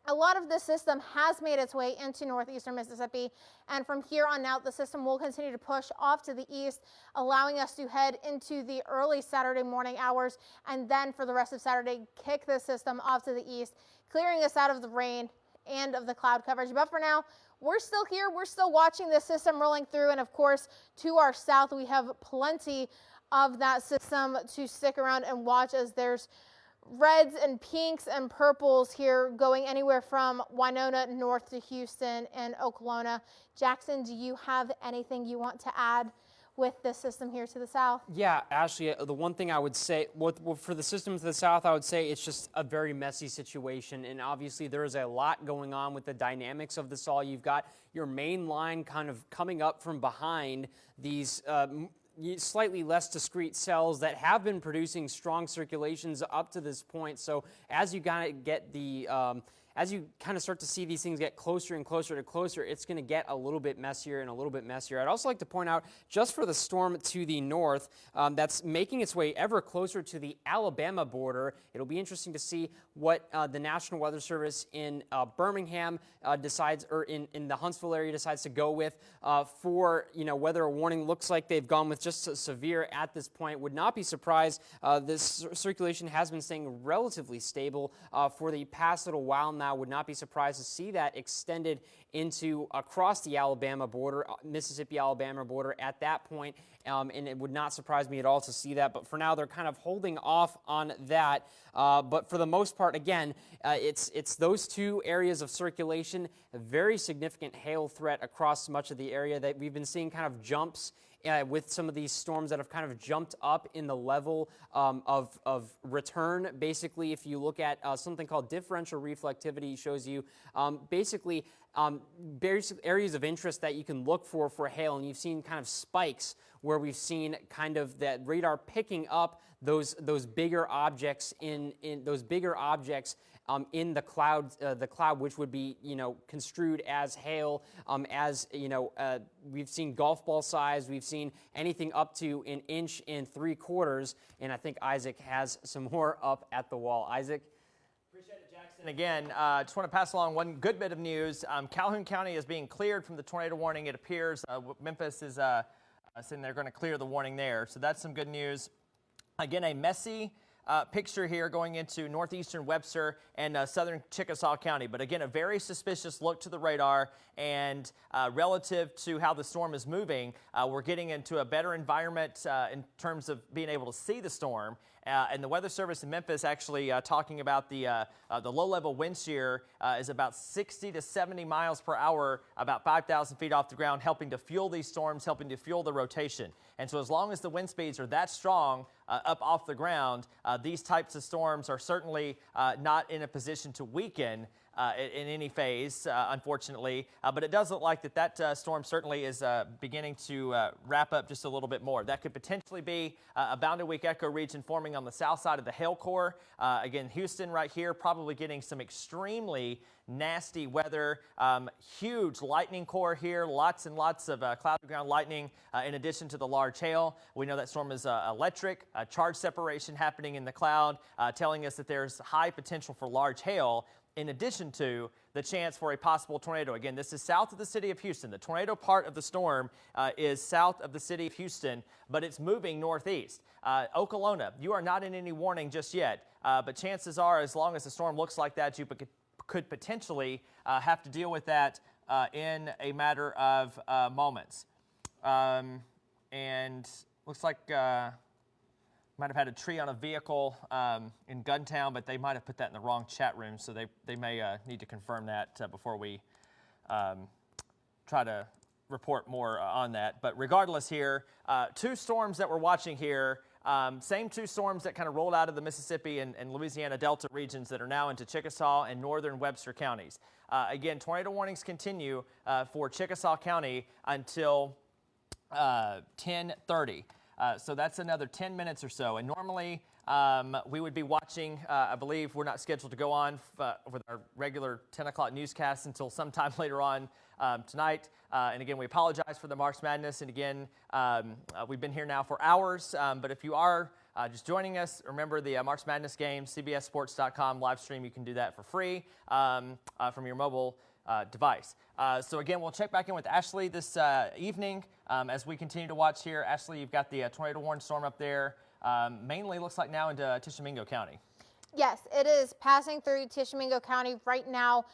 a lot of this system has made its way into northeastern Mississippi, and from here on out, the system will continue to push off to the east, allowing us to head into the early Saturday morning hours, and then for the rest of Saturday, kick the system off to the east, clearing us out of the rain and of the cloud coverage. But for now, we're still here. We're still watching this system rolling through, and of course, to our south, we have plenty of that system to stick around and watch, as there's reds and pinks and purples here going anywhere from Winona north to Houston and Okolona. Jackson, do you have anything you want to add with this system here to the south? Yeah, Ashley, the one thing I would say, for the system to the south, I would say it's just a very messy situation, and obviously there is a lot going on with the dynamics of this all. You've got your main line kind of coming up from behind these slightly less discrete cells that have been producing strong circulations up to this point. So as you get the as you kind of start to see these things get closer and closer to closer, it's going to get a little bit messier and a little bit messier. I'd also like to point out, just for the storm to the north, that's making its way ever closer to the Alabama border. It'll be interesting to see what the National Weather Service in Birmingham decides, or in the Huntsville area decides to go with for, whether a warning. Looks like they've gone with just severe at this point. Would not be surprised. This circulation has been staying relatively stable for the past little while now. Would not be surprised to see that extended into across the Alabama border, Mississippi-Alabama border at that point, and it would not surprise me at all to see that. But for now, they're kind of holding off on that. But for the most part, again, it's those two areas of circulation, a very significant hail threat across much of the area that we've been seeing kind of jumps with some of these storms that have kind of jumped up in the level of return. Basically, if you look at something called differential reflectivity, shows you basically various areas of interest that you can look for hail, and you've seen kind of spikes where we've seen kind of that radar picking up those bigger objects in the cloud, which would be construed as hail. We've seen golf ball size. We've seen anything up to 1 3/4 inches, and I think Isaac has some more up at the wall. Isaac. Appreciate it, Jackson. Again, just want to pass along one good bit of news. Calhoun County is being cleared from the tornado warning. It appears Memphis is saying they're going to clear the warning there. So that's some good news. Again, a messy picture here going into northeastern Webster and southern Chickasaw County. But again, a very suspicious look to the radar, and relative to how the storm is moving, we're getting into a better environment in terms of being able to see the storm. And the Weather Service in Memphis actually talking about the low-level wind shear is about 60 to 70 miles per hour, about 5,000 feet off the ground, helping to fuel these storms, helping to fuel the rotation. And so as long as the wind speeds are that strong up off the ground, these types of storms are certainly not in a position to weaken in any phase, unfortunately. But it does look like that storm certainly is beginning to wrap up just a little bit more. That could potentially be a boundary weak echo region forming on the south side of the hail core. Again, Houston right here probably getting some extremely nasty weather. Huge lightning core here, lots and lots of cloud ground lightning in addition to the large hail. We know that storm is electric, charge separation happening in the cloud, telling us that there's high potential for large hail, in addition to the chance for a possible tornado. Again, this is south of the city of Houston. The tornado part of the storm is south of the city of Houston, but it's moving northeast. Okolona, you are not in any warning just yet, but chances are, as long as the storm looks like that, you could potentially have to deal with that in a matter of moments. And looks like might have had a tree on a vehicle in Guntown, but they might have put that in the wrong chat room, so they may need to confirm that before we try to report more on that. But regardless here, two storms that we're watching here, same two storms that kind of rolled out of the Mississippi and Louisiana Delta regions that are now into Chickasaw and northern Webster counties. Again, tornado warnings continue for Chickasaw County until 10:30. So that's another 10 minutes or so. And normally we would be watching, I believe we're not scheduled to go on with our regular 10 o'clock newscast until sometime later on tonight. And again, we apologize for the March Madness. And again, we've been here now for hours. But if you are just joining us, remember the March Madness game, cbssports.com live stream. You can do that for free from your mobile device. So again, we'll check back in with Ashley this evening as we continue to watch here. Ashley, you've got the tornado warning storm up there. Mainly looks like now into Tishomingo County. Yes, it is passing through Tishomingo County right now.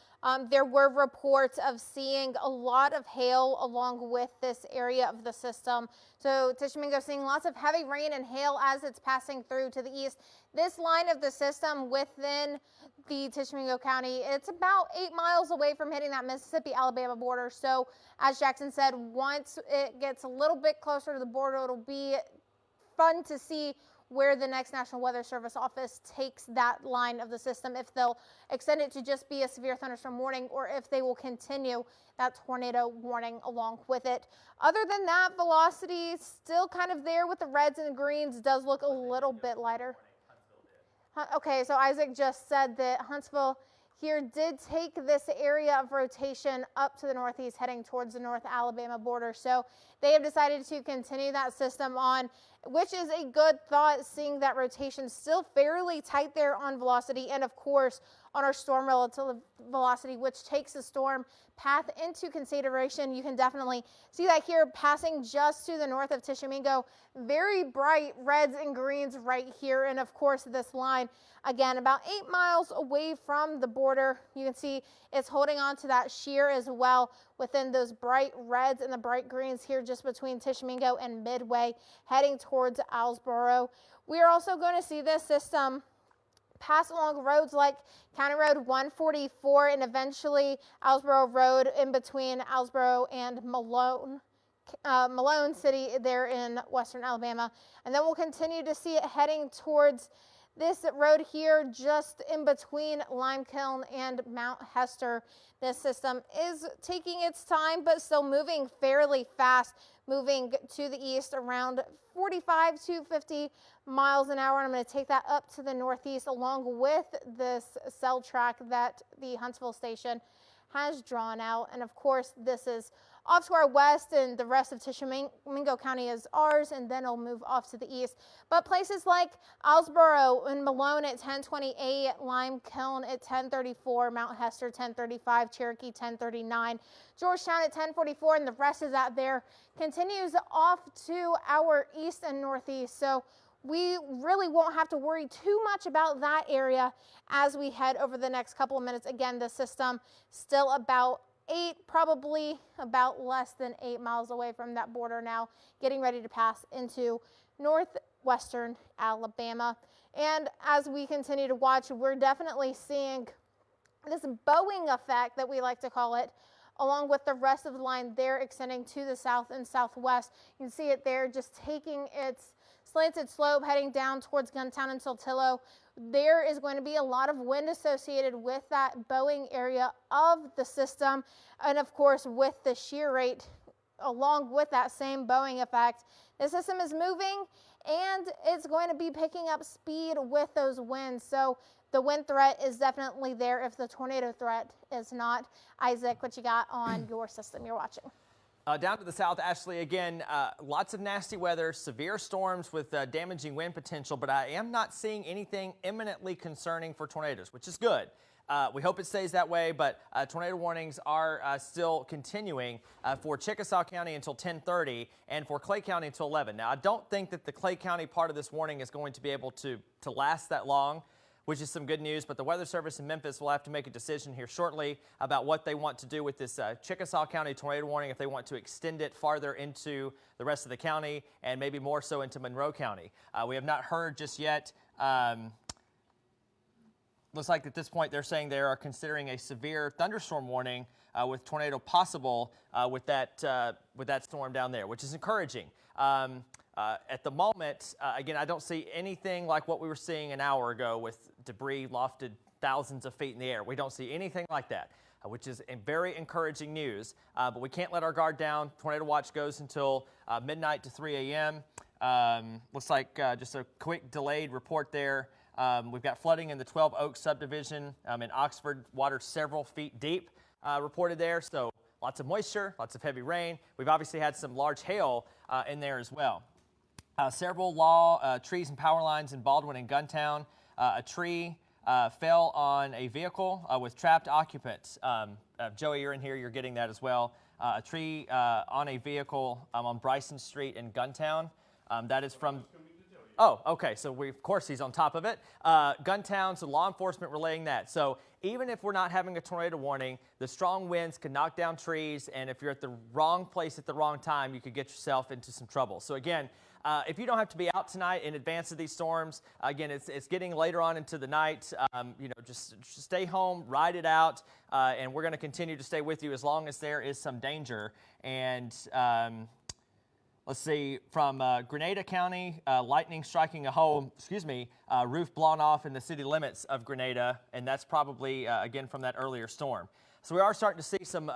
There were reports of seeing a lot of hail along with this area of the system. So Tishomingo seeing lots of heavy rain and hail as it's passing through to the east. This line of the system within the Tishomingo County, it's about 8 miles away from hitting that Mississippi-Alabama border. So as Jackson said, once it gets a little bit closer to the border, it'll be fun to see where the next National Weather Service office takes that line of the system, if they'll extend it to just be a severe thunderstorm warning or if they will continue that tornado warning along with it. Other than that, velocity still kind of there with the reds and greens. Does look a little bit lighter. Okay, so Isaac just said that Huntsville here did take this area of rotation up to the northeast, heading towards the North Alabama border. So they have decided to continue that system on, which is a good thought, seeing that rotation still fairly tight there on velocity, and of course on our storm relative velocity, which takes the storm path into consideration. You can definitely see that here, passing just to the north of Tishomingo. Very bright reds and greens right here, and of course this line, again, about 8 miles away from the border. You can see it's holding on to that shear as well within those bright reds and the bright greens here just between Tishomingo and Midway, heading towards Owlsboro. We are also going to see this system pass along roads like County Road 144 and eventually Owlsboro Road in between Owlsboro and Malone City there in western Alabama. And then we'll continue to see it heading towards this road here just in between Limekiln and Mount Hester. This system is taking its time but still moving fairly fast, moving to the east around 45 to 50 miles an hour. And I'm going to take that up to the northeast along with this cell track that the Huntsville station has drawn out. And of course, this is off to our west, and the rest of Tishomingo County is ours, and then it'll move off to the east. But places like Owlsboro and Malone at 1028, Limekiln at 1034, Mount Hester 1035, Cherokee 1039, Georgetown at 1044, and the rest of that there continues off to our east and northeast. So we really won't have to worry too much about that area as we head over the next couple of minutes. Again, the system still about probably about less than 8 miles away from that border now, getting ready to pass into northwestern Alabama. And as we continue to watch, we're definitely seeing this bowing effect that we like to call it, along with the rest of the line there extending to the south and southwest. You can see it there just taking its slanted slope heading down towards Guntown and Saltillo. There is going to be a lot of wind associated with that bowing area of the system. And of course, with the shear rate, along with that same bowing effect, the system is moving and it's going to be picking up speed with those winds. So the wind threat is definitely there if the tornado threat is not. Isaac, what you got on your system you're watching? Down to the south, Ashley, again, lots of nasty weather, severe storms with damaging wind potential, but I am not seeing anything imminently concerning for tornadoes, which is good. We hope it stays that way, but tornado warnings are still continuing for Chickasaw County until 10:30 and for Clay County until 11. Now, I don't think that the Clay County part of this warning is going to be able to last that long, which is some good news, but the Weather Service in Memphis will have to make a decision here shortly about what they want to do with this Chickasaw County tornado warning, if they want to extend it farther into the rest of the county and maybe more so into Monroe County. We have not heard just yet. Looks like at this point they're saying they are considering a severe thunderstorm warning with tornado possible with that storm down there, which is encouraging. At the moment, again, I don't see anything like what we were seeing an hour ago with debris lofted thousands of feet in the air. We don't see anything like that, which is very encouraging news. But we can't let our guard down. Tornado watch goes until midnight to 3 a.m. Looks like just a quick delayed report there. We've got flooding in the 12 Oaks subdivision in Oxford, water several feet deep reported there. So lots of moisture, lots of heavy rain. We've obviously had some large hail in there as well. Several trees and power lines in Baldwin and Guntown. A tree fell on a vehicle with trapped occupants. Joey, you're in here, you're getting that as well. A tree on a vehicle on Bryson Street in Guntown. That is from... Oh, okay, so of course he's on top of it. Guntown, so law enforcement relaying that. So even if we're not having a tornado warning, the strong winds can knock down trees, and if you're at the wrong place at the wrong time, you could get yourself into some trouble. So again, if you don't have to be out tonight in advance of these storms, again, it's getting later on into the night. Just stay home, ride it out, and we're going to continue to stay with you as long as there is some danger. And let's see, from Grenada County, lightning striking a home, roof blown off in the city limits of Grenada, and that's probably, again, from that earlier storm. So we are starting to see some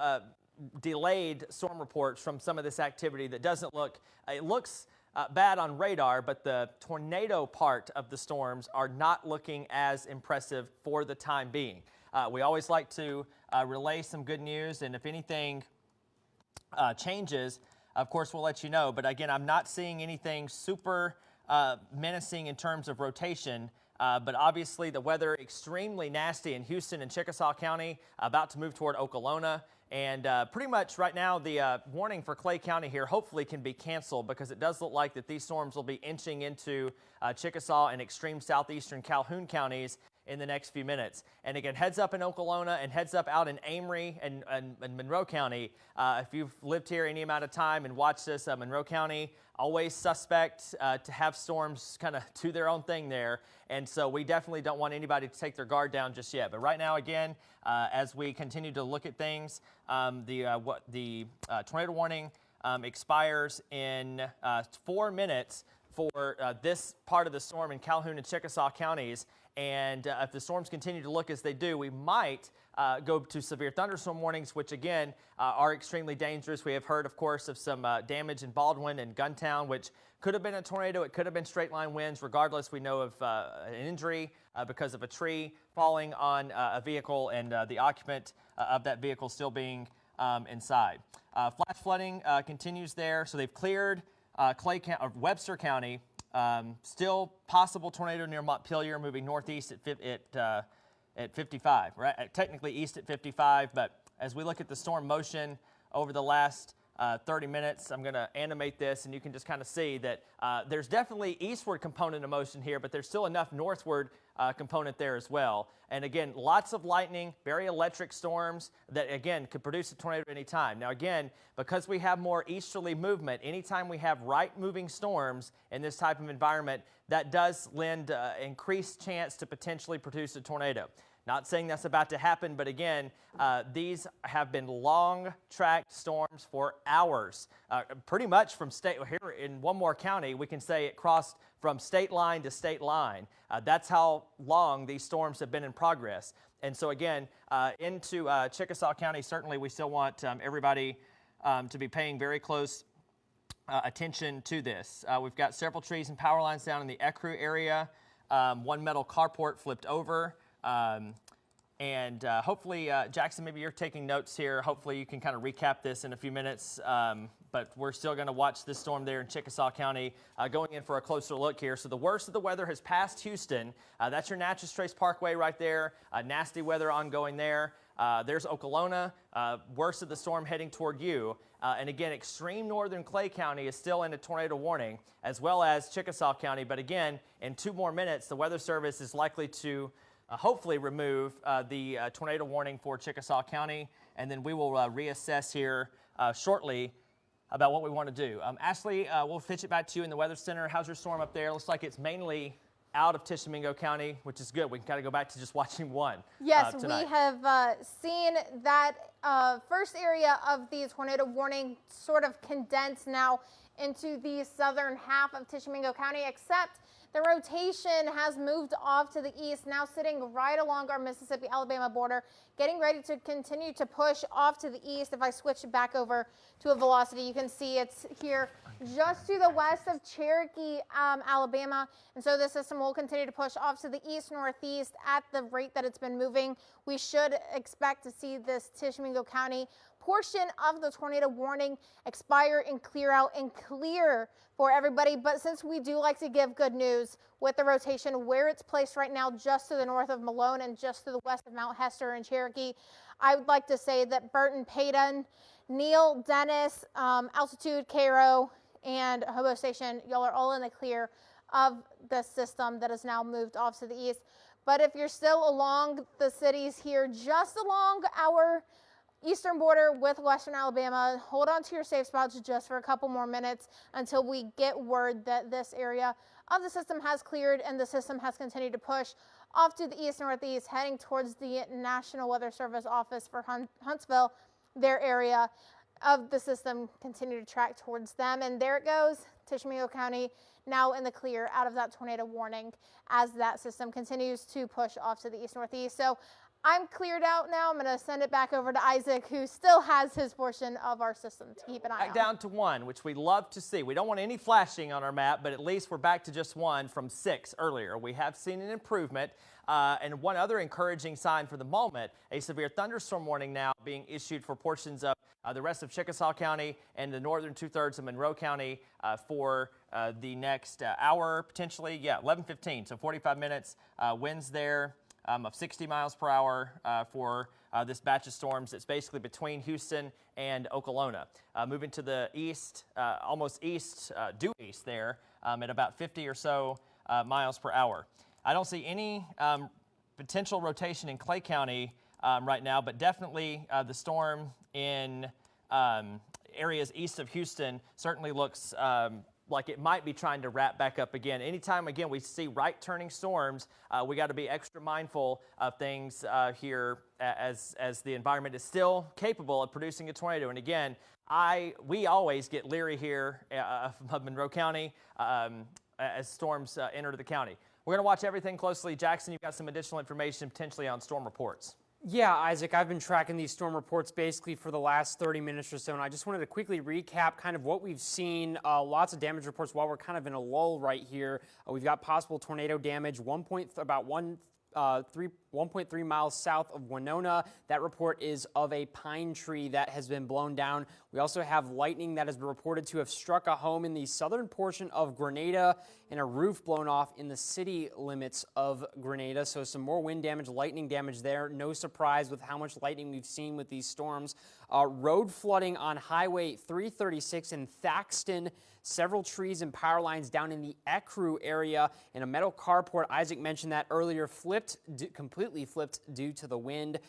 delayed storm reports from some of this activity that doesn't look, it looks bad on radar, but the tornado part of the storms are not looking as impressive for the time being. We always like to relay some good news, and if anything changes, of course, we'll let you know. But again, I'm not seeing anything super menacing in terms of rotation. But obviously, the weather extremely nasty in Houston and Chickasaw County, about to move toward Okolona. And pretty much right now, the warning for Clay County here hopefully can be canceled, because it does look like that these storms will be inching into Chickasaw and extreme southeastern Calhoun counties in the next few minutes. And again, heads up in Okolona and heads up out in Amory and Monroe County. If you've lived here any amount of time and watched this, Monroe County, always suspect to have storms kind of do their own thing there. And so we definitely don't want anybody to take their guard down just yet. But right now, again, as we continue to look at things, the tornado warning expires in 4 minutes for this part of the storm in Calhoun and Chickasaw counties. And if the storms continue to look as they do, we might go to severe thunderstorm warnings, which again are extremely dangerous. We have heard, of course, of some damage in Baldwin and Guntown, which could have been a tornado. It could have been straight line winds. Regardless, we know of an injury because of a tree falling on a vehicle and the occupant of that vehicle still being inside. Flash flooding continues there. So they've cleared Webster County. Still possible tornado near Montpelier, moving northeast at 55, right? Technically east at 55, but as we look at the storm motion over the last 30 minutes, I'm going to animate this, and you can just kind of see that there's definitely eastward component of motion here, but there's still enough northward component there as well. And again, lots of lightning, very electric storms that, again, could produce a tornado at any time. Now, again, because we have more easterly movement, anytime we have right-moving storms in this type of environment, that does lend increased chance to potentially produce a tornado. Not saying that's about to happen, but again, these have been long-tracked storms for hours. Pretty much from here in one more county, we can say it crossed from state line to state line. That's how long these storms have been in progress. And so again, into Chickasaw County, certainly we still want everybody to be paying very close attention to this. We've got several trees and power lines down in the Ecru area. One metal carport flipped over. And hopefully, Jackson, maybe you're taking notes here. Hopefully you can kind of recap this in a few minutes. But we're still going to watch this storm there in Chickasaw County, going in for a closer look here. So the worst of the weather has passed Houston. That's your Natchez Trace Parkway right there. Nasty weather ongoing there. There's Okolona. Worst of the storm heading toward you. And again, extreme northern Clay County is still in a tornado warning, as well as Chickasaw County. But again, in 2 more minutes, the Weather Service is likely to hopefully remove the tornado warning for Chickasaw County, and then we will reassess here shortly about what we want to do. Ashley, we'll pitch it back to you in the Weather Center. How's your storm up there? Looks like it's mainly out of Tishomingo County, which is good. We can kind of go back to just watching one. Yes, tonight. we have seen that first area of the tornado warning sort of condensed now into the southern half of Tishomingo County, except the rotation has moved off to the east, now sitting right along our Mississippi-Alabama border, getting ready to continue to push off to the east. If I switch back over to a velocity, you can see it's here just to the west of Cherokee, Alabama. And so the system will continue to push off to the east-northeast at the rate that it's been moving. We should expect to see this Tishomingo County portion of the tornado warning expire and clear out and clear for everybody. But since we do like to give good news with the rotation where it's placed right now, just to the north of Malone and just to the west of Mount Hester and Cherokee, I would like to say that Burton, Payton, Neal, Dennis, Altitude, Cairo, and Hobo Station, y'all are all in the clear of the system that has now moved off to the east. But if you're still along the cities here, just along our eastern border with western Alabama, hold on to your safe spots just for a couple more minutes until we get word that this area of the system has cleared and the system has continued to push off to the east northeast, heading towards the National Weather Service office for Huntsville, their area. of the system continue to track towards them. And there it goes, Tishomingo County now in the clear out of that tornado warning as that system continues to push off to the east-northeast. So I'm cleared out now. I'm going to send it back over to Isaac, who still has his portion of our system to keep an eye on. Down to 1, which we love to see. We don't want any flashing on our map, but at least we're back to just 1 from 6 earlier. We have seen an improvement. And one other encouraging sign for the moment, a severe thunderstorm warning now being issued for portions of the rest of Chickasaw County and the northern 2/3 of Monroe County for the next hour, potentially. Yeah, 11:15, so 45 minutes. Winds there of 60 miles per hour for this batch of storms. It's basically between Houston and Okolona. Moving to the east, almost east, due east there at about 50 or so miles per hour. I don't see any potential rotation in Clay County right now, but definitely the storm in areas east of Houston certainly looks like it might be trying to wrap back up again. Anytime, again, we see right-turning storms, we got to be extra mindful of things here as the environment is still capable of producing a tornado. And again, we always get leery here of Monroe County as storms enter the county. We're going to watch everything closely. Jackson, you've got some additional information potentially on storm reports. Yeah, Isaac, I've been tracking these storm reports basically for the last 30 minutes or so, and I just wanted to quickly recap kind of what we've seen. Lots of damage reports while we're kind of in a lull right here. We've got possible tornado damage, about 1.3 miles south of Winona. That report is of a pine tree that has been blown down. We also have lightning that has been reported to have struck a home in the southern portion of Grenada and a roof blown off in the city limits of Grenada. So some more wind damage, lightning damage there. No surprise with how much lightning we've seen with these storms. Road flooding on Highway 336 in Thaxton. Several trees and power lines down in the Ecru area, and a metal carport, Isaac mentioned that earlier, completely flipped due to the wind.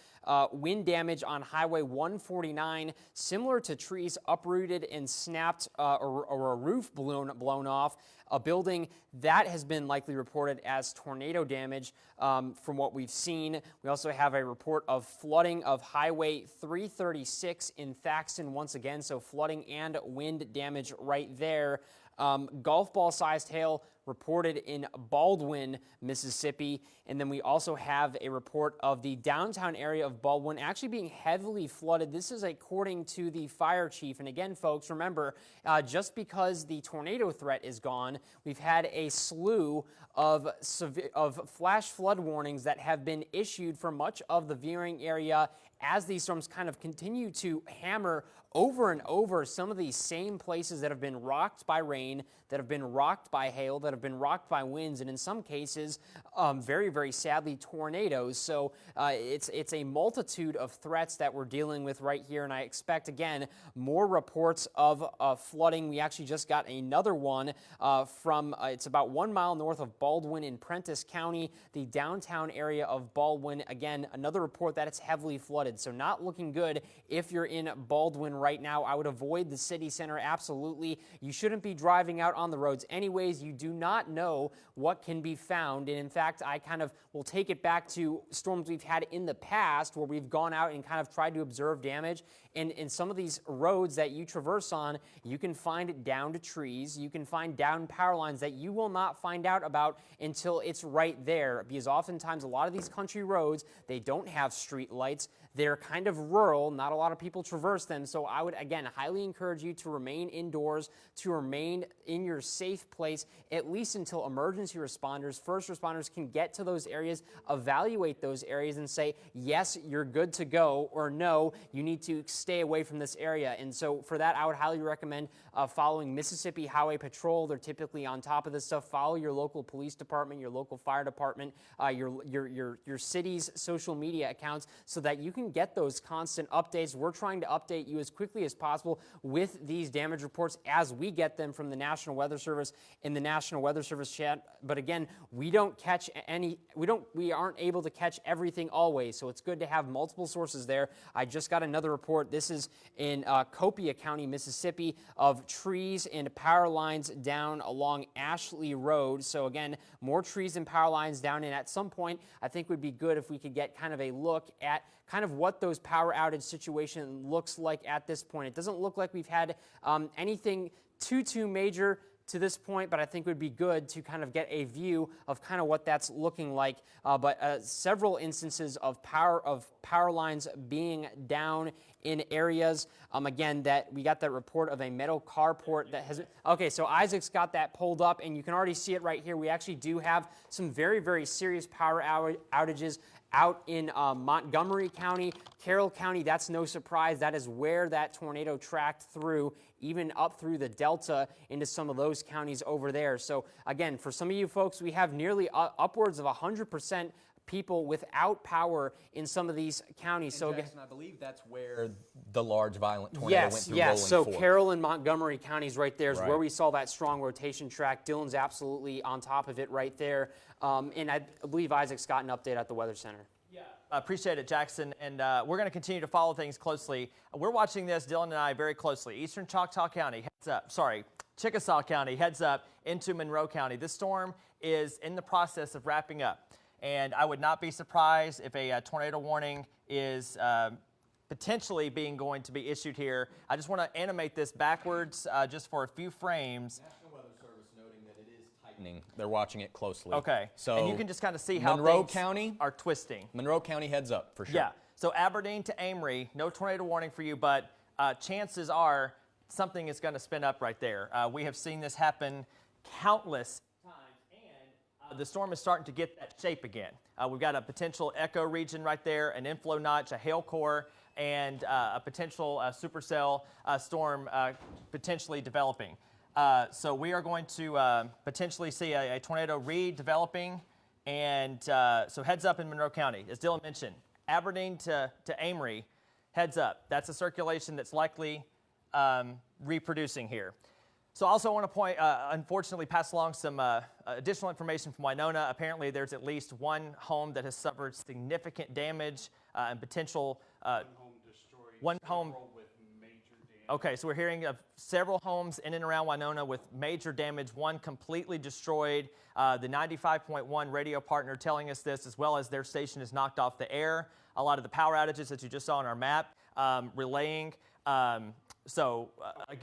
Wind damage on Highway 149, similar to trees uprooted and snapped or a roof blown off. A building that has been likely reported as tornado damage from what we've seen. We also have a report of flooding of Highway 336 in Thaxton once again, so flooding and wind damage right there. Golf ball sized hail reported in Baldwin, Mississippi. And then we also have a report of the downtown area of Baldwin actually being heavily flooded. This is according to the fire chief. And again, folks, remember, just because the tornado threat is gone, we've had a slew of flash flood warnings that have been issued for much of the viewing area as these storms kind of continue to hammer over and over some of these same places that have been rocked by rain, that have been rocked by hail, that have been rocked by winds, and in some cases, very, very sadly, tornadoes. So it's a multitude of threats that we're dealing with right here, and I expect, again, more reports of flooding. We actually just got another one from, it's about 1 mile north of Baldwin in Prentiss County, the downtown area of Baldwin. Again, another report that it's heavily flooded, so not looking good if you're in Baldwin right now. I would avoid the city center, absolutely. You shouldn't be driving out on the roads anyways. You do not know what can be found, and in fact, I kind of will take it back to storms we've had in the past where we've gone out and kind of tried to observe damage, and in some of these roads that you traverse on, you can find downed trees, you can find downed power lines that you will not find out about until it's right there, because oftentimes a lot of these country roads, they don't have street lights. They're kind of rural. Not a lot of people traverse them. So I would, again, highly encourage you to remain indoors, to remain in your safe place, at least until emergency responders, first responders can get to those areas, evaluate those areas, and say, yes, you're good to go, or no, you need to stay away from this area. And so for that, I would highly recommend following Mississippi Highway Patrol. They're typically on top of this stuff. Follow your local police department, your local fire department, your city's social media accounts so that you can get those constant updates. We're trying to update you as quickly as possible with these damage reports as we get them from the National Weather Service in the National Weather Service chat. But again, we don't catch catch we aren't able to catch everything always. So it's good to have multiple sources there. I just got another report. This is in Copia County, Mississippi, of trees and power lines down along Ashley Road. So again, more trees and power lines down, and at some point, I think would be good if we could get kind of a look at kind of what those power outage situation looks like at this point. It doesn't look like we've had anything too major to this point, but I think it would be good to kind of get a view of kind of what that's looking like. But several instances of power lines being down in areas. Again, that we got that report of a metal carport that has. Okay, so Isaac's got that pulled up, and you can already see it right here. We actually do have some very serious power outages out in Montgomery County, Carroll County. That's no surprise. That is where that tornado tracked through, even up through the Delta into some of those counties over there. So again, for some of you folks, we have nearly upwards of 100% people without power in some of these counties. And Jackson, I believe that's where the large violent tornado went through rolling so fork. Carroll and Montgomery counties right there is where we saw that strong rotation track. Dylan's absolutely on top of it right there. And I believe Isaac's got an update at the Weather Center. Yeah, appreciate it, Jackson. And we're going to continue to follow things closely. We're watching this, Dylan and I, very closely. Eastern Choctaw County heads up, Chickasaw County heads up into Monroe County. This storm is in the process of wrapping up. And I would not be surprised if a tornado warning is potentially going to be issued here. I just want to animate this backwards just for a few frames. National Weather Service noting that it is tightening. They're watching it closely. Okay. So and you can just kind of see how Monroe things County are twisting. Monroe County heads up for sure. Yeah. So Aberdeen to Amory, no tornado warning for you, but chances are something is going to spin up right there. We have seen this happen countless times, and the storm is starting to get that shape again. We've got a potential echo region right there, an inflow notch, a hail core, and a potential supercell storm potentially developing. So we are going to potentially see a tornado redeveloping, and so heads up in Monroe County. As Dylan mentioned, Aberdeen to Amory, heads up. That's a circulation that's likely reproducing here. So I also want to unfortunately pass along some additional information from Winona. Apparently there's at least one home that has suffered significant damage and potential. One home destroyed. One home with major damage. Okay, so we're hearing of several homes in and around Winona with major damage, one completely destroyed. The 95.1 radio partner telling us this, as well as their station is knocked off the air. A lot of the power outages that you just saw on our map relaying. Again, 407 and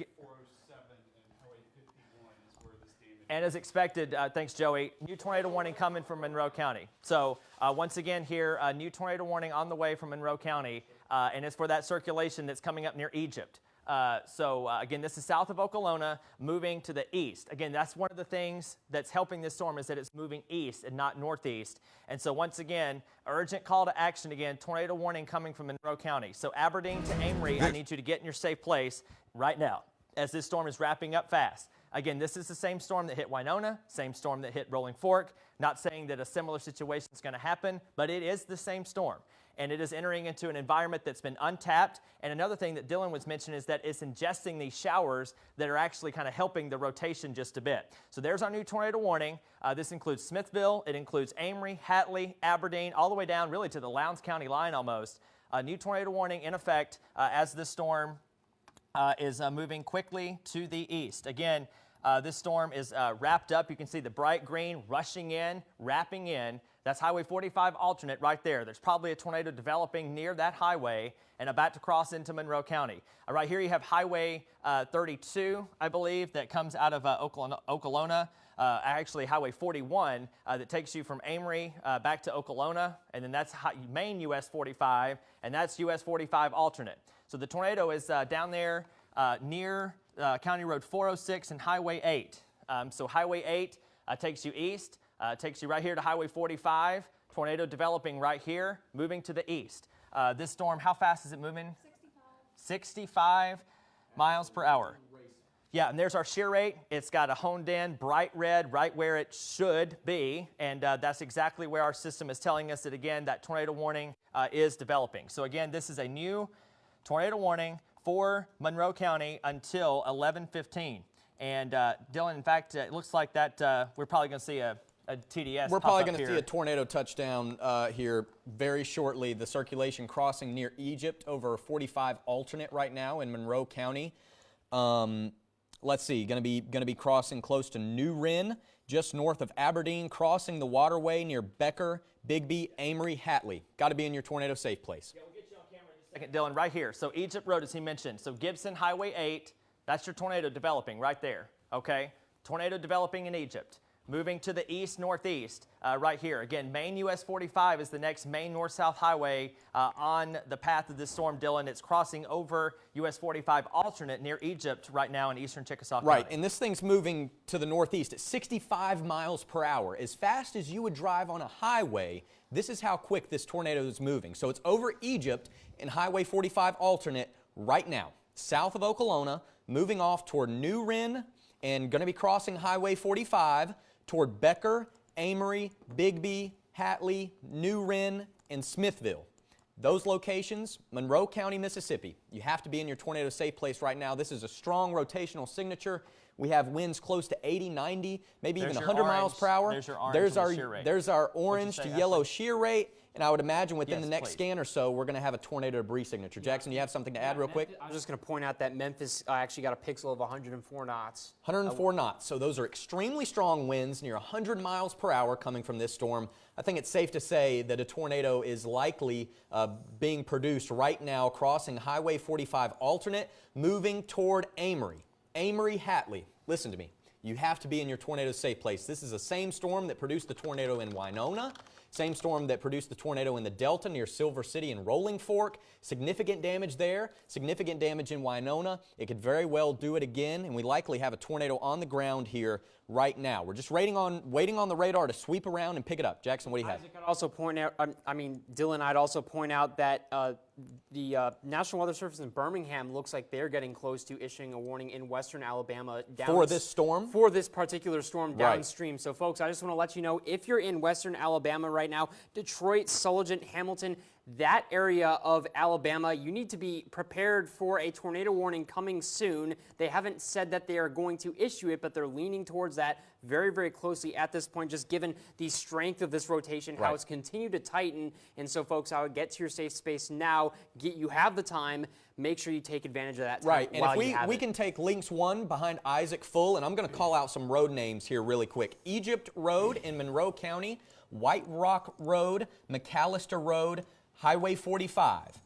Highway 51 is where this damage. and as expected, thanks Joey, new tornado warning coming from Monroe County. So once again here, a new tornado warning on the way from Monroe County, and it's for that circulation that's coming up near Egypt. Again, this is south of Okolona, moving to the east. Again, that's one of the things that's helping this storm is that it's moving east and not northeast. And so once again, urgent call to action again, tornado warning coming from Monroe County. So Aberdeen to Amory, I need you to get in your safe place right now as this storm is wrapping up fast. Again, this is the same storm that hit Winona, same storm that hit Rolling Fork. Not saying that a similar situation is going to happen, but it is the same storm. And it is entering into an environment that's been untapped. And another thing that Dylan was mentioning is that it's ingesting these showers that are actually kind of helping the rotation just a bit. So there's our new tornado warning. This includes Smithville. It includes Amory, Hatley, Aberdeen, all the way down really to the Lowndes County line almost. New tornado warning in effect as this storm is moving quickly to the east. Again, this storm is wrapped up. You can see the bright green rushing in, wrapping in. That's Highway 45 alternate right there. There's probably a tornado developing near that highway and about to cross into Monroe County. Right here you have Highway 32, I believe, that comes out of Okolona. Actually, Highway 41 that takes you from Amory back to Okolona. And then that's main US 45, and that's US 45 alternate. So the tornado is down there near County Road 406 and Highway 8. So Highway 8 takes you east, takes you right here to Highway 45. Tornado developing right here, moving to the east. This storm, how fast is it moving? 65 miles per hour. Yeah, and there's our shear rate. It's got a honed in, bright red, right where it should be. And that's exactly where our system is telling us that, again, that tornado warning is developing. So, again, this is a new tornado warning for Monroe County until 11:15. And Dylan, in fact, it looks like that we're probably going to see a a TDS. We're pop probably up going to see here. a tornado touchdown here very shortly. The circulation crossing near Egypt over 45 alternate right now in Monroe County. Let's see, going to be crossing close to New Wren, just north of Aberdeen, crossing the waterway near Becker, Bigby, Amory, Hatley. Got to be in your tornado safe place. Yeah, we'll get you on camera in a second, Dylan, right here. So Egypt Road, as he mentioned. So Gibson Highway 8, that's your tornado developing right there, okay? Tornado developing in Egypt. Moving to the east-northeast, right here. Again, Main US 45 is the next main north-south highway on the path of this storm, Dylan. It's crossing over US 45 alternate near Egypt right now in eastern Chickasaw Right, County. and this thing's moving to the northeast at 65 miles per hour. As fast as you would drive on a highway, this is how quick this tornado is moving. So it's over Egypt in Highway 45 alternate right now, south of Okolona, moving off toward New Wren, and going to be crossing Highway 45 toward Becker, Amory, Bigby, Hatley, New Wren, and Smithville. Those locations, Monroe County, Mississippi. You have to be in your tornado safe place right now. This is a strong rotational signature. We have winds close to 80, 90, maybe There's even your 100 miles orange. per hour. There's your orange and the shear rate. There's our What'd you orange say, to Ashley? yellow shear rate, and I would imagine within Yes, the next please. scan or so, we're going to have a tornado debris signature. Jackson, you have something to add real quick? I was just going to point out that Memphis actually got a pixel of 104 knots. 104 knots. So those are extremely strong winds, near 100 miles per hour coming from this storm. I think it's safe to say that a tornado is likely being produced right now, crossing Highway 45 alternate, moving toward Amory. Amory, Hatley. Listen to me. You have to be in your tornado safe place. This is the same storm that produced the tornado in Winona, same storm that produced the tornado in the Delta near Silver City and Rolling Fork. Significant damage there, significant damage in Winona. It could very well do it again, and we likely have a tornado on the ground here right now. We're just waiting on the radar to sweep around and pick it up. Jackson, what do you have? Isaac, I'd also point out, Dylan, I'd also point out that the National Weather Service in Birmingham looks like they're getting close to issuing a warning in western Alabama. For this storm? For this particular storm Right. downstream. So, folks, I just want to let you know, if you're in western Alabama right now, Detroit, Sulligent, Hamilton, that area of Alabama, you need to be prepared for a tornado warning coming soon. They haven't said that they are going to issue it, but they're leaning towards that very, very closely at this point, just given the strength of this rotation, how Right. it's continued to tighten. And so, folks, I would get to your safe space now. You have the time. Make sure you take advantage of that time Right, and while if you have we it. can take links 1 behind Isaac full, and I'm going to call out some road names here really quick. Egypt Road in Monroe County, White Rock Road, McAllister Road, Highway 45,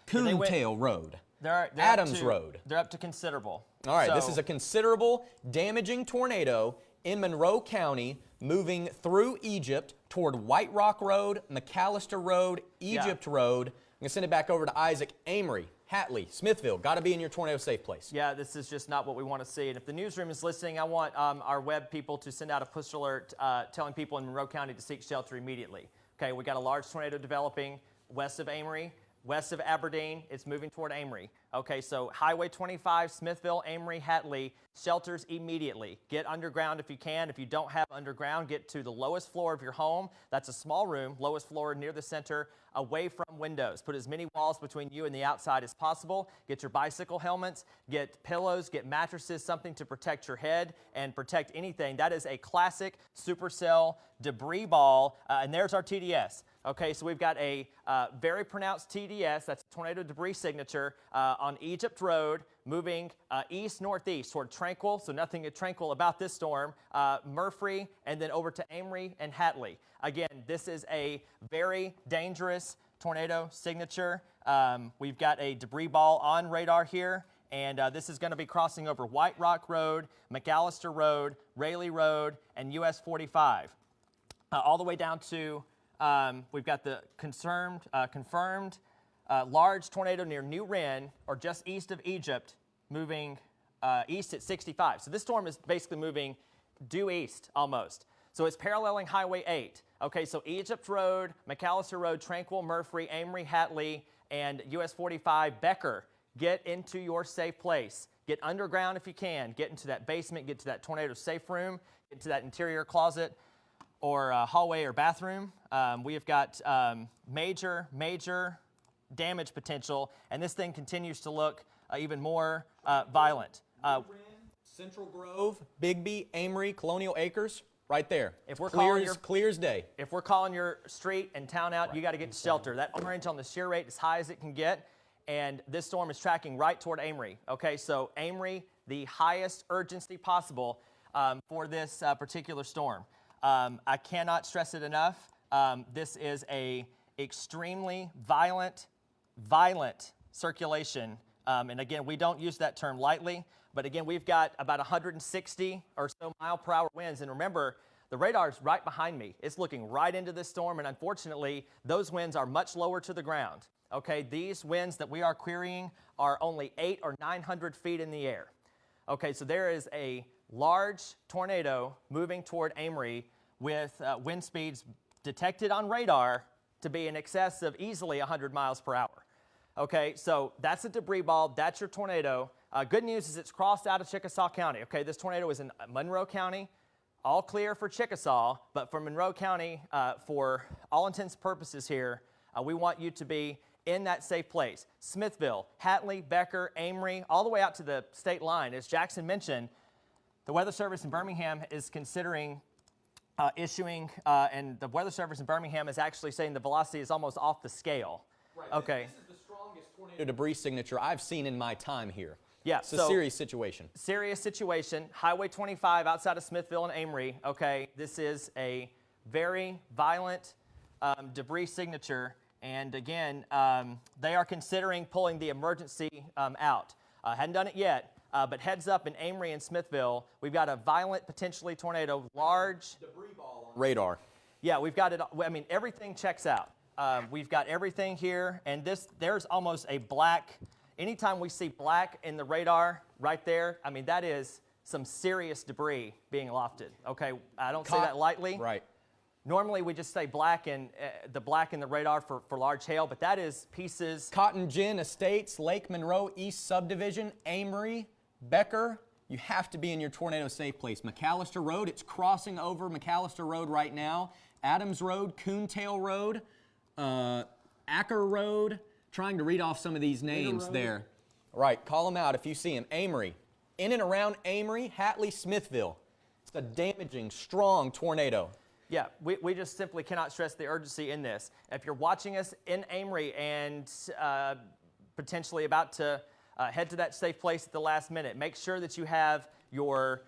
Coontail Road, They're Adams Road. They're up to considerable. All right, this So- is a considerable damaging tornado in Monroe County moving through Egypt toward White Rock Road, McAllister Road, Egypt Road. I'm going to send it back over to Isaac. Amory, Hatley, Smithville, got to be in your tornado safe place. Yeah, this is just not what we want to see. And if the newsroom is listening, I want our web people to send out a push alert telling people in Monroe County to seek shelter immediately. Okay, we got a large tornado developing west of Amory, west of Aberdeen. It's moving toward Amory. Okay, so Highway 25, Smithville, Amory, Hatley, shelters immediately. Get underground if you can. If you don't have underground, get to the lowest floor of your home. That's a small room, lowest floor near the center, away from windows. Put as many walls between you and the outside as possible. Get your bicycle helmets, get pillows, get mattresses, something to protect your head and protect anything. That is a classic supercell debris ball, and there's our TDS. Okay, so we've got a very pronounced TDS, that's tornado debris signature, on Egypt Road, moving east-northeast toward Tranquil, so nothing tranquil about this storm, Murphy, and then over to Amory and Hatley. Again, this is a very dangerous tornado signature. We've got a debris ball on radar here, and this is going to be crossing over White Rock Road, McAllister Road, Raleigh Road, and US 45. All the way down to, we've got the confirmed large tornado near New Wren, or just east of Egypt, moving east at 65. So this storm is basically moving due east almost. So it's paralleling Highway 8. Okay, so Egypt Road, McAllister Road, Tranquil, Murphy, Amory, Hatley, and US 45 Becker. Get into your safe place. Get underground if you can. Get into that basement, get to that tornado safe room, get to that interior closet or hallway or bathroom. We have got major damage potential, and this thing continues to look even more violent. Central Grove, Bigby, Amory, Colonial Acres. Right there. If we're clear as day. If we're calling your street and town out, you got to get to shelter. That orange on the shear rate is high as it can get, and this storm is tracking right toward Amory. Okay, so Amory, the highest urgency possible for this particular storm. I cannot stress it enough. This is a extremely violent circulation. And again, we don't use that term lightly, but again, we've got about 160 or so mile-per-hour winds. And remember, the radar is right behind me. It's looking right into this storm, and unfortunately, those winds are much lower to the ground. Okay, these winds that we are querying are only 800 or 900 feet in the air. Okay, so there is a large tornado moving toward Amory with wind speeds detected on radar to be in excess of easily 100 miles per hour. Okay, so that's a debris ball. That's your tornado. Good news is it's crossed out of Chickasaw County. Okay, this tornado is in Monroe County. All clear for Chickasaw, but for Monroe County, for all intents and purposes here, we want you to be in that safe place. Smithville, Hatley, Becker, Amory, all the way out to the state line. As Jackson mentioned, the Weather Service in Birmingham is considering issuing, and the Weather Service in Birmingham is actually saying the velocity is almost off the scale. Right. Okay. This is the strongest tornado debris signature I've seen in my time here. Yeah, it's a serious situation. Serious situation. Highway 25 outside of Smithville and Amory. Okay, this is a very violent debris signature. And again, they are considering pulling the emergency out. Hadn't done it yet, but heads up in Amory and Smithville, we've got a violent, potentially tornado, large debris ball on radar. Yeah, we've got it. I mean, everything checks out. We've got everything here, and there's almost a black. Anytime we see black in the radar right there, I mean, that is some serious debris being lofted. Okay, I don't say that lightly. Right. Normally, we just say black and the black in the radar for large hail, but that is pieces. Cotton Gin Estates, Lake Monroe East Subdivision, Amory, Becker. You have to be in your tornado safe place. McAllister Road, it's crossing over McAllister Road right now. Adams Road, Coontail Road, Acker Road. Trying to read off some of these names there. Right, call them out if you see them. Amory. In and around Amory, Hatley, Smithville. It's a damaging, strong tornado. Yeah, we just simply cannot stress the urgency in this. If you're watching us in Amory and potentially about to head to that safe place at the last minute, make sure that you have your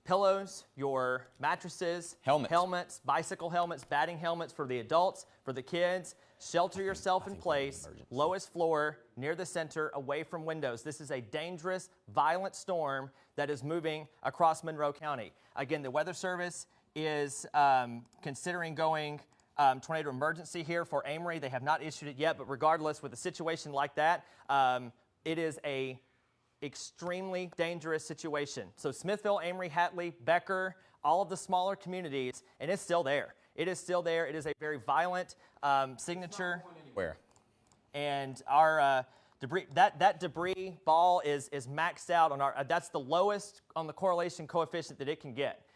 pillows, your mattresses, helmets, bicycle helmets, batting helmets for the adults, for the kids. Shelter yourself in place, lowest floor, near the center, away from windows. This is a dangerous, violent storm that is moving across Monroe County. Again, the Weather Service is considering going tornado emergency here for Amory. They have not issued it yet, but regardless, with a situation like that, it is a extremely dangerous situation. So Smithville, Amory, Hatley, Becker, all of the smaller communities, and it's still there. It is still there. It is a very violent signature. Where? And our debris, that debris ball is maxed out on our, that's the lowest on the correlation coefficient that it can get.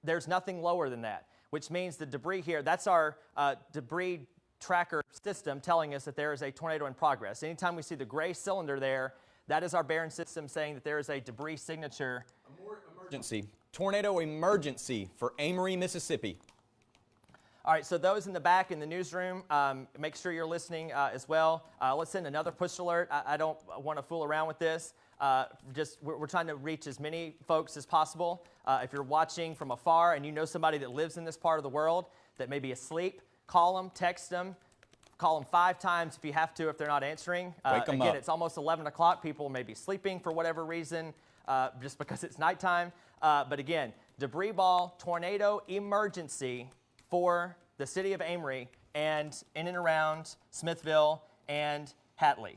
There's nothing lower than that, which means the debris here, that's our debris tracker system telling us that there is a tornado in progress. Anytime we see the gray cylinder there, that is our Barron system saying that there is a debris signature. Emergency. Tornado emergency for Amory, Mississippi. All right, so those in the back in the newsroom, make sure you're listening as well. Let's send another push alert. I don't want to fool around with this. We're trying to reach as many folks as possible. If you're watching from afar and you know somebody that lives in this part of the world that may be asleep, call them, text them. Call them 5 times if you have to if they're not answering. Wake them again, up. It's almost 11 o'clock. People may be sleeping for whatever reason, just because it's nighttime. But again, debris ball, tornado emergency for the city of Amory and in and around Smithville and Hatley.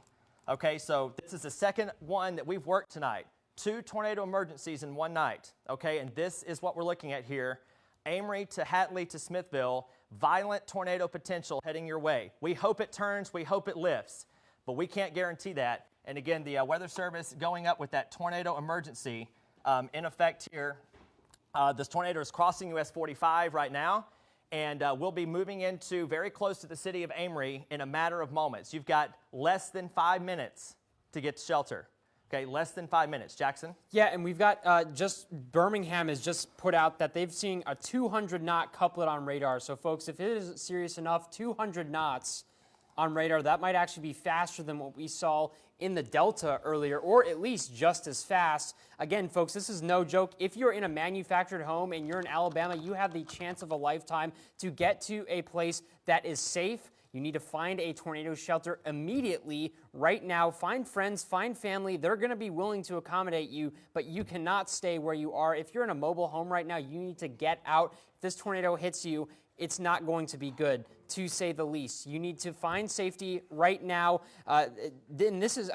Okay, so this is the second one that we've worked tonight. 2 tornado emergencies in one night. Okay, and this is what we're looking at here. Amory to Hatley to Smithville, violent tornado potential heading your way. We hope it turns, we hope it lifts, but we can't guarantee that. And again, the Weather Service going up with that tornado emergency in effect here. This tornado is crossing US 45 right now, and we'll be moving into very close to the city of Amory in a matter of moments. You've got less than 5 minutes to get to shelter. Okay, less than 5 minutes. Jackson? Yeah, and we've got just Birmingham has just put out that they've seen a 200-knot couplet on radar. So, folks, if it is serious enough, 200 knots on radar, that might actually be faster than what we saw in the Delta earlier, or at least just as fast. Again, folks, this is no joke. If you're in a manufactured home and you're in Alabama, you have the chance of a lifetime to get to a place that is safe. You need to find a tornado shelter immediately, right now. Find friends, find family. They're going to be willing to accommodate you, but you cannot stay where you are. If you're in a mobile home right now, you need to get out. If this tornado hits you, it's not going to be good, to say the least. You need to find safety right now. Then this is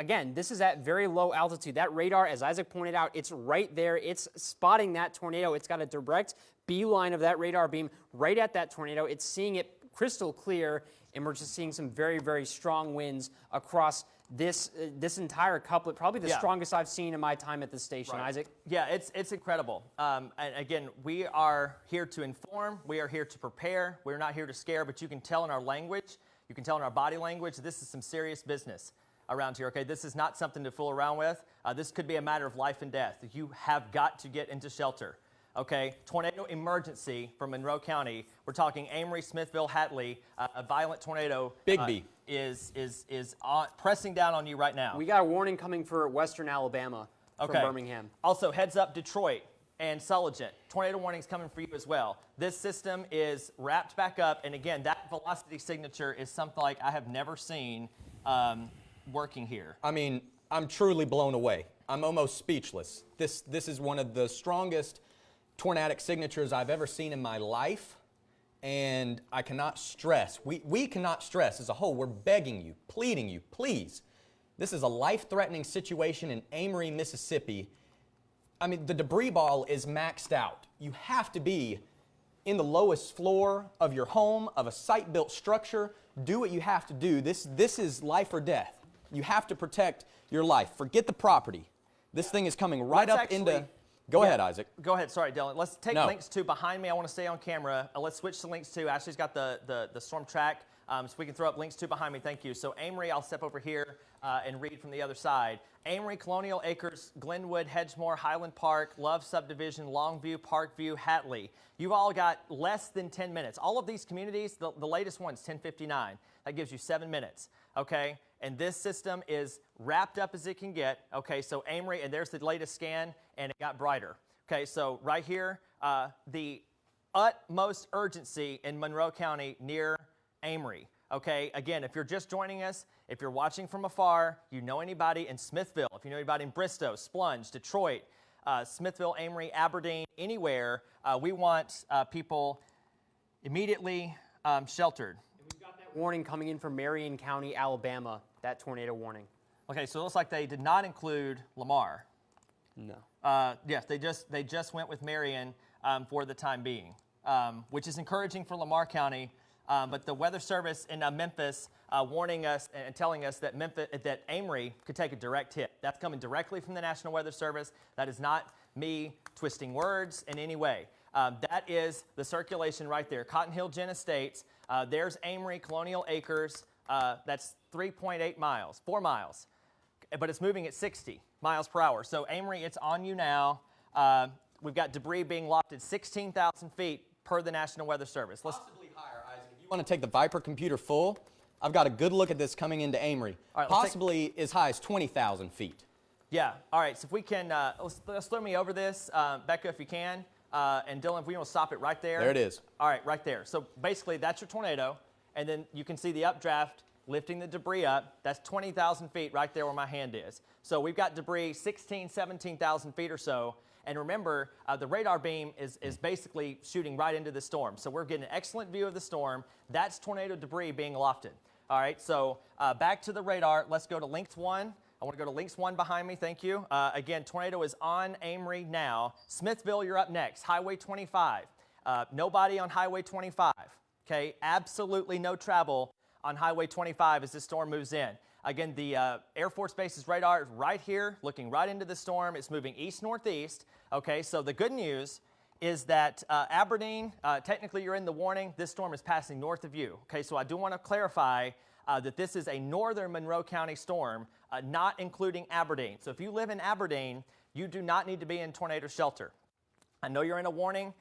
at very low altitude. That radar, as Isaac pointed out, it's right there. It's spotting that tornado. It's got a direct beeline of that radar beam right at that tornado. It's seeing it crystal clear, and we're just seeing some very, very strong winds across this entire couplet, probably the strongest I've seen in my time at this station. Right. Isaac? Yeah, it's incredible. And again, we are here to inform. We are here to prepare. We're not here to scare, but you can tell in our language, you can tell in our body language, this is some serious business around here, okay? This is not something to fool around with. This could be a matter of life and death. You have got to get into shelter. Okay, tornado emergency from Monroe County. We're talking Amory, Smithville, Hatley. A violent tornado is pressing down on you right now. We got a warning coming for western Alabama from Birmingham. Also, heads up, Detroit and Sulligent. Tornado warnings coming for you as well. This system is wrapped back up, and again, that velocity signature is something like I have never seen working here. I mean, I'm truly blown away. I'm almost speechless. This is one of the strongest tornadic signatures I've ever seen in my life, and I cannot stress, we cannot stress as a whole, we're begging you, pleading you, please. This is a life-threatening situation in Amory, Mississippi. I mean, the debris ball is maxed out. You have to be in the lowest floor of your home, of a site-built structure. Do what you have to do. This is life or death. You have to protect your life. Forget the property. This thing is coming right up into... Go ahead, Isaac. Go ahead. Sorry, Dylan. Let's take links 2 behind me. I want to stay on camera. Let's switch to links 2. Ashley's got the storm track, so we can throw up links 2 behind me. Thank you. So Amory, I'll step over here and read from the other side. Amory, Colonial Acres, Glenwood, Hedgemore, Highland Park, Love Subdivision, Longview, Parkview, Hatley. You've all got less than 10 minutes. All of these communities, the latest one's 10:59. That gives you 7 minutes, okay? And this system is wrapped up as it can get, okay? So Amory, and there's the latest scan, and it got brighter. Okay, so right here, the utmost urgency in Monroe County near Amory. Okay, again, if you're just joining us, if you're watching from afar, you know anybody in Smithville, if you know anybody in Bristow, Splunge, Detroit, Smithville, Amory, Aberdeen, anywhere, we want people immediately sheltered. And we've got that warning coming in from Marion County, Alabama, that tornado warning. Okay, so it looks like they did not include Lamar. No. Yes, they just went with Marion for the time being, which is encouraging for Lamar County. But the Weather Service in Memphis warning us and telling us that Amory could take a direct hit. That's coming directly from the National Weather Service. That is not me twisting words in any way. That is the circulation right there. Cotton Hill Gin Estates. There's Amory, Colonial Acres. That's 3.8 miles, 4 miles. But it's moving at 60 miles per hour. So Amory, it's on you now. We've got debris being lofted 16,000 feet per the National Weather Service. Possibly higher, Isaac. If you want to take the Viper computer full, I've got a good look at this coming into Amory. All right, possibly as high as 20,000 feet. Yeah. All right. So if we can, let's throw me over this, Becca, if you can, and Dylan, if we want to stop it right there. There it is. All right, right there. So basically, that's your tornado, and then you can see the updraft lifting the debris up. That's 20,000 feet right there where my hand is. So we've got debris 17,000 feet or so. And remember, the radar beam is basically shooting right into the storm. So we're getting an excellent view of the storm. That's tornado debris being lofted. All right, so back to the radar. Let's go to links 1. I want to go to links 1 behind me. Thank you. Again, tornado is on Amory now. Smithville, you're up next. Highway 25. Nobody on Highway 25. Okay, absolutely no travel on Highway 25 as this storm moves in. Again, the Air Force Base's radar is right here, looking right into the storm. It's moving east-northeast. Okay, so the good news is that Aberdeen, technically you're in the warning. This storm is passing north of you. Okay, so I do want to clarify that this is a northern Monroe County storm, not including Aberdeen. So if you live in Aberdeen, you do not need to be in tornado shelter. I know you're in a warning,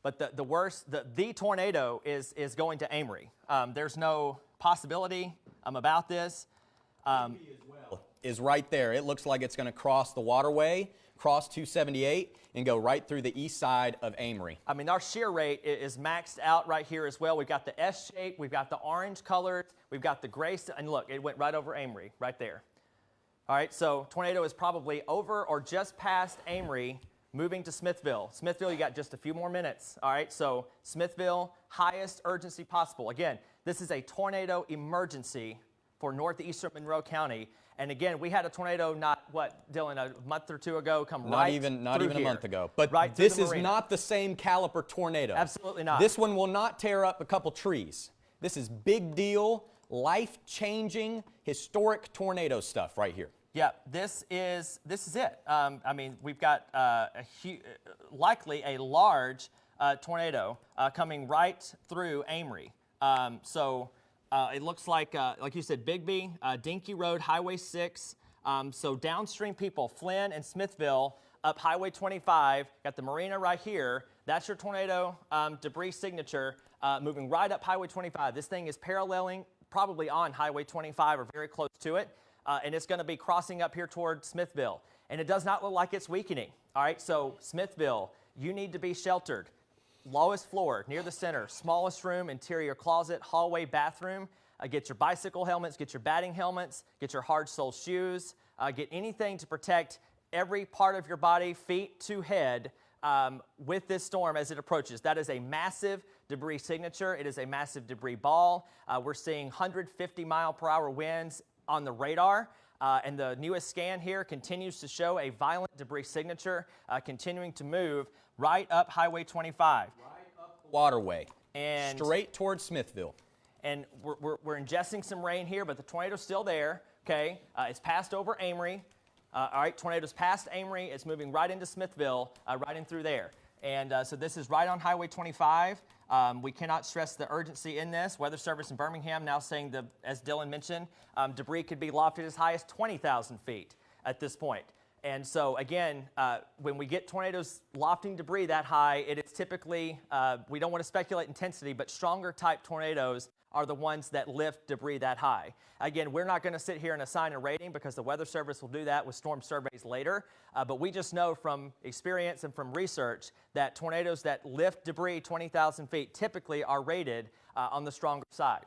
but the tornado is going to Amory. There's no possibility about this. Is right there. It looks like it's going to cross the waterway, cross 278, and go right through the east side of Amory. I mean, our shear rate is maxed out right here as well. We've got the S shape, we've got the orange colors, we've got the gray, and look, it went right over Amory, right there. All right, so tornado is probably over or just past Amory, moving to Smithville. Smithville, you got just a few more minutes. All right, so Smithville, highest urgency possible. Again, this is a tornado emergency for northeastern Monroe County. And again, we had a tornado Dylan, a month or two ago come not even a month ago. But right this is not the same caliber tornado. Absolutely not. This one will not tear up a couple trees. This is big deal, life-changing, historic tornado stuff right here. Yeah, this is it. I mean, we've got likely a large tornado coming right through Amory. It looks like you said, Bigby, Dinky Road, Highway 6. So downstream people, Flynn and Smithville, up Highway 25, got the marina right here. That's your tornado debris signature moving right up Highway 25. This thing is paralleling, probably on Highway 25 or very close to it. And it's going to be crossing up here toward Smithville. And it does not look like it's weakening. All right, so Smithville, you need to be sheltered. Lowest floor, near the center, smallest room, interior closet, hallway, bathroom. Get your bicycle helmets, get your batting helmets, get your hard-sole shoes, get anything to protect every part of your body, feet to head, with this storm as it approaches. That is a massive debris signature. It is a massive debris ball. We're seeing 150-mile-per-hour winds on the radar. And the newest scan here continues to show a violent debris signature continuing to move right up Highway 25. Right up the waterway. And straight towards Smithville. And we're ingesting some rain here, but the tornado's still there, okay? It's passed over Amory. All right, tornado's past Amory. It's moving right into Smithville, right in through there. And so this is right on Highway 25. We cannot stress the urgency in this. Weather Service in Birmingham now saying, as Dylan mentioned, debris could be lofted as high as 20,000 feet at this point. And so, again, when we get tornadoes lofting debris that high, it is typically, we don't want to speculate intensity, but stronger type tornadoes are the ones that lift debris that high. Again, we're not going to sit here and assign a rating because the Weather Service will do that with storm surveys later. But we just know from experience and from research that tornadoes that lift debris 20,000 feet typically are rated on the stronger side.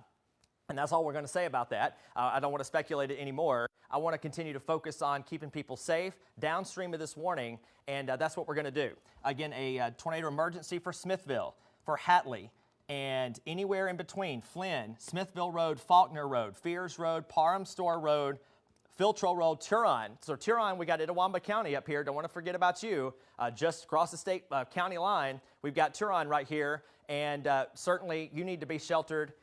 And that's all we're going to say about that. I don't want to speculate it anymore. I want to continue to focus on keeping people safe downstream of this warning, and that's what we're going to do. Again, a tornado emergency for Smithville, for Hatley, and anywhere in between, Flynn, Smithville Road, Faulkner Road, Fears Road, Parham Store Road, Filtrell Road, Turon. So Turon, we got Itawamba County up here. Don't want to forget about you. Just across the state county line, we've got Turon right here, and certainly you need to be sheltered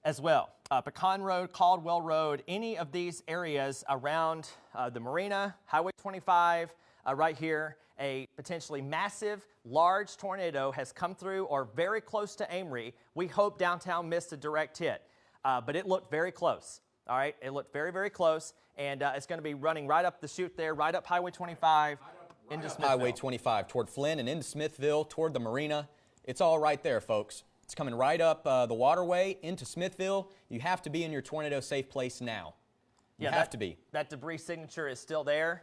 as well. Pecan Road, Caldwell Road, any of these areas around the marina, Highway 25, right here, a potentially massive, large tornado has come through or very close to Amory. We hope downtown missed a direct hit, but it looked very close. All right, it looked very, very close, and it's going to be running right up the chute there, right up Highway 25 into Smithville. Highway 25 toward Flynn and into Smithville, toward the marina. It's all right there, folks. It's coming right up the waterway into Smithville. You have to be in your tornado safe place now. You have to be. That debris signature is still there.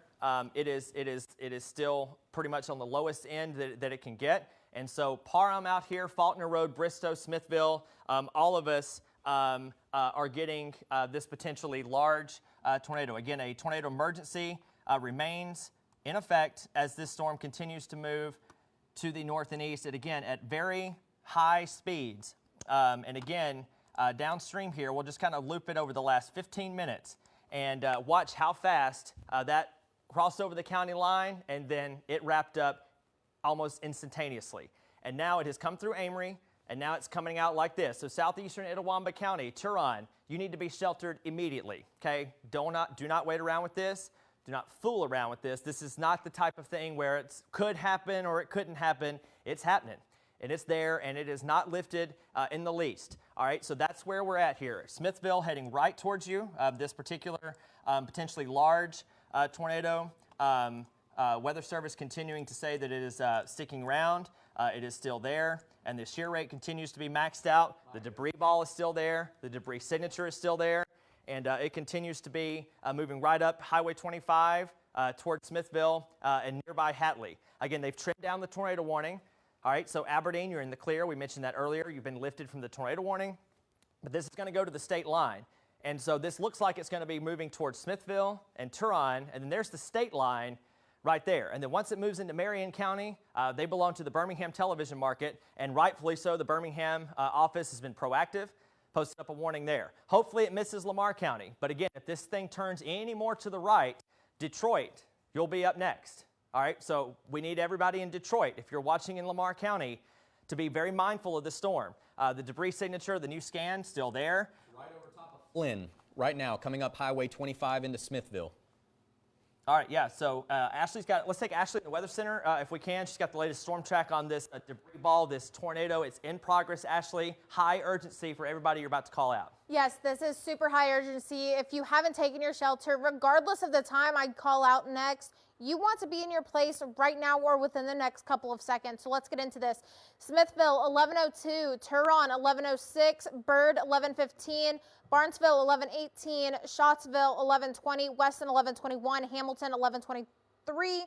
It is still pretty much on the lowest end that it can get. And so Parham out here, Faulkner Road, Bristow, Smithville, all of us are getting this potentially large tornado. Again, a tornado emergency remains in effect as this storm continues to move to the north and east, and again, at very high speeds. And again, downstream here, we'll just kind of loop it over the last 15 minutes and watch how fast that crossed over the county line, and then it wrapped up almost instantaneously. And now it has come through Amory, and now it's coming out like this. So southeastern Itawamba County, Turon, you need to be sheltered immediately, okay? Do not wait around with this. Do not fool around with this. This is not the type of thing where it could happen or it couldn't happen. It's happening. And it's there, and it is not lifted in the least. All right, so that's where we're at here. Smithville heading right towards you. This particular potentially large tornado. Weather Service continuing to say that it is sticking around. It is still there, and the shear rate continues to be maxed out. The debris ball is still there. The debris signature is still there, and it continues to be moving right up Highway 25 towards Smithville and nearby Hatley. Again, they've trimmed down the tornado warning. All right, so Aberdeen, you're in the clear. We mentioned that earlier. You've been lifted from the tornado warning, but this is going to go to the state line. And so this looks like it's going to be moving towards Smithville and Turon, and then there's the state line right there. And then once it moves into Marion County, they belong to the Birmingham television market, and rightfully so, the Birmingham office has been proactive, posted up a warning there. Hopefully it misses Lamar County. But again, if this thing turns any more to the right, Detroit, you'll be up next. All right, so we need everybody in Detroit, if you're watching in Lamar County, to be very mindful of the storm. The debris signature, the new scan, still there. Right over top of Flynn, right now, coming up Highway 25 into Smithville. All right, yeah, so Ashley's got, let's take Ashley in the Weather Center if we can. She's got the latest storm track on this debris ball, this tornado. It's in progress, Ashley. High urgency for everybody you're about to call out. Yes, this is super high urgency. If you haven't taken your shelter, regardless of the time I'd call out next, you want to be in your place right now or within the next couple of seconds. So let's get into this. Smithville, 11:02, Turon, 11:06, Bird, 11:15, Barnesville, 11:18, Scottsville, 11:20, Weston, 11:21, Hamilton, 11:23,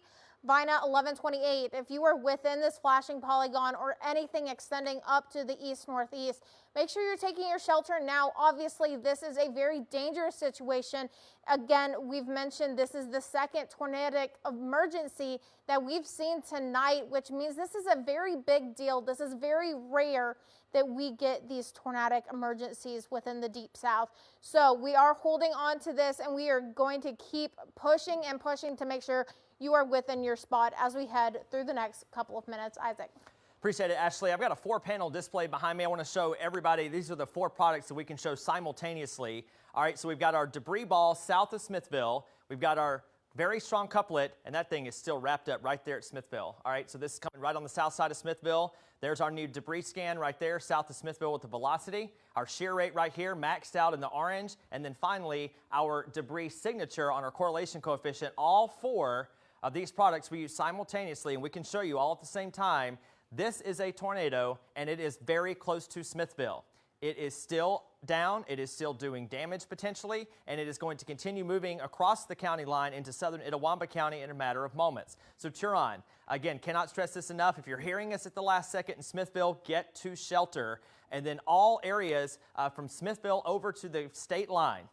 Vina, 11:28. If you are within this flashing polygon or anything extending up to the east-northeast, make sure you're taking your shelter now. Obviously, this is a very dangerous situation. Again, we've mentioned this is the second tornadic emergency that we've seen tonight, which means this is a very big deal. This is very rare that we get these tornadic emergencies within the Deep South. So we are holding on to this, and we are going to keep pushing and pushing to make sure you are within your spot as we head through the next couple of minutes. Isaac. Appreciate it, Ashley. I've got a 4-panel display behind me. I want to show everybody, these are the 4 products that we can show simultaneously. All right, so we've got our debris ball south of Smithville. We've got our very strong couplet, and that thing is still wrapped up right there at Smithville. All right, so this is coming right on the south side of Smithville. There's our new debris scan right there, south of Smithville with the velocity. Our shear rate right here, maxed out in the orange. And then finally, our debris signature on our correlation coefficient. All 4 of these products we use simultaneously, and we can show you all at the same time. This is a tornado, and it is very close to Smithville. It is still down, it is still doing damage potentially, and it is going to continue moving across the county line into southern Itawamba County in a matter of moments. So Turon, again, cannot stress this enough. If you're hearing us at the last second in Smithville, get to shelter. And then all areas from Smithville over to the state line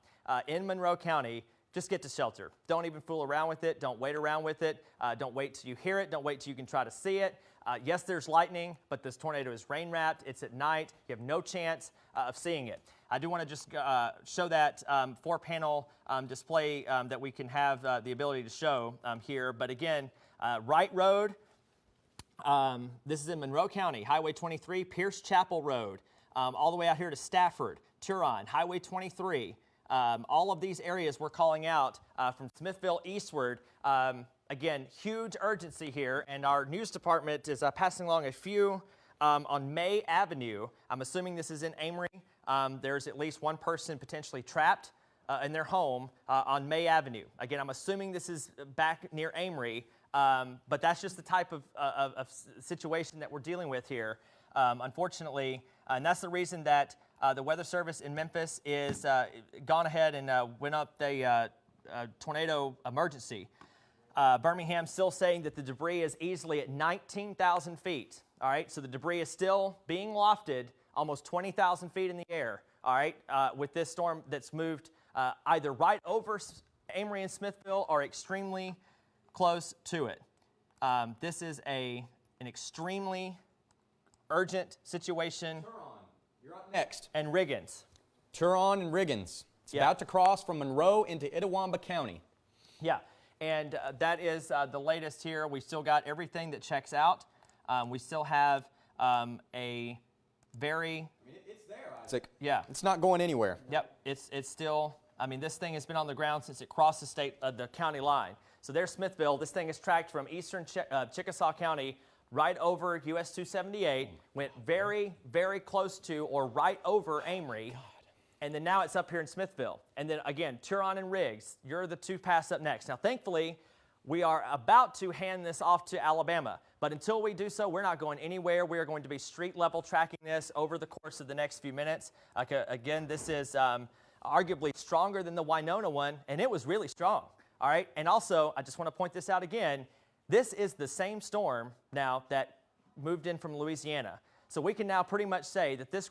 in Monroe County, just get to shelter. Don't even fool around with it. Don't wait around with it. Don't wait till you hear it. Don't wait till you can try to see it. Yes, there's lightning, but this tornado is rain-wrapped. It's at night. You have no chance of seeing it. I do want to just show that 4-panel display that we can have the ability to show here. But again, Wright Road, this is in Monroe County, Highway 23, Pierce Chapel Road, all the way out here to Stafford, Turon, Highway 23. All of these areas we're calling out from Smithville eastward. Again, huge urgency here, and our news department is passing along a few on May Avenue. I'm assuming this is in Amory. There's at least one person potentially trapped in their home on May Avenue. Again, I'm assuming this is back near Amory, but that's just the type of situation that we're dealing with here, unfortunately. And that's the reason that the Weather Service in Memphis is gone ahead and went up the tornado emergency. Birmingham still saying that the debris is easily at 19,000 feet. All right, so the debris is still being lofted almost 20,000 feet in the air. All right, with this storm that's moved either right over Amory and Smithville or extremely close to it. This is an extremely urgent situation. You're up next. And Riggins. Turon and Riggins. It's about to cross from Monroe into Itawamba County. Yeah, and that is the latest here. We still got everything that checks out. We still have a very... it's there, Isaac. Yeah. It's not going anywhere. Yep, it's still... I mean, this thing has been on the ground since it crossed the county line. So there's Smithville. This thing is tracked from eastern Chickasaw County right over US 278, went very, very close to or right over Amory. And then now it's up here in Smithville. And then again, Turon and Riggs, you're the two pass up next. Now, thankfully, we are about to hand this off to Alabama. But until we do so, we're not going anywhere. We are going to be street level tracking this over the course of the next few minutes. Again, this is arguably stronger than the Winona one, and it was really strong. All right. And also, I just want to point this out again. This is the same storm now that moved in from Louisiana. So we can now pretty much say that this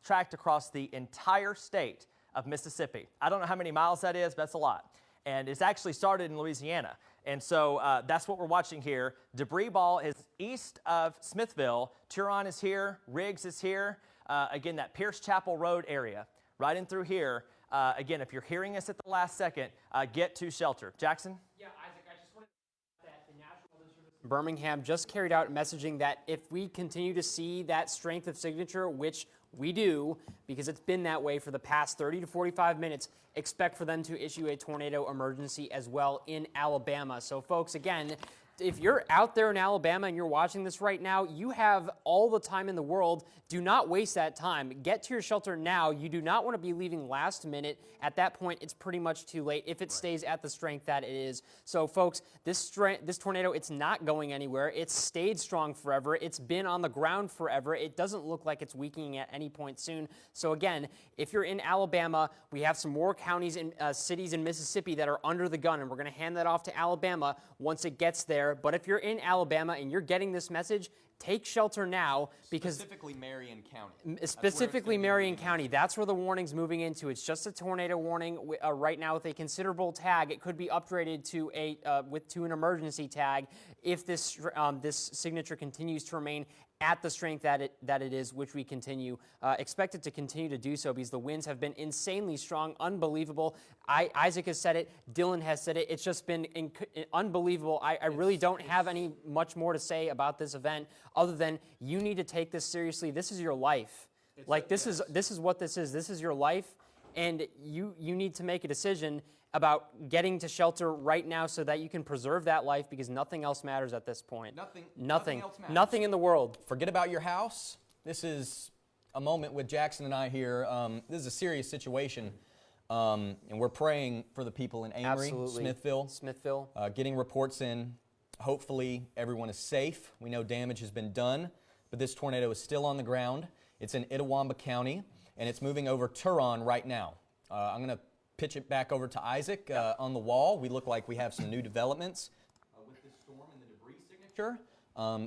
tracked across the entire state of Mississippi. I don't know how many miles that is, but that's a lot. And it's actually started in Louisiana. And so that's what we're watching here. Debris ball is east of Smithville. Turon is here. Riggs is here. Again, that Pierce Chapel Road area, right in through here. Again, if you're hearing us at the last second, get to shelter. Jackson? Yeah, Isaac, I just wanted to that the National Weather Service in Birmingham just carried out messaging that if we continue to see that strength of signature, which we do, because it's been that way for the past 30 to 45 minutes, expect for them to issue a tornado emergency as well in Alabama. So, folks, again, if you're out there in Alabama and you're watching this right now, you have all the time in the world. Do not waste that time. Get to your shelter now. You do not want to be leaving last minute. At that point, it's pretty much too late if it stays at the strength that it is. So, folks, this tornado, it's not going anywhere. It's stayed strong forever. It's been on the ground forever. It doesn't look like it's weakening at any point soon. So, again, if you're in Alabama, we have some more counties and cities in Mississippi that are under the gun, and we're going to hand that off to Alabama once it gets there. But if you're in Alabama and you're getting this message, take shelter now, because specifically Marion County. Specifically Marion County. That's where the warning's moving into. It's just a tornado warning right now with a considerable tag. It could be upgraded to an emergency tag if this signature continues to remain at the strength that it is, which we expect it to continue to do so, because the winds have been insanely strong, unbelievable. Isaac has said it, Dylan has said it. It's just been unbelievable. I really don't have any much more to say about this event other than you need to take this seriously. This is your life. This is what this is. This is your life, and you need to make a decision about getting to shelter right now so that you can preserve that life, because nothing else matters at this point. Nothing else matters. Nothing in the world. Forget about your house. This is a moment with Jackson and I here. This is a serious situation, and we're praying for the people in Amory, Absolutely. Smithville, getting reports in. Hopefully everyone is safe. We know damage has been done, but this tornado is still on the ground. It's in Itawamba County, and it's moving over Turon right now. I'm going to pitch it back over to Isaac on the wall. We look like we have some new developments with this storm and the debris signature.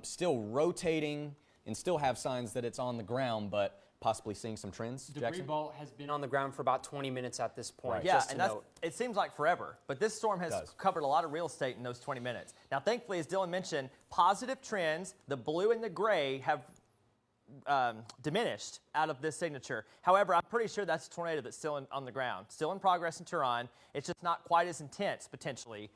Still rotating and still have signs that it's on the ground, but possibly seeing some trends. Debris Jackson? ball has been on the ground for about 20 minutes at this point. Right. Yeah, just to and note. it seems like forever, but this storm has covered a lot of real estate in those 20 minutes. Now, thankfully, as Dylan mentioned, positive trends, the blue and the gray have diminished out of this signature. However, I'm pretty sure that's a tornado that's still on the ground, still in progress in Turon. It's just not quite as intense, potentially,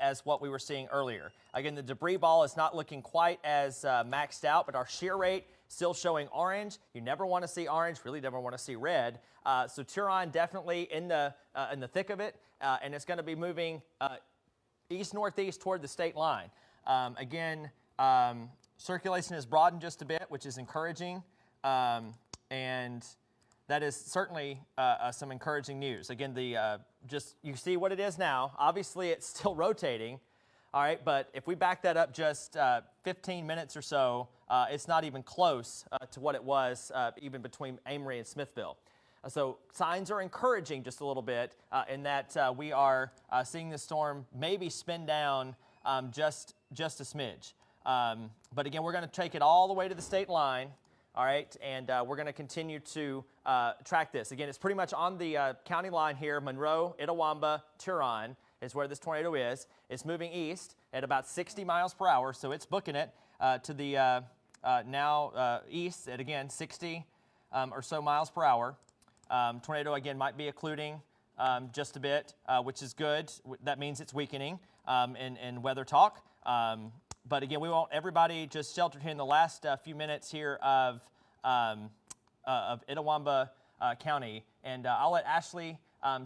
as what we were seeing earlier. Again, the debris ball is not looking quite as maxed out, but our shear rate still showing orange. You never want to see orange, really never want to see red. So Turon definitely in the thick of it, and it's going to be moving east-northeast toward the state line. Circulation has broadened just a bit, which is encouraging, and that is certainly some encouraging news. Again, you see what it is now. Obviously, it's still rotating, all right, but if we back that up just 15 minutes or so, it's not even close to what it was even between Amory and Smithville. So signs are encouraging just a little bit in that we are seeing the storm maybe spin down just a smidge. But again, we're going to take it all the way to the state line, all right, and we're going to continue to track this. Again, it's pretty much on the county line here. Monroe, Itawamba, Turon is where this tornado is. It's moving east at about 60 miles per hour, so it's booking it to the now east at, again, 60 or so miles per hour. Tornado, again, might be occluding just a bit, which is good. That means it's weakening in weather talk. But again, we want everybody just sheltered here in the last few minutes here of Itawamba County. And I'll let Ashley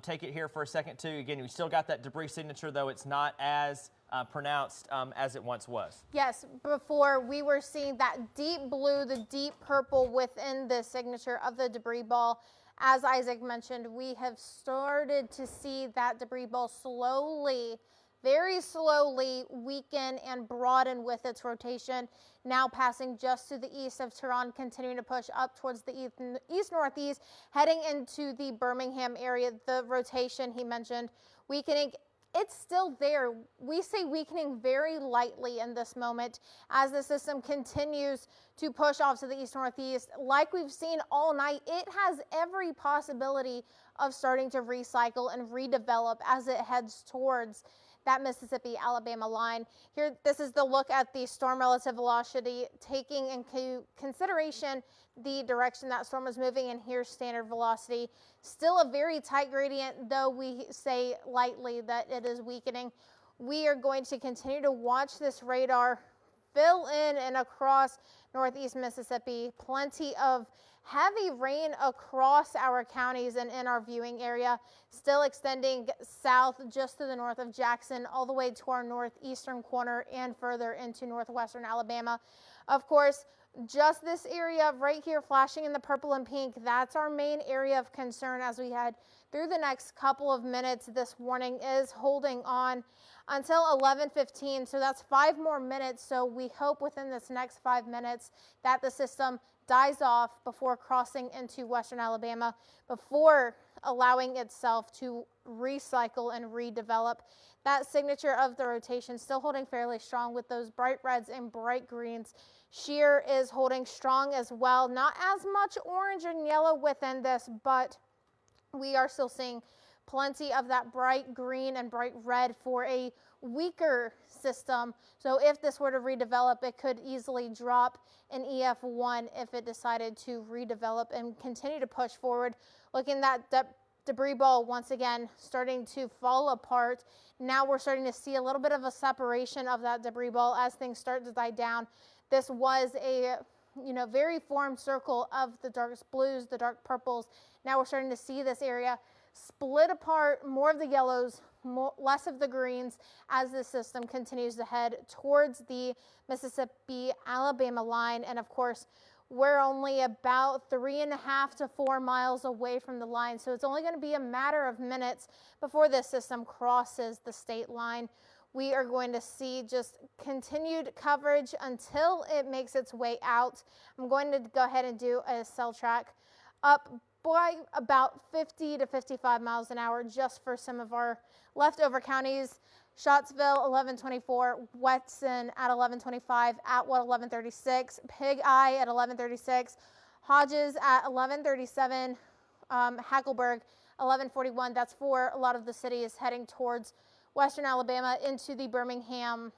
take it here for a second, too. Again, we still got that debris signature, though it's not as pronounced as it once was. Yes, before we were seeing that deep blue, the deep purple within the signature of the debris ball. As Isaac mentioned, we have started to see that debris ball slowly, very slowly weaken and broaden with its rotation, now passing just to the east of Tehran, continuing to push up towards the east-northeast, heading into the Birmingham area. The rotation he mentioned weakening, it's still there. We say weakening very lightly in this moment as the system continues to push off to the east-northeast. Like we've seen all night, it has every possibility of starting to recycle and redevelop as it heads towards that Mississippi-Alabama line. Here, this is the look at the storm relative velocity, taking into consideration the direction that storm is moving, and here's standard velocity. Still a very tight gradient, though we say lightly that it is weakening. We are going to continue to watch this radar fill in and across northeast Mississippi. Plenty of heavy rain across our counties and in our viewing area, still extending south just to the north of Jackson, all the way to our northeastern corner and further into northwestern Alabama. Of course, just this area right here flashing in the purple and pink, that's our main area of concern as we head through the next couple of minutes. This warning is holding on until 11:15, so that's 5 more minutes. So we hope within this next 5 minutes that the system dies off before crossing into western Alabama, before allowing itself to recycle and redevelop. That signature of the rotation still holding fairly strong with those bright reds and bright greens. Shear is holding strong as well. Not as much orange and yellow within this, but we are still seeing plenty of that bright green and bright red for a weaker system. So if this were to redevelop, it could easily drop an EF1 if it decided to redevelop and continue to push forward. Looking at that debris ball once again starting to fall apart. Now we're starting to see a little bit of a separation of that debris ball as things start to die down. This was a very formed circle of the darkest blues, the dark purples. Now we're starting to see this area split apart, more of the yellows, less of the greens, as the system continues to head towards the Mississippi-Alabama line. And of course, we're only about 3.5 to 4 miles away from the line, so it's only going to be a matter of minutes before this system crosses the state line. We are going to see just continued coverage until it makes its way out. I'm going to go ahead and do a cell track up by about 50 to 55 miles an hour just for some of our leftover counties. Scottsville 1124, Wetson at 1125, Atwood 1136, Pig Eye at 1136, Hodges at 1137, Hackleburg 1141. That's for a lot of the cities heading towards western Alabama into the Birmingham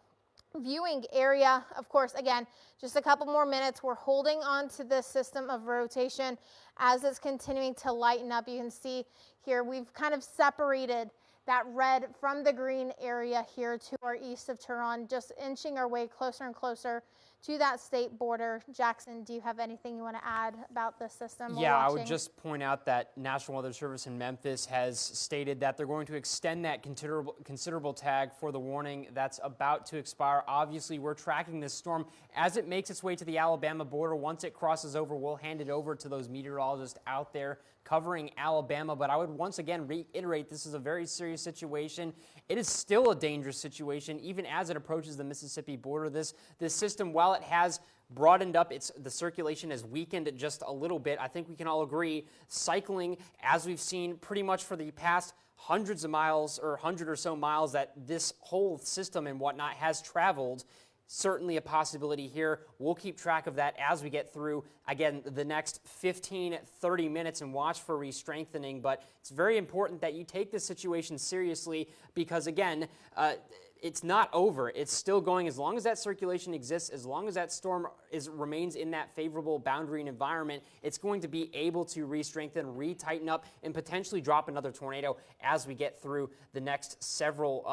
viewing area. Of course, again, just a couple more minutes. We're holding on to this system of rotation as it's continuing to lighten up. You can see here we've kind of separated that red from the green area here to our east of Tehran, just inching our way closer and closer to that state border. Jackson, do you have anything you want to add about this system? Yeah, I would just point out that National Weather Service in Memphis has stated that they're going to extend that considerable tag for the warning that's about to expire. Obviously, we're tracking this storm as it makes its way to the Alabama border. Once it crosses over, we'll hand it over to those meteorologists out there covering Alabama. But I would once again reiterate, this is a very serious situation. It is still a dangerous situation, even as it approaches the Mississippi border. This system, while it has broadened up, the circulation has weakened just a little bit. I think we can all agree, cycling, as we've seen pretty much for the past hundreds of miles or 100 or so miles that this whole system and whatnot has traveled, certainly a possibility here. We'll keep track of that as we get through, again, the next 15, 30 minutes and watch for re-strengthening. But it's very important that you take this situation seriously because, again, it's not over. It's still going. As long as that circulation exists, as long as that storm remains in that favorable boundary and environment, it's going to be able to re-strengthen, re-tighten up, and potentially drop another tornado as we get through the next several,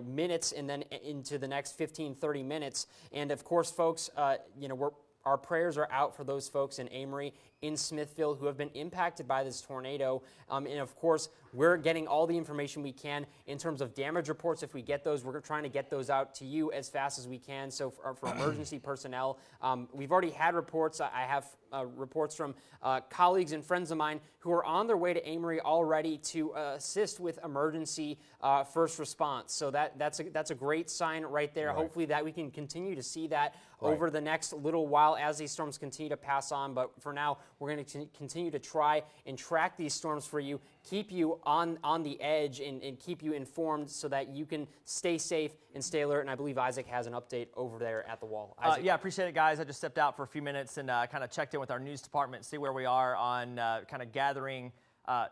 minutes and then into the next 15, 30 minutes. And of course, folks, our prayers are out for those folks in Amory in Smithville who have been impacted by this tornado. And of course, we're getting all the information we can in terms of damage reports. If we get those, we're trying to get those out to you as fast as we can. So for emergency personnel, we've already had reports. I have reports from colleagues and friends of mine who are on their way to Amory already to assist with emergency first response. So that's a great sign right there. Right. Hopefully that we can continue to see that over the next little while as these storms continue to pass on. But for now, we're going to continue to try and track these storms for you, keep you on the edge and keep you informed so that you can stay safe and stay alert. And I believe Isaac has an update over there at the wall. Yeah, appreciate it, guys. I just stepped out for a few minutes and kind of checked in with our news department, see where we are on kind of gathering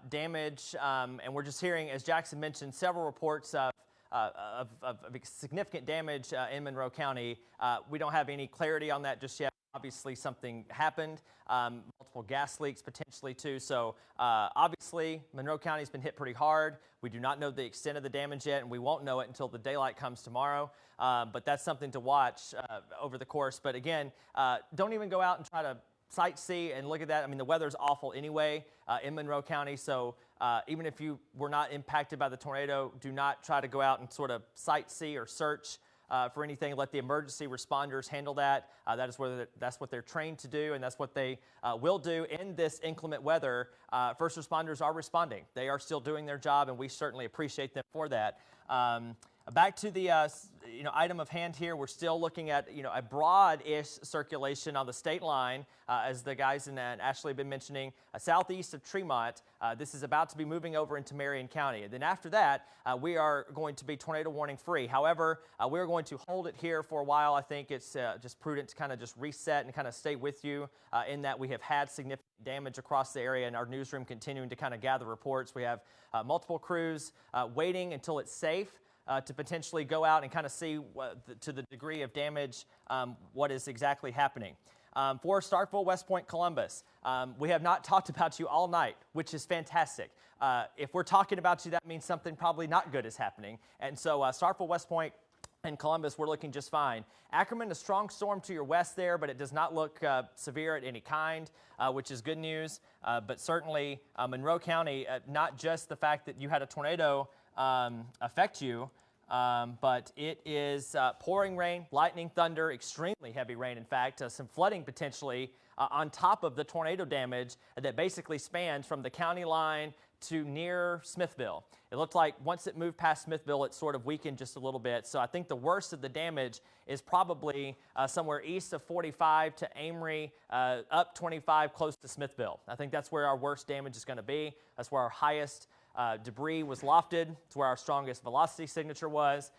damage. And we're just hearing, as Jackson mentioned, several reports of significant damage in Monroe County. We don't have any clarity on that just yet. Obviously, something happened, multiple gas leaks potentially too. So obviously, Monroe County's been hit pretty hard. We do not know the extent of the damage yet, and we won't know it until the daylight comes tomorrow. But that's something to watch over the course. But again, don't even go out and try to sightsee and look at that. I mean, the weather's awful anyway in Monroe County. So even if you were not impacted by the tornado, do not try to go out and sort of sightsee or search for anything. Let the emergency responders handle that. That's what they're trained to do, and that's what they will do in this inclement weather. First responders are responding. They are still doing their job, and we certainly appreciate them for that. Back to the item of hand here, we're still looking at a broad-ish circulation on the state line, as the guys in Ashley have been mentioning, southeast of Tremont. This is about to be moving over into Marion County. And then after that, we are going to be tornado warning free. However, we're going to hold it here for a while. I think it's just prudent to kind of just reset and kind of stay with you in that we have had significant damage across the area, and our newsroom continuing to kind of gather reports. We have multiple crews waiting until it's safe to potentially go out and kind of see to the degree of damage what is exactly happening. For Starkville, West Point, Columbus, we have not talked about you all night, which is fantastic. If we're talking about you, that means something probably not good is happening. And so Starkville, West Point, and Columbus, we're looking just fine. Ackerman, a strong storm to your west there, but it does not look severe at any kind, which is good news. But certainly Monroe County, not just the fact that you had a tornado affect you, but it is pouring rain, lightning, thunder, extremely heavy rain, in fact, some flooding potentially on top of the tornado damage that basically spans from the county line to near Smithville. It looked like once it moved past Smithville, it sort of weakened just a little bit. So I think the worst of the damage is probably somewhere east of 45 to Amory, up 25 close to Smithville. I think that's where our worst damage is going to be. That's where our highest debris was lofted. It's where our strongest velocity signature was.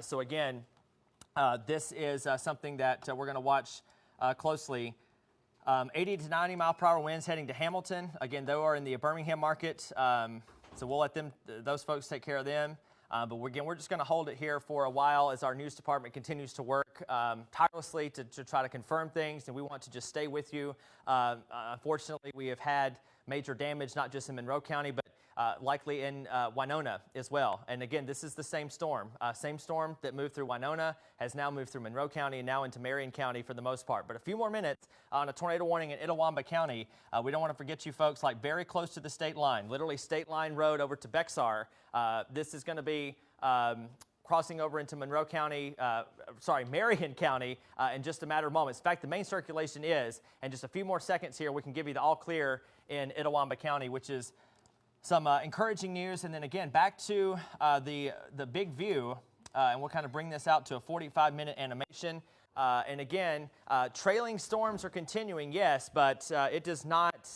So again, this is something that we're going to watch closely. 80 to 90 mile per hour winds heading to Hamilton. Again, they are in the Birmingham market, so we'll let those folks take care of them. But we're just going to hold it here for a while as our news department continues to work tirelessly to try to confirm things, and we want to just stay with you. Unfortunately, we have had major damage, not just in Monroe County, but likely in Winona as well. And again, this is the same storm. Same storm that moved through Winona has now moved through Monroe County and now into Marion County for the most part. But a few more minutes on a tornado warning in Itawamba County. We don't want to forget you folks, like very close to the state line, literally state line road over to Bexar. This is going to be crossing over into Monroe County, Marion County in just a matter of moments. In fact, the main circulation is, in just a few more seconds here, we can give you the all clear in Itawamba County, which is some encouraging news. And then again, back to the big view, and we'll kind of bring this out to a 45-minute animation. And again, trailing storms are continuing, yes, but it does not,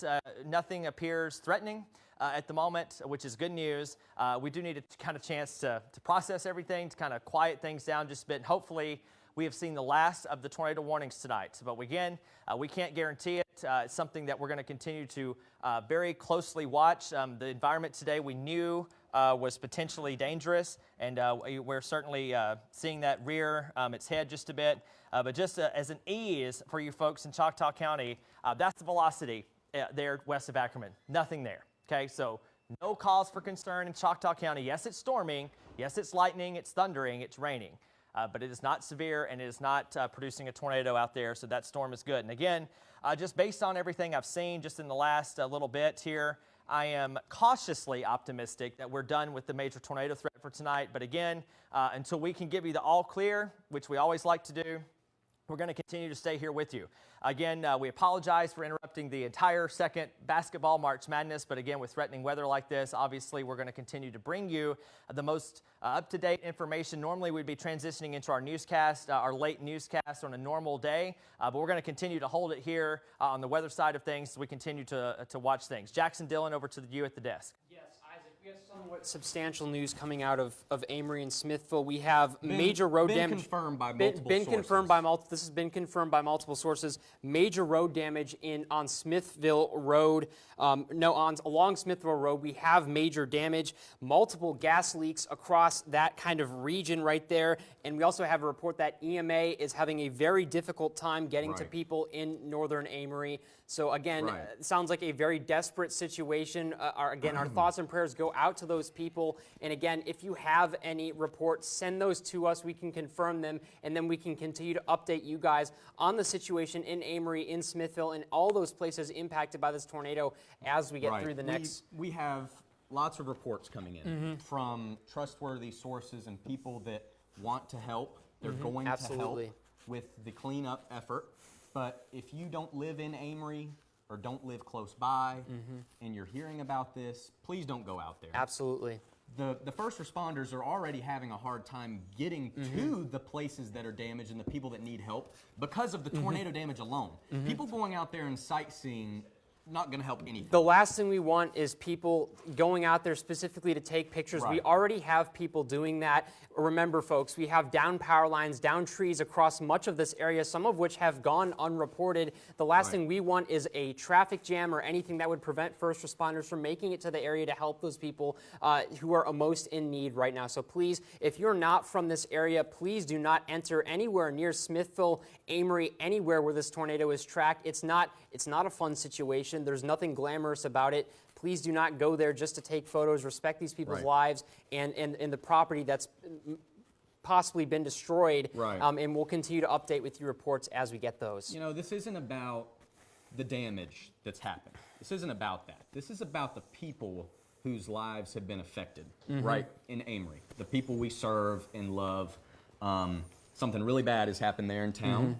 nothing appears threatening at the moment, which is good news. We do need a kind of chance to process everything, to kind of quiet things down just a bit. And hopefully, we have seen the last of the tornado warnings tonight. But again, we can't guarantee it. It's something that we're going to continue to very closely watch. The environment today we knew was potentially dangerous, and we're certainly seeing that rear its head just a bit. But just as an ease for you folks in Choctaw County, that's the velocity there west of Ackerman. Nothing there. Okay, so no cause for concern in Choctaw County. Yes, it's storming. Yes, it's lightning. It's thundering. It's raining. but it is not severe and it is not producing a tornado out there, so that storm is good. And again, just based on everything I've seen just in the last little bit here, I am cautiously optimistic that we're done with the major tornado threat for tonight. But again, until we can give you the all clear, which we always like to do, we're going to continue to stay here with you. Again, we apologize for interrupting the entire second basketball March Madness, but again, with threatening weather like this, obviously we're going to continue to bring you the most up-to-date information. Normally we'd be transitioning into our newscast, our late newscast on a normal day, but we're going to continue to hold it here on the weather side of things as we continue to watch things. Jackson Dillon, over to you at the desk. Yes, Isaac, we have somewhat substantial news coming out of Amory and Smithville. We have major road damage. Confirmed by multiple sources. This has been confirmed by multiple sources. Major road damage on Smithville Road. Along Smithville Road, we have major damage. Multiple gas leaks across that kind of region right there. And we also have a report that EMA is having a very difficult time getting to people in northern Amory. So again, it sounds like a very desperate situation. Our thoughts and prayers go out to those people. And again, if you have any reports, send those to us. We can confirm them, and then we can continue to update you guys on the situation in Amory, in Smithville, and all those places impacted by this tornado as we get through the next. We have lots of reports coming in from trustworthy sources and people that want to help. They're going to help with the cleanup effort. But if you don't live in Amory or don't live close by and you're hearing about this, please don't go out there. Absolutely. The first responders are already having a hard time getting to the places that are damaged and the people that need help because of the tornado damage alone. People going out there and sightseeing, not going to help anything. The last thing we want is people going out there specifically to take pictures. We already have people doing that. Remember, folks, we have down power lines, down trees across much of this area, some of which have gone unreported. The last thing we want is a traffic jam or anything that would prevent first responders from making it to the area to help those people who are most in need right now. So please, if you're not from this area, please do not enter anywhere near Smithville, Amory, anywhere where this tornado is tracked. It's not a fun situation. There's nothing glamorous about it. Please do not go there just to take photos. Respect these people's lives and the property that's possibly been destroyed. And we'll continue to update with you reports as we get those. You know, this isn't about the damage that's happened. This isn't about that. This is about the people whose lives have been affected right in Amory. The people we serve and love. Something really bad has happened there in town.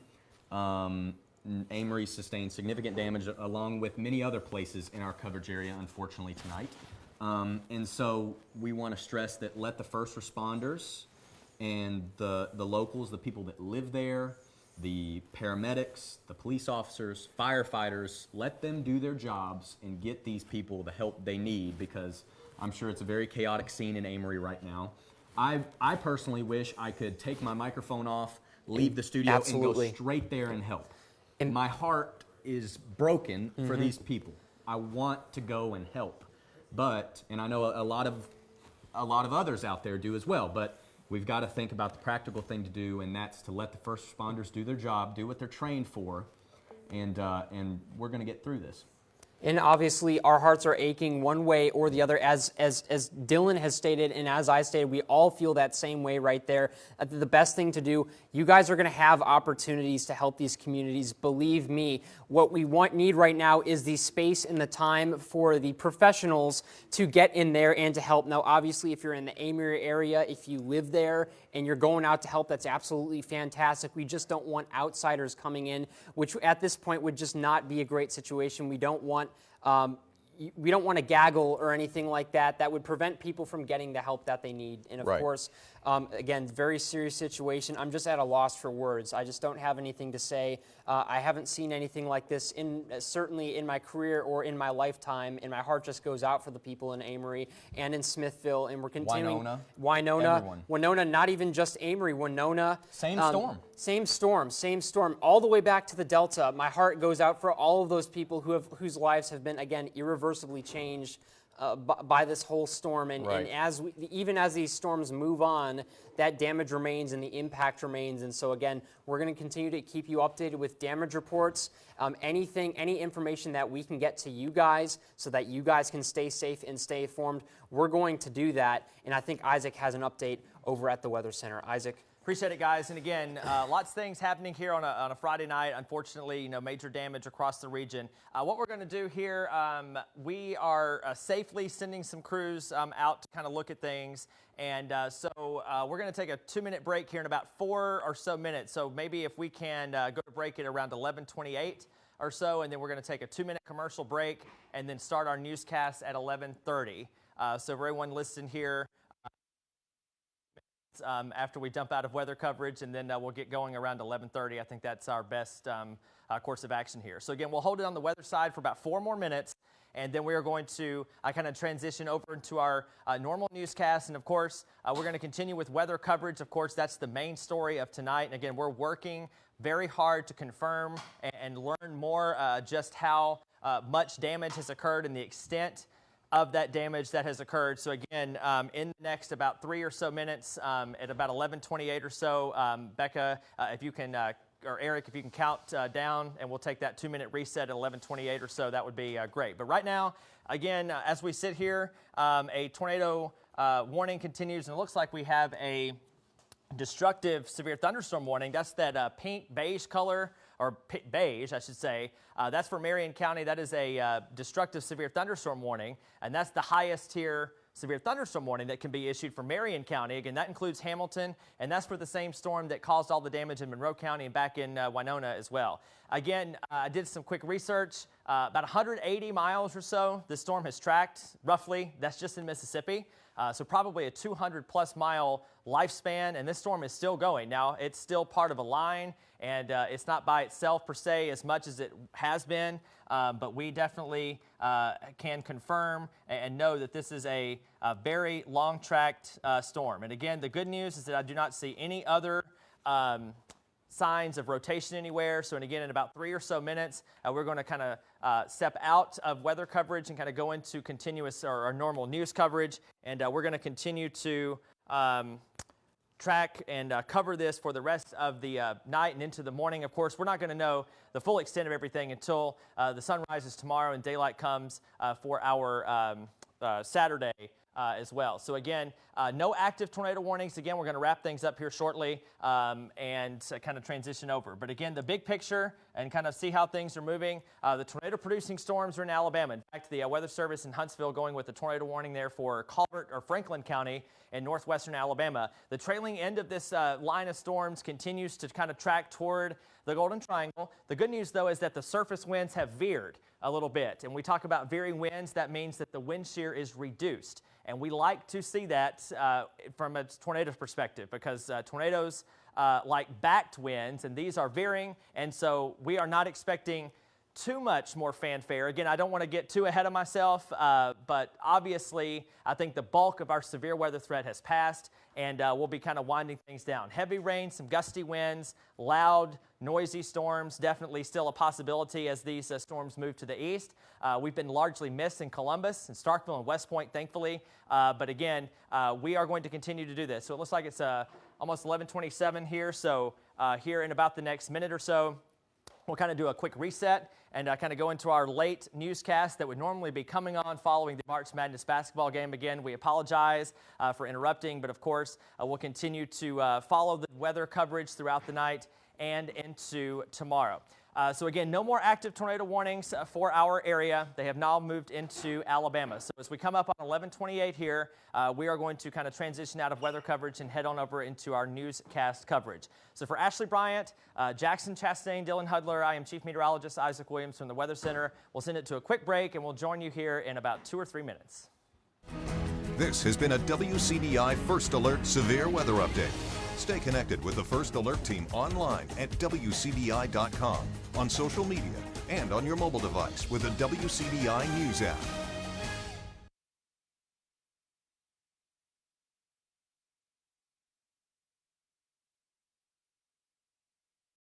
Amory sustained significant damage along with many other places in our coverage area, unfortunately, tonight. And so we want to stress that let the first responders and the locals, the people that live there, the paramedics, the police officers, firefighters, let them do their jobs and get these people the help they need, because I'm sure it's a very chaotic scene in Amory right now. I personally wish I could take my microphone off, leave the studio, and go straight there and help. And my heart is broken for these people. I want to go and help, and I know a lot of others out there do as well. But we've got to think about the practical thing to do, and that's to let the first responders do their job, do what they're trained for, and we're going to get through this. And obviously, our hearts are aching one way or the other. As Dylan has stated, and as I stated, we all feel that same way right there. The best thing to do, you guys are going to have opportunities to help these communities. Believe me, what we need right now is the space and the time for the professionals to get in there and to help. Now, obviously, if you're in the Amory area, if you live there and you're going out to help, that's absolutely fantastic. We just don't want outsiders coming in, which at this point would just not be a great situation. We don't want to gaggle or anything like that. That would prevent people from getting the help that they need. And of course, again, very serious situation. I'm just at a loss for words. I just don't have anything to say. I haven't seen anything like this certainly in my career or in my lifetime. And my heart just goes out for the people in Amory and in Smithville. And we're continuing. Winona, not even just Amory. Winona. Same storm. Same storm. All the way back to the Delta. My heart goes out for all of those people whose lives have been, again, irreversibly changed by this whole storm. And even as these storms move on, that damage remains and the impact remains. And so again, we're going to continue to keep you updated with damage reports, any information that we can get to you guys so that you guys can stay safe and stay informed. We're going to do that. And I think Isaac has an update over at the Weather Center. Isaac. Appreciate it, guys. And again, lots of things happening here on a Friday night. Unfortunately, major damage across the region. What we're going to do here, we are safely sending some crews out to kind of look at things. And so we're going to take a 2-minute break here in about 4 or so minutes. So maybe if we can go to break at around 11:28 or so, and then we're going to take a 2-minute commercial break and then start our newscast at 11:30. So everyone listen here. After we dump out of weather coverage, and then we'll get going around 11:30. I think that's our best course of action here. So again, we'll hold it on the weather side for about 4 more minutes, and then we are going to kind of transition over into our normal newscast. And of course, we're going to continue with weather coverage. Of course, that's the main story of tonight. And again, we're working very hard to confirm and learn more just how much damage has occurred and the extent of that damage that has occurred. So again, in the next about 3 or so minutes, at about 11:28 or so, Becca, if you can, or Eric, if you can count down, and we'll take that 2-minute reset at 11:28 or so, that would be great. But right now, again, as we sit here, a tornado warning continues, and it looks like we have a destructive severe thunderstorm warning. That's that pink beige color, or beige, I should say. That's for Marion County. That is a destructive severe thunderstorm warning, and that's the highest tier severe thunderstorm warning that can be issued for Marion County. Again, that includes Hamilton, and that's for the same storm that caused all the damage in Monroe County and back in Winona as well. Again, I did some quick research. About 180 miles or so the storm has tracked, roughly. That's just in Mississippi. So probably a 200-plus mile lifespan, and this storm is still going. Now, it's still part of a line, and it's not by itself per se as much as it has been, but we definitely can confirm and know that this is a very long-tracked storm. And again, the good news is that I do not see any other signs of rotation anywhere. So, and again, in about 3 or so minutes, we're going to kind of step out of weather coverage and kind of go into continuous or normal news coverage. And we're going to continue to track and cover this for the rest of the night and into the morning. Of course, we're not going to know the full extent of everything until the sun rises tomorrow and daylight comes for our Saturday as well. So again, no active tornado warnings. Again, we're going to wrap things up here shortly and kind of transition over. But again, the big picture and kind of see how things are moving. The tornado-producing storms are in Alabama. In fact, the Weather Service in Huntsville going with a tornado warning there for Colbert or Franklin County in northwestern Alabama. The trailing end of this line of storms continues to kind of track toward the Golden Triangle. The good news, though, is that the surface winds have veered a little bit. And we talk about veering winds. That means that the wind shear is reduced. And we like to see that from a tornado perspective, because tornadoes like backed winds, and these are veering, and so we are not expecting too much more fanfare. Again, I don't want to get too ahead of myself, but obviously I think the bulk of our severe weather threat has passed, and we'll be kind of winding things down. Heavy rain, some gusty winds, loud, noisy storms, definitely still a possibility as these storms move to the east. We've been largely missed in Columbus and Starkville and West Point, thankfully. But again, we are going to continue to do this. So it looks like it's almost 11:27 here. So here in about the next minute or so, we'll kind of do a quick reset and kind of go into our late newscast that would normally be coming on following the March Madness basketball game. Again, we apologize for interrupting, but of course, we'll continue to follow the weather coverage throughout the night and into tomorrow. So again, no more active tornado warnings for our area. They have now moved into Alabama. So as we come up on 11:28 here, we are going to kind of transition out of weather coverage and head on over into our newscast coverage. So for Ashley Bryant, Jackson Chastain, Dylan Hudler, I am Chief Meteorologist Isaac Williams from the Weather Center. We'll send it to a quick break, and we'll join you here in about 2 or 3 minutes. This has been a WCBI First Alert Severe Weather Update. Stay connected with the First Alert team online at WCBI.com, on social media, and on your mobile device with the WCBI News app.